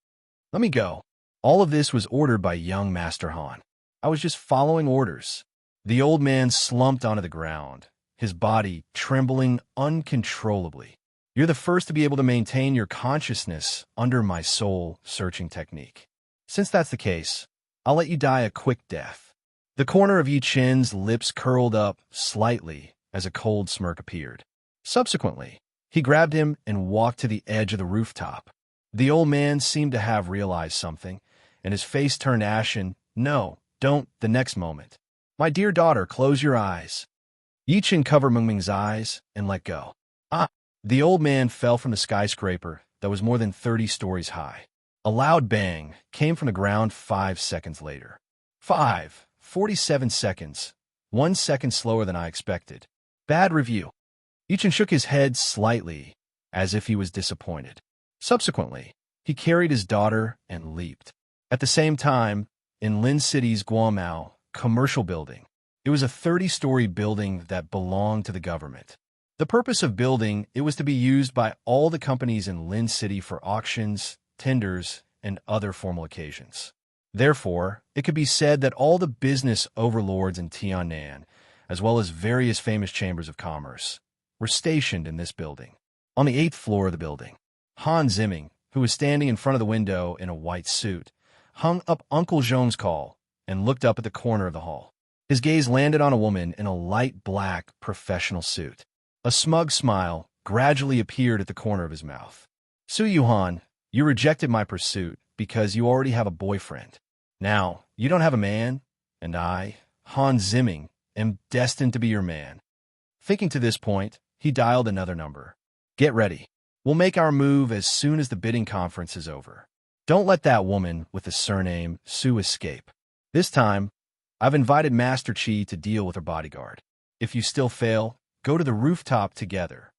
"Let me go." All of this was ordered by young Master Han. "I was just following orders." The old man slumped onto the ground, his body trembling uncontrollably. "You're the first to be able to maintain your consciousness under my soul-searching technique. Since that's the case, I'll let you die a quick death." The corner of Yi Chen's lips curled up slightly as a cold smirk appeared. Subsequently, he grabbed him and walked to the edge of the rooftop. The old man seemed to have realized something, and his face turned ashen. "No, don't," the next moment. "My dear daughter, close your eyes." Yi Chen covered Mengming's eyes and let go. Ah! The old man fell from the skyscraper that was more than 30 stories high. A loud bang came from the ground 5 seconds later. 47 seconds. 1 second slower than I expected. Bad review. Yi Chen shook his head slightly, as if he was disappointed. Subsequently, he carried his daughter and leaped. At the same time, in Lin City's Guomao commercial building, it was a 30-story building that belonged to the government. The purpose of building it was to be used by all the companies in Lin City for auctions, tenders, and other formal occasions. Therefore, it could be said that all the business overlords in Tiannan, as well as various famous chambers of commerce, were stationed in this building. On the 8th floor of the building, Han Ziming, who was standing in front of the window in a white suit, hung up Uncle Zhong's call and looked up at the corner of the hall. His gaze landed on a woman in a light black professional suit. A smug smile gradually appeared at the corner of his mouth. "Su Yuhan, you rejected my pursuit because you already have a boyfriend. Now, you don't have a man, and I, Han Ziming, am destined to be your man." Thinking to this point, he dialed another number. "Get ready. We'll make our move as soon as the bidding conference is over. Don't let that woman with the surname Su escape. This time, I've invited Master Qi to deal with her bodyguard. If you still fail, go to the rooftop together."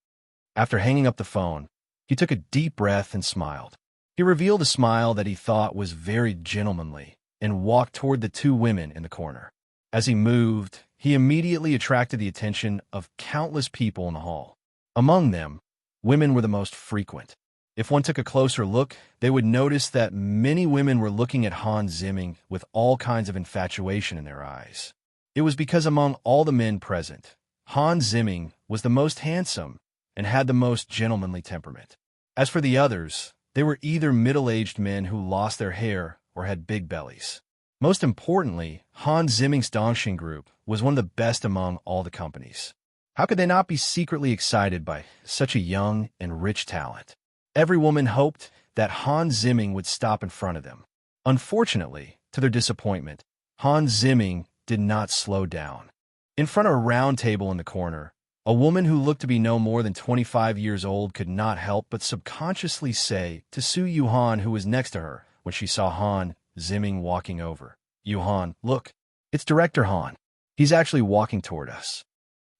After hanging up the phone, he took a deep breath and smiled. He revealed a smile that he thought was very gentlemanly and walked toward the two women in the corner. As he moved, he immediately attracted the attention of countless people in the hall. Among them, women were the most frequent. If one took a closer look, they would notice that many women were looking at Han Ziming with all kinds of infatuation in their eyes. It was because among all the men present, Han Ziming was the most handsome and had the most gentlemanly temperament. As for the others, they were either middle-aged men who lost their hair or had big bellies. Most importantly, Han Ziming's Dongxing group was one of the best among all the companies. How could they not be secretly excited by such a young and rich talent? Every woman hoped that Han Ziming would stop in front of them. Unfortunately, to their disappointment, Han Ziming did not slow down. In front of a round table in the corner, a woman who looked to be no more than 25 years old could not help but subconsciously say to Su Yuhan, who was next to her, when she saw Han Ziming walking over, "Yuhan, look, it's Director Han. He's actually walking toward us."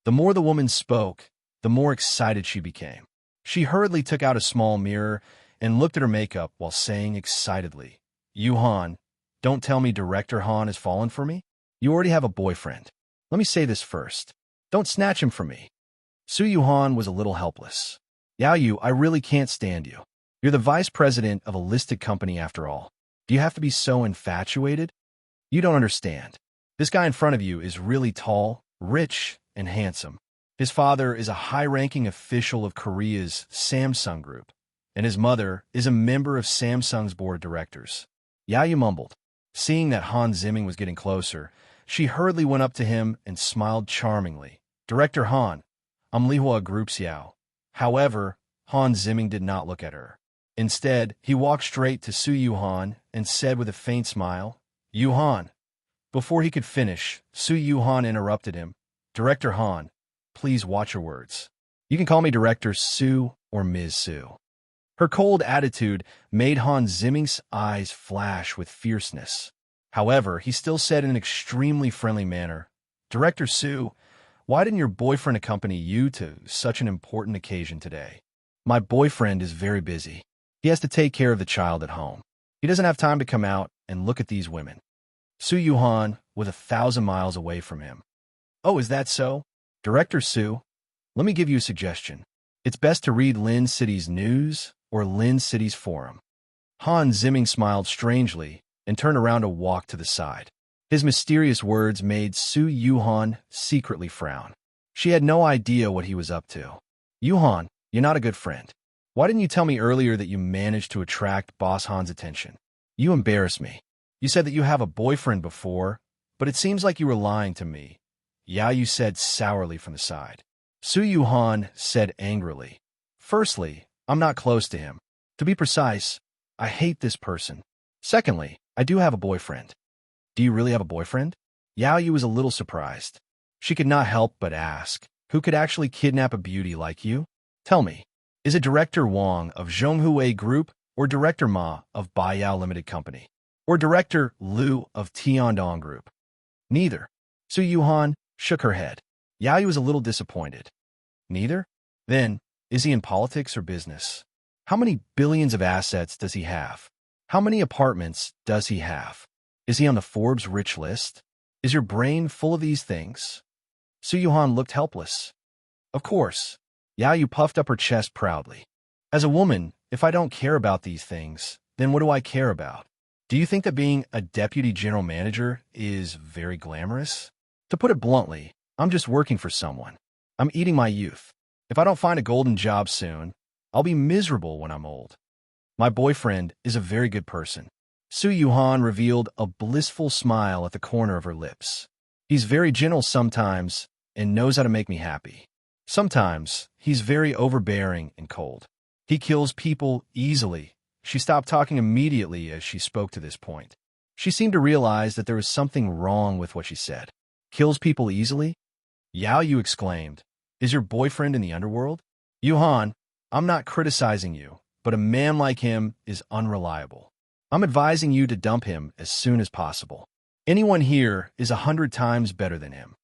The more the woman spoke, the more excited she became. She hurriedly took out a small mirror and looked at her makeup while saying excitedly, "Yuhan, don't tell me Director Han has fallen for me? You already have a boyfriend. Let me say this first. Don't snatch him from me." Su Yuhan was a little helpless. "Yao Yu, I really can't stand you. You're the vice president of a listed company after all. Do you have to be so infatuated? You don't understand. This guy in front of you is really tall, rich, and handsome. His father is a high-ranking official of Korea's Samsung Group, and his mother is a member of Samsung's board of directors." Yao Yu mumbled. Seeing that Han Ziming was getting closer, she hurriedly went up to him and smiled charmingly. "Director Han, I'm Lihua Group's Yao." However, Han Ziming did not look at her. Instead, he walked straight to Su Yuhan and said with a faint smile, "Yuhan." Before he could finish, Su Yuhan interrupted him. "Director Han, please watch your words. You can call me Director Su or Ms. Su." Her cold attitude made Han Ziming's eyes flash with fierceness. However, he still said in an extremely friendly manner, "Director Su, why didn't your boyfriend accompany you to such an important occasion today?" "My boyfriend is very busy. He has to take care of the child at home. He doesn't have time to come out and look at these women." Su Yuhan was 1,000 miles away from him. "Oh, is that so? Director Su, let me give you a suggestion. It's best to read Lin City's news or Lin City's forum." Han Ziming smiled strangely and turned around to walk to the side. His mysterious words made Su Yuhan secretly frown. She had no idea what he was up to. "Yuhan, you're not a good friend. Why didn't you tell me earlier that you managed to attract Boss Han's attention? You embarrass me." You said that you have a boyfriend before, but it seems like you were lying to me, Yao Yu said sourly from the side. Su Yuhan said angrily. Firstly, I'm not close to him. To be precise, I hate this person. Secondly, I do have a boyfriend. Do you really have a boyfriend? Yao Yu was a little surprised. She could not help but ask, who could actually kidnap a beauty like you? Tell me, is it Director Wang of Zhonghui Group or Director Ma of Baiyao Limited Company? Or Director Liu of Tiandong Group? Neither. Su Yuhan shook her head. Yao Yu was a little disappointed. Neither? Then, is he in politics or business? How many billions of assets does he have? How many apartments does he have? Is he on the Forbes rich list? Is your brain full of these things? Su Yuhan looked helpless. Of course. Yao Yu puffed up her chest proudly. As a woman, if I don't care about these things, then what do I care about? Do you think that being a deputy general manager is very glamorous? To put it bluntly, I'm just working for someone. I'm eating my youth. If I don't find a golden job soon, I'll be miserable when I'm old. My boyfriend is a very good person. Su Yuhan revealed a blissful smile at the corner of her lips. He's very gentle sometimes and knows how to make me happy. Sometimes, he's very overbearing and cold. He kills people easily. She stopped talking immediately as she spoke to this point. She seemed to realize that there was something wrong with what she said. Kills people easily? Yao Yu exclaimed. Is your boyfriend in the underworld? Yuhan, I'm not criticizing you, but a man like him is unreliable. I'm advising you to dump him as soon as possible. Anyone here is 100 times better than him.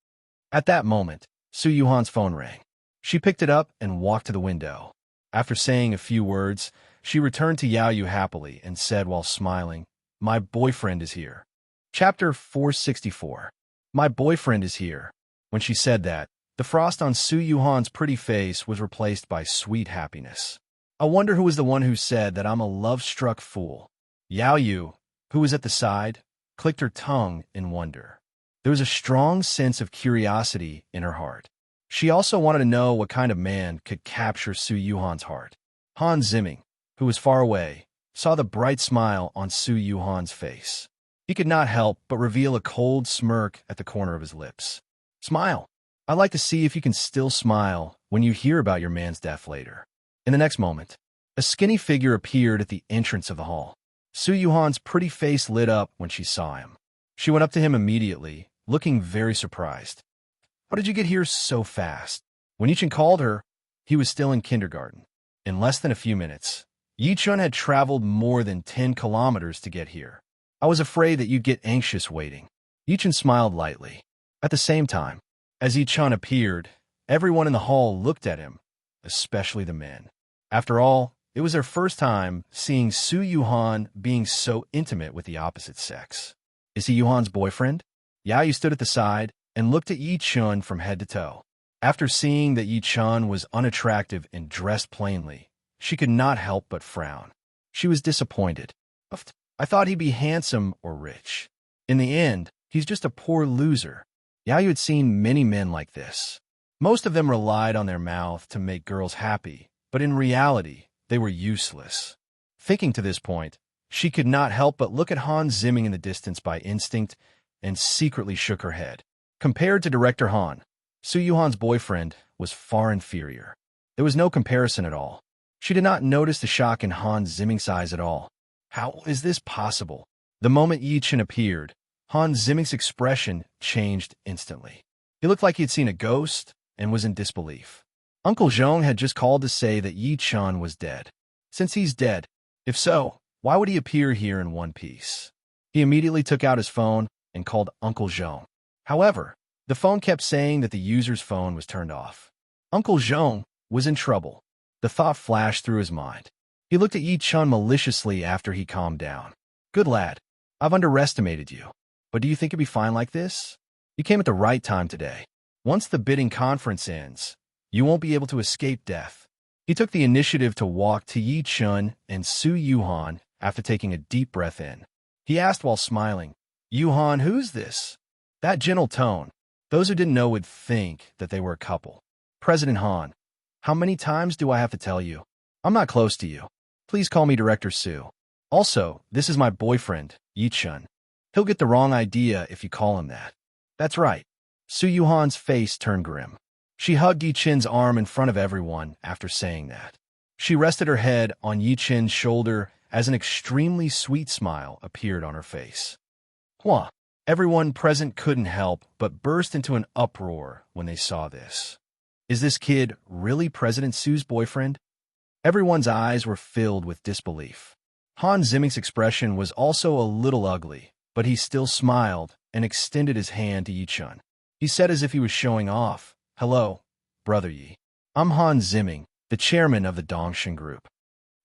At that moment, Su Yuhan's phone rang. She picked it up and walked to the window. After saying a few words, she returned to Yao Yu happily and said while smiling, My boyfriend is here. Chapter 464. My boyfriend is here. When she said that, the frost on Su Yuhan's pretty face was replaced by sweet happiness. I wonder who was the one who said that I'm a love-struck fool. Yao Yu, who was at the side, clicked her tongue in wonder. There was a strong sense of curiosity in her heart. She also wanted to know what kind of man could capture Su Yuhan's heart. Han Zimming, who was far away, saw the bright smile on Su Yuhan's face. He could not help but reveal a cold smirk at the corner of his lips. Smile. I'd like to see if you can still smile when you hear about your man's death later. In the next moment, a skinny figure appeared at the entrance of the hall. Su Yuhan's pretty face lit up when she saw him. She went up to him immediately, looking very surprised. How did you get here so fast? When Yichun called her, he was still in kindergarten. In less than a few minutes, Yichun had traveled more than 10 kilometers to get here. I was afraid that you'd get anxious waiting. Yichun smiled lightly. At the same time, as Yichun appeared, everyone in the hall looked at him, especially the men. After all, it was their first time seeing Su Yuhan being so intimate with the opposite sex. Is he Yuhan's boyfriend? Yao Yu stood at the side and looked at Yichun from head to toe. After seeing that Yichun was unattractive and dressed plainly, she could not help but frown. She was disappointed. I thought he'd be handsome or rich. In the end, he's just a poor loser. Yao Yu had seen many men like this. Most of them relied on their mouth to make girls happy, but in reality, they were useless. Thinking to this point, she could not help but look at Han Zimming in the distance by instinct and secretly shook her head. Compared to Director Han, Su Yuhan's boyfriend was far inferior. There was no comparison at all. She did not notice the shock in Han Zimming's eyes at all. How is this possible? The moment Yichun appeared, Han Zimming's expression changed instantly. He looked like he had seen a ghost and was in disbelief. Uncle Zhong had just called to say that Yichun was dead. Since he's dead, if so, why would he appear here in one piece? He immediately took out his phone and called Uncle Zhong. However, the phone kept saying that the user's phone was turned off. Uncle Zhong was in trouble. The thought flashed through his mind. He looked at Yichun maliciously after he calmed down. Good lad, I've underestimated you. But do you think it'd be fine like this? You came at the right time today. Once the bidding conference ends, you won't be able to escape death. He took the initiative to walk to Yichun and Su Yuhan after taking a deep breath in. He asked while smiling, Yuhan, who's this? That gentle tone. Those who didn't know would think that they were a couple. President Han, how many times do I have to tell you? I'm not close to you. Please call me Director Su. Also, this is my boyfriend, Yichun. He'll get the wrong idea if you call him that. That's right. Su Yuhan's face turned grim. She hugged Yi Qin's arm in front of everyone after saying that. She rested her head on Yi Qin's shoulder as an extremely sweet smile appeared on her face. Huh. Everyone present couldn't help but burst into an uproar when they saw this. Is this kid really President Su's boyfriend? Everyone's eyes were filled with disbelief. Han Ziming's expression was also a little ugly, but he still smiled and extended his hand to Yi Qin. He said as if he was showing off, "Hello, Brother Yi. I'm Han Ziming, the chairman of the Dongshin Group.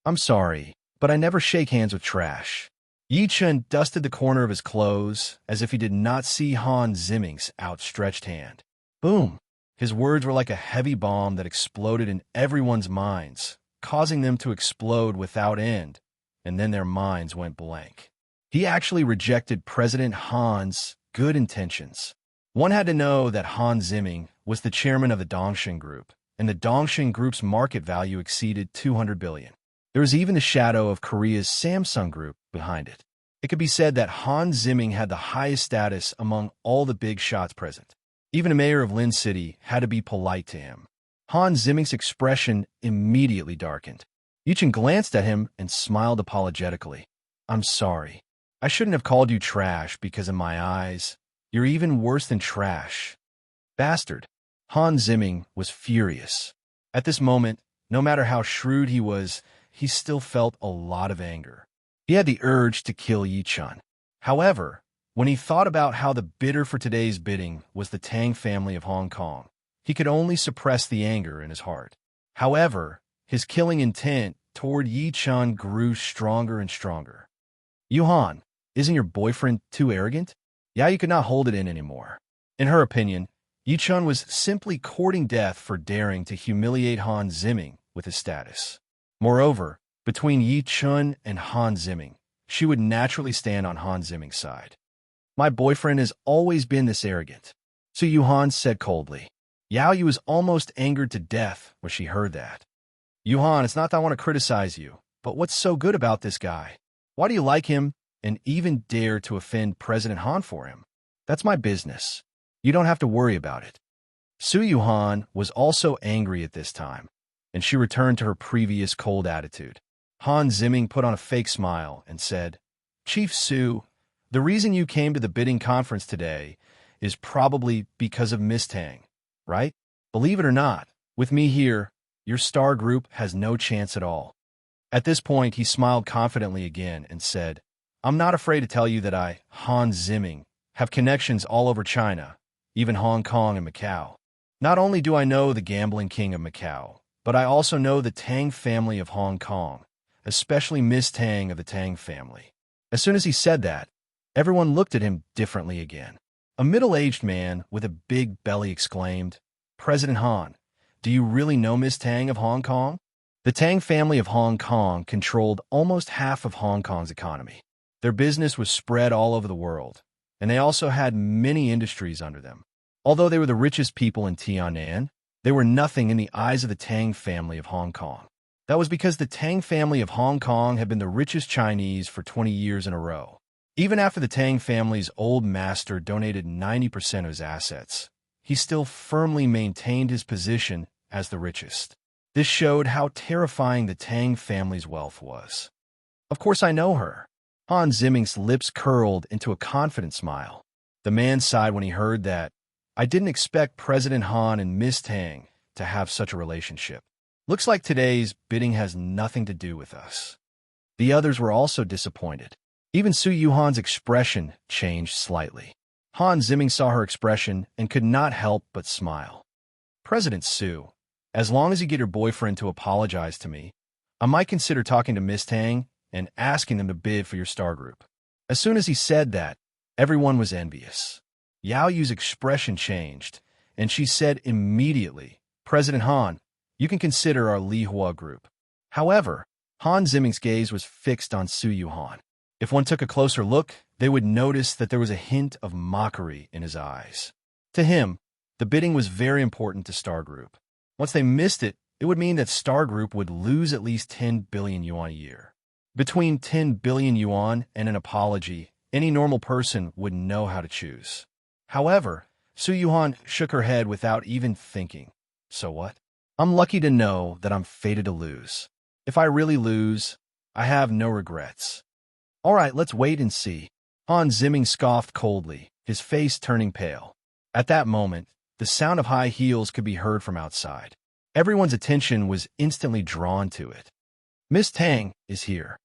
I'm sorry, but I never shake hands with trash." Yi Qin dusted the corner of his clothes as if he did not see Han Ziming's outstretched hand. Boom! His words were like a heavy bomb that exploded in everyone's minds, causing them to explode without end, and then their minds went blank. He actually rejected President Han's good intentions. One had to know that Han Ziming was the chairman of the Dongshin Group, and the Dongshin Group's market value exceeded 200 billion. There was even the shadow of Korea's Samsung Group behind it. It could be said that Han Ziming had the highest status among all the big shots present. Even a mayor of Lin City had to be polite to him. Han Ziming's expression immediately darkened. Yi Qin glanced at him and smiled apologetically. "I'm sorry. I shouldn't have called you trash because in my eyes, you're even worse than trash." Bastard. Han Ziming was furious. At this moment, no matter how shrewd he was, he still felt a lot of anger. He had the urge to kill Yi Qin. However, when he thought about how the bidder for today's bidding was the Tang family of Hong Kong, he could only suppress the anger in his heart. However, his killing intent toward Yi Qin grew stronger and stronger. "Yuhan, isn't your boyfriend too arrogant?" Yayu could not hold it in anymore. In her opinion, Yi Qin was simply courting death for daring to humiliate Han Ziming with his status. Moreover, between Yi Qin and Han Ziming, she would naturally stand on Han Ziming's side. "My boyfriend has always been this arrogant," Su Yuhan said coldly. Yao Yu was almost angered to death when she heard that. "Yuhan, it's not that I want to criticize you, but what's so good about this guy? Why do you like him and even dare to offend President Han for him? That's my business. You don't have to worry about it." Su Yuhan was also angry at this time, and she returned to her previous cold attitude. Han Ziming put on a fake smile and said, "Chief Su, the reason you came to the bidding conference today is probably because of Miss Tang, right? Believe it or not, with me here, your star group has no chance at all." At this point, he smiled confidently again and said, "I'm not afraid to tell you that I, Han Ziming, have connections all over China, even Hong Kong and Macau. Not only do I know the gambling king of Macau, but I also know the Tang family of Hong Kong, especially Miss Tang of the Tang family." As soon as he said that, everyone looked at him differently again. A middle-aged man with a big belly exclaimed, "President Han, do you really know Miss Tang of Hong Kong?" The Tang family of Hong Kong controlled almost half of Hong Kong's economy. Their business was spread all over the world, and they also had many industries under them. Although they were the richest people in Tian'an, they were nothing in the eyes of the Tang family of Hong Kong. That was because the Tang family of Hong Kong had been the richest Chinese for 20 years in a row. Even after the Tang family's old master donated 90% of his assets, he still firmly maintained his position as the richest. This showed how terrifying the Tang family's wealth was. "Of course I know her." Han Ziming's lips curled into a confident smile. The man sighed when he heard that. "I didn't expect President Han and Miss Tang to have such a relationship. Looks like today's bidding has nothing to do with us." The others were also disappointed. Even Su Yuhan's expression changed slightly. Han Ziming saw her expression and could not help but smile. "President Su, as long as you get your boyfriend to apologize to me, I might consider talking to Miss Tang and asking them to bid for your star group." As soon as he said that, everyone was envious. Yao Yu's expression changed, and she said immediately, "President Han, you can consider our Li Hua group." However, Han Ziming's gaze was fixed on Su Yuhan. If one took a closer look, they would notice that there was a hint of mockery in his eyes. To him, the bidding was very important to Star Group. Once they missed it, it would mean that Star Group would lose at least 10 billion yuan a year. Between 10 billion yuan and an apology, Any normal person wouldn't know how to choose. However, Su Yuhan shook her head without even thinking. So what? I'm lucky to know that I'm fated to lose. If I really lose, I have no regrets. All right, let's wait and see. Han Zimming scoffed coldly, his face turning pale. At that moment, the sound of high heels could be heard from outside. Everyone's attention was instantly drawn to it. Miss Tang is here.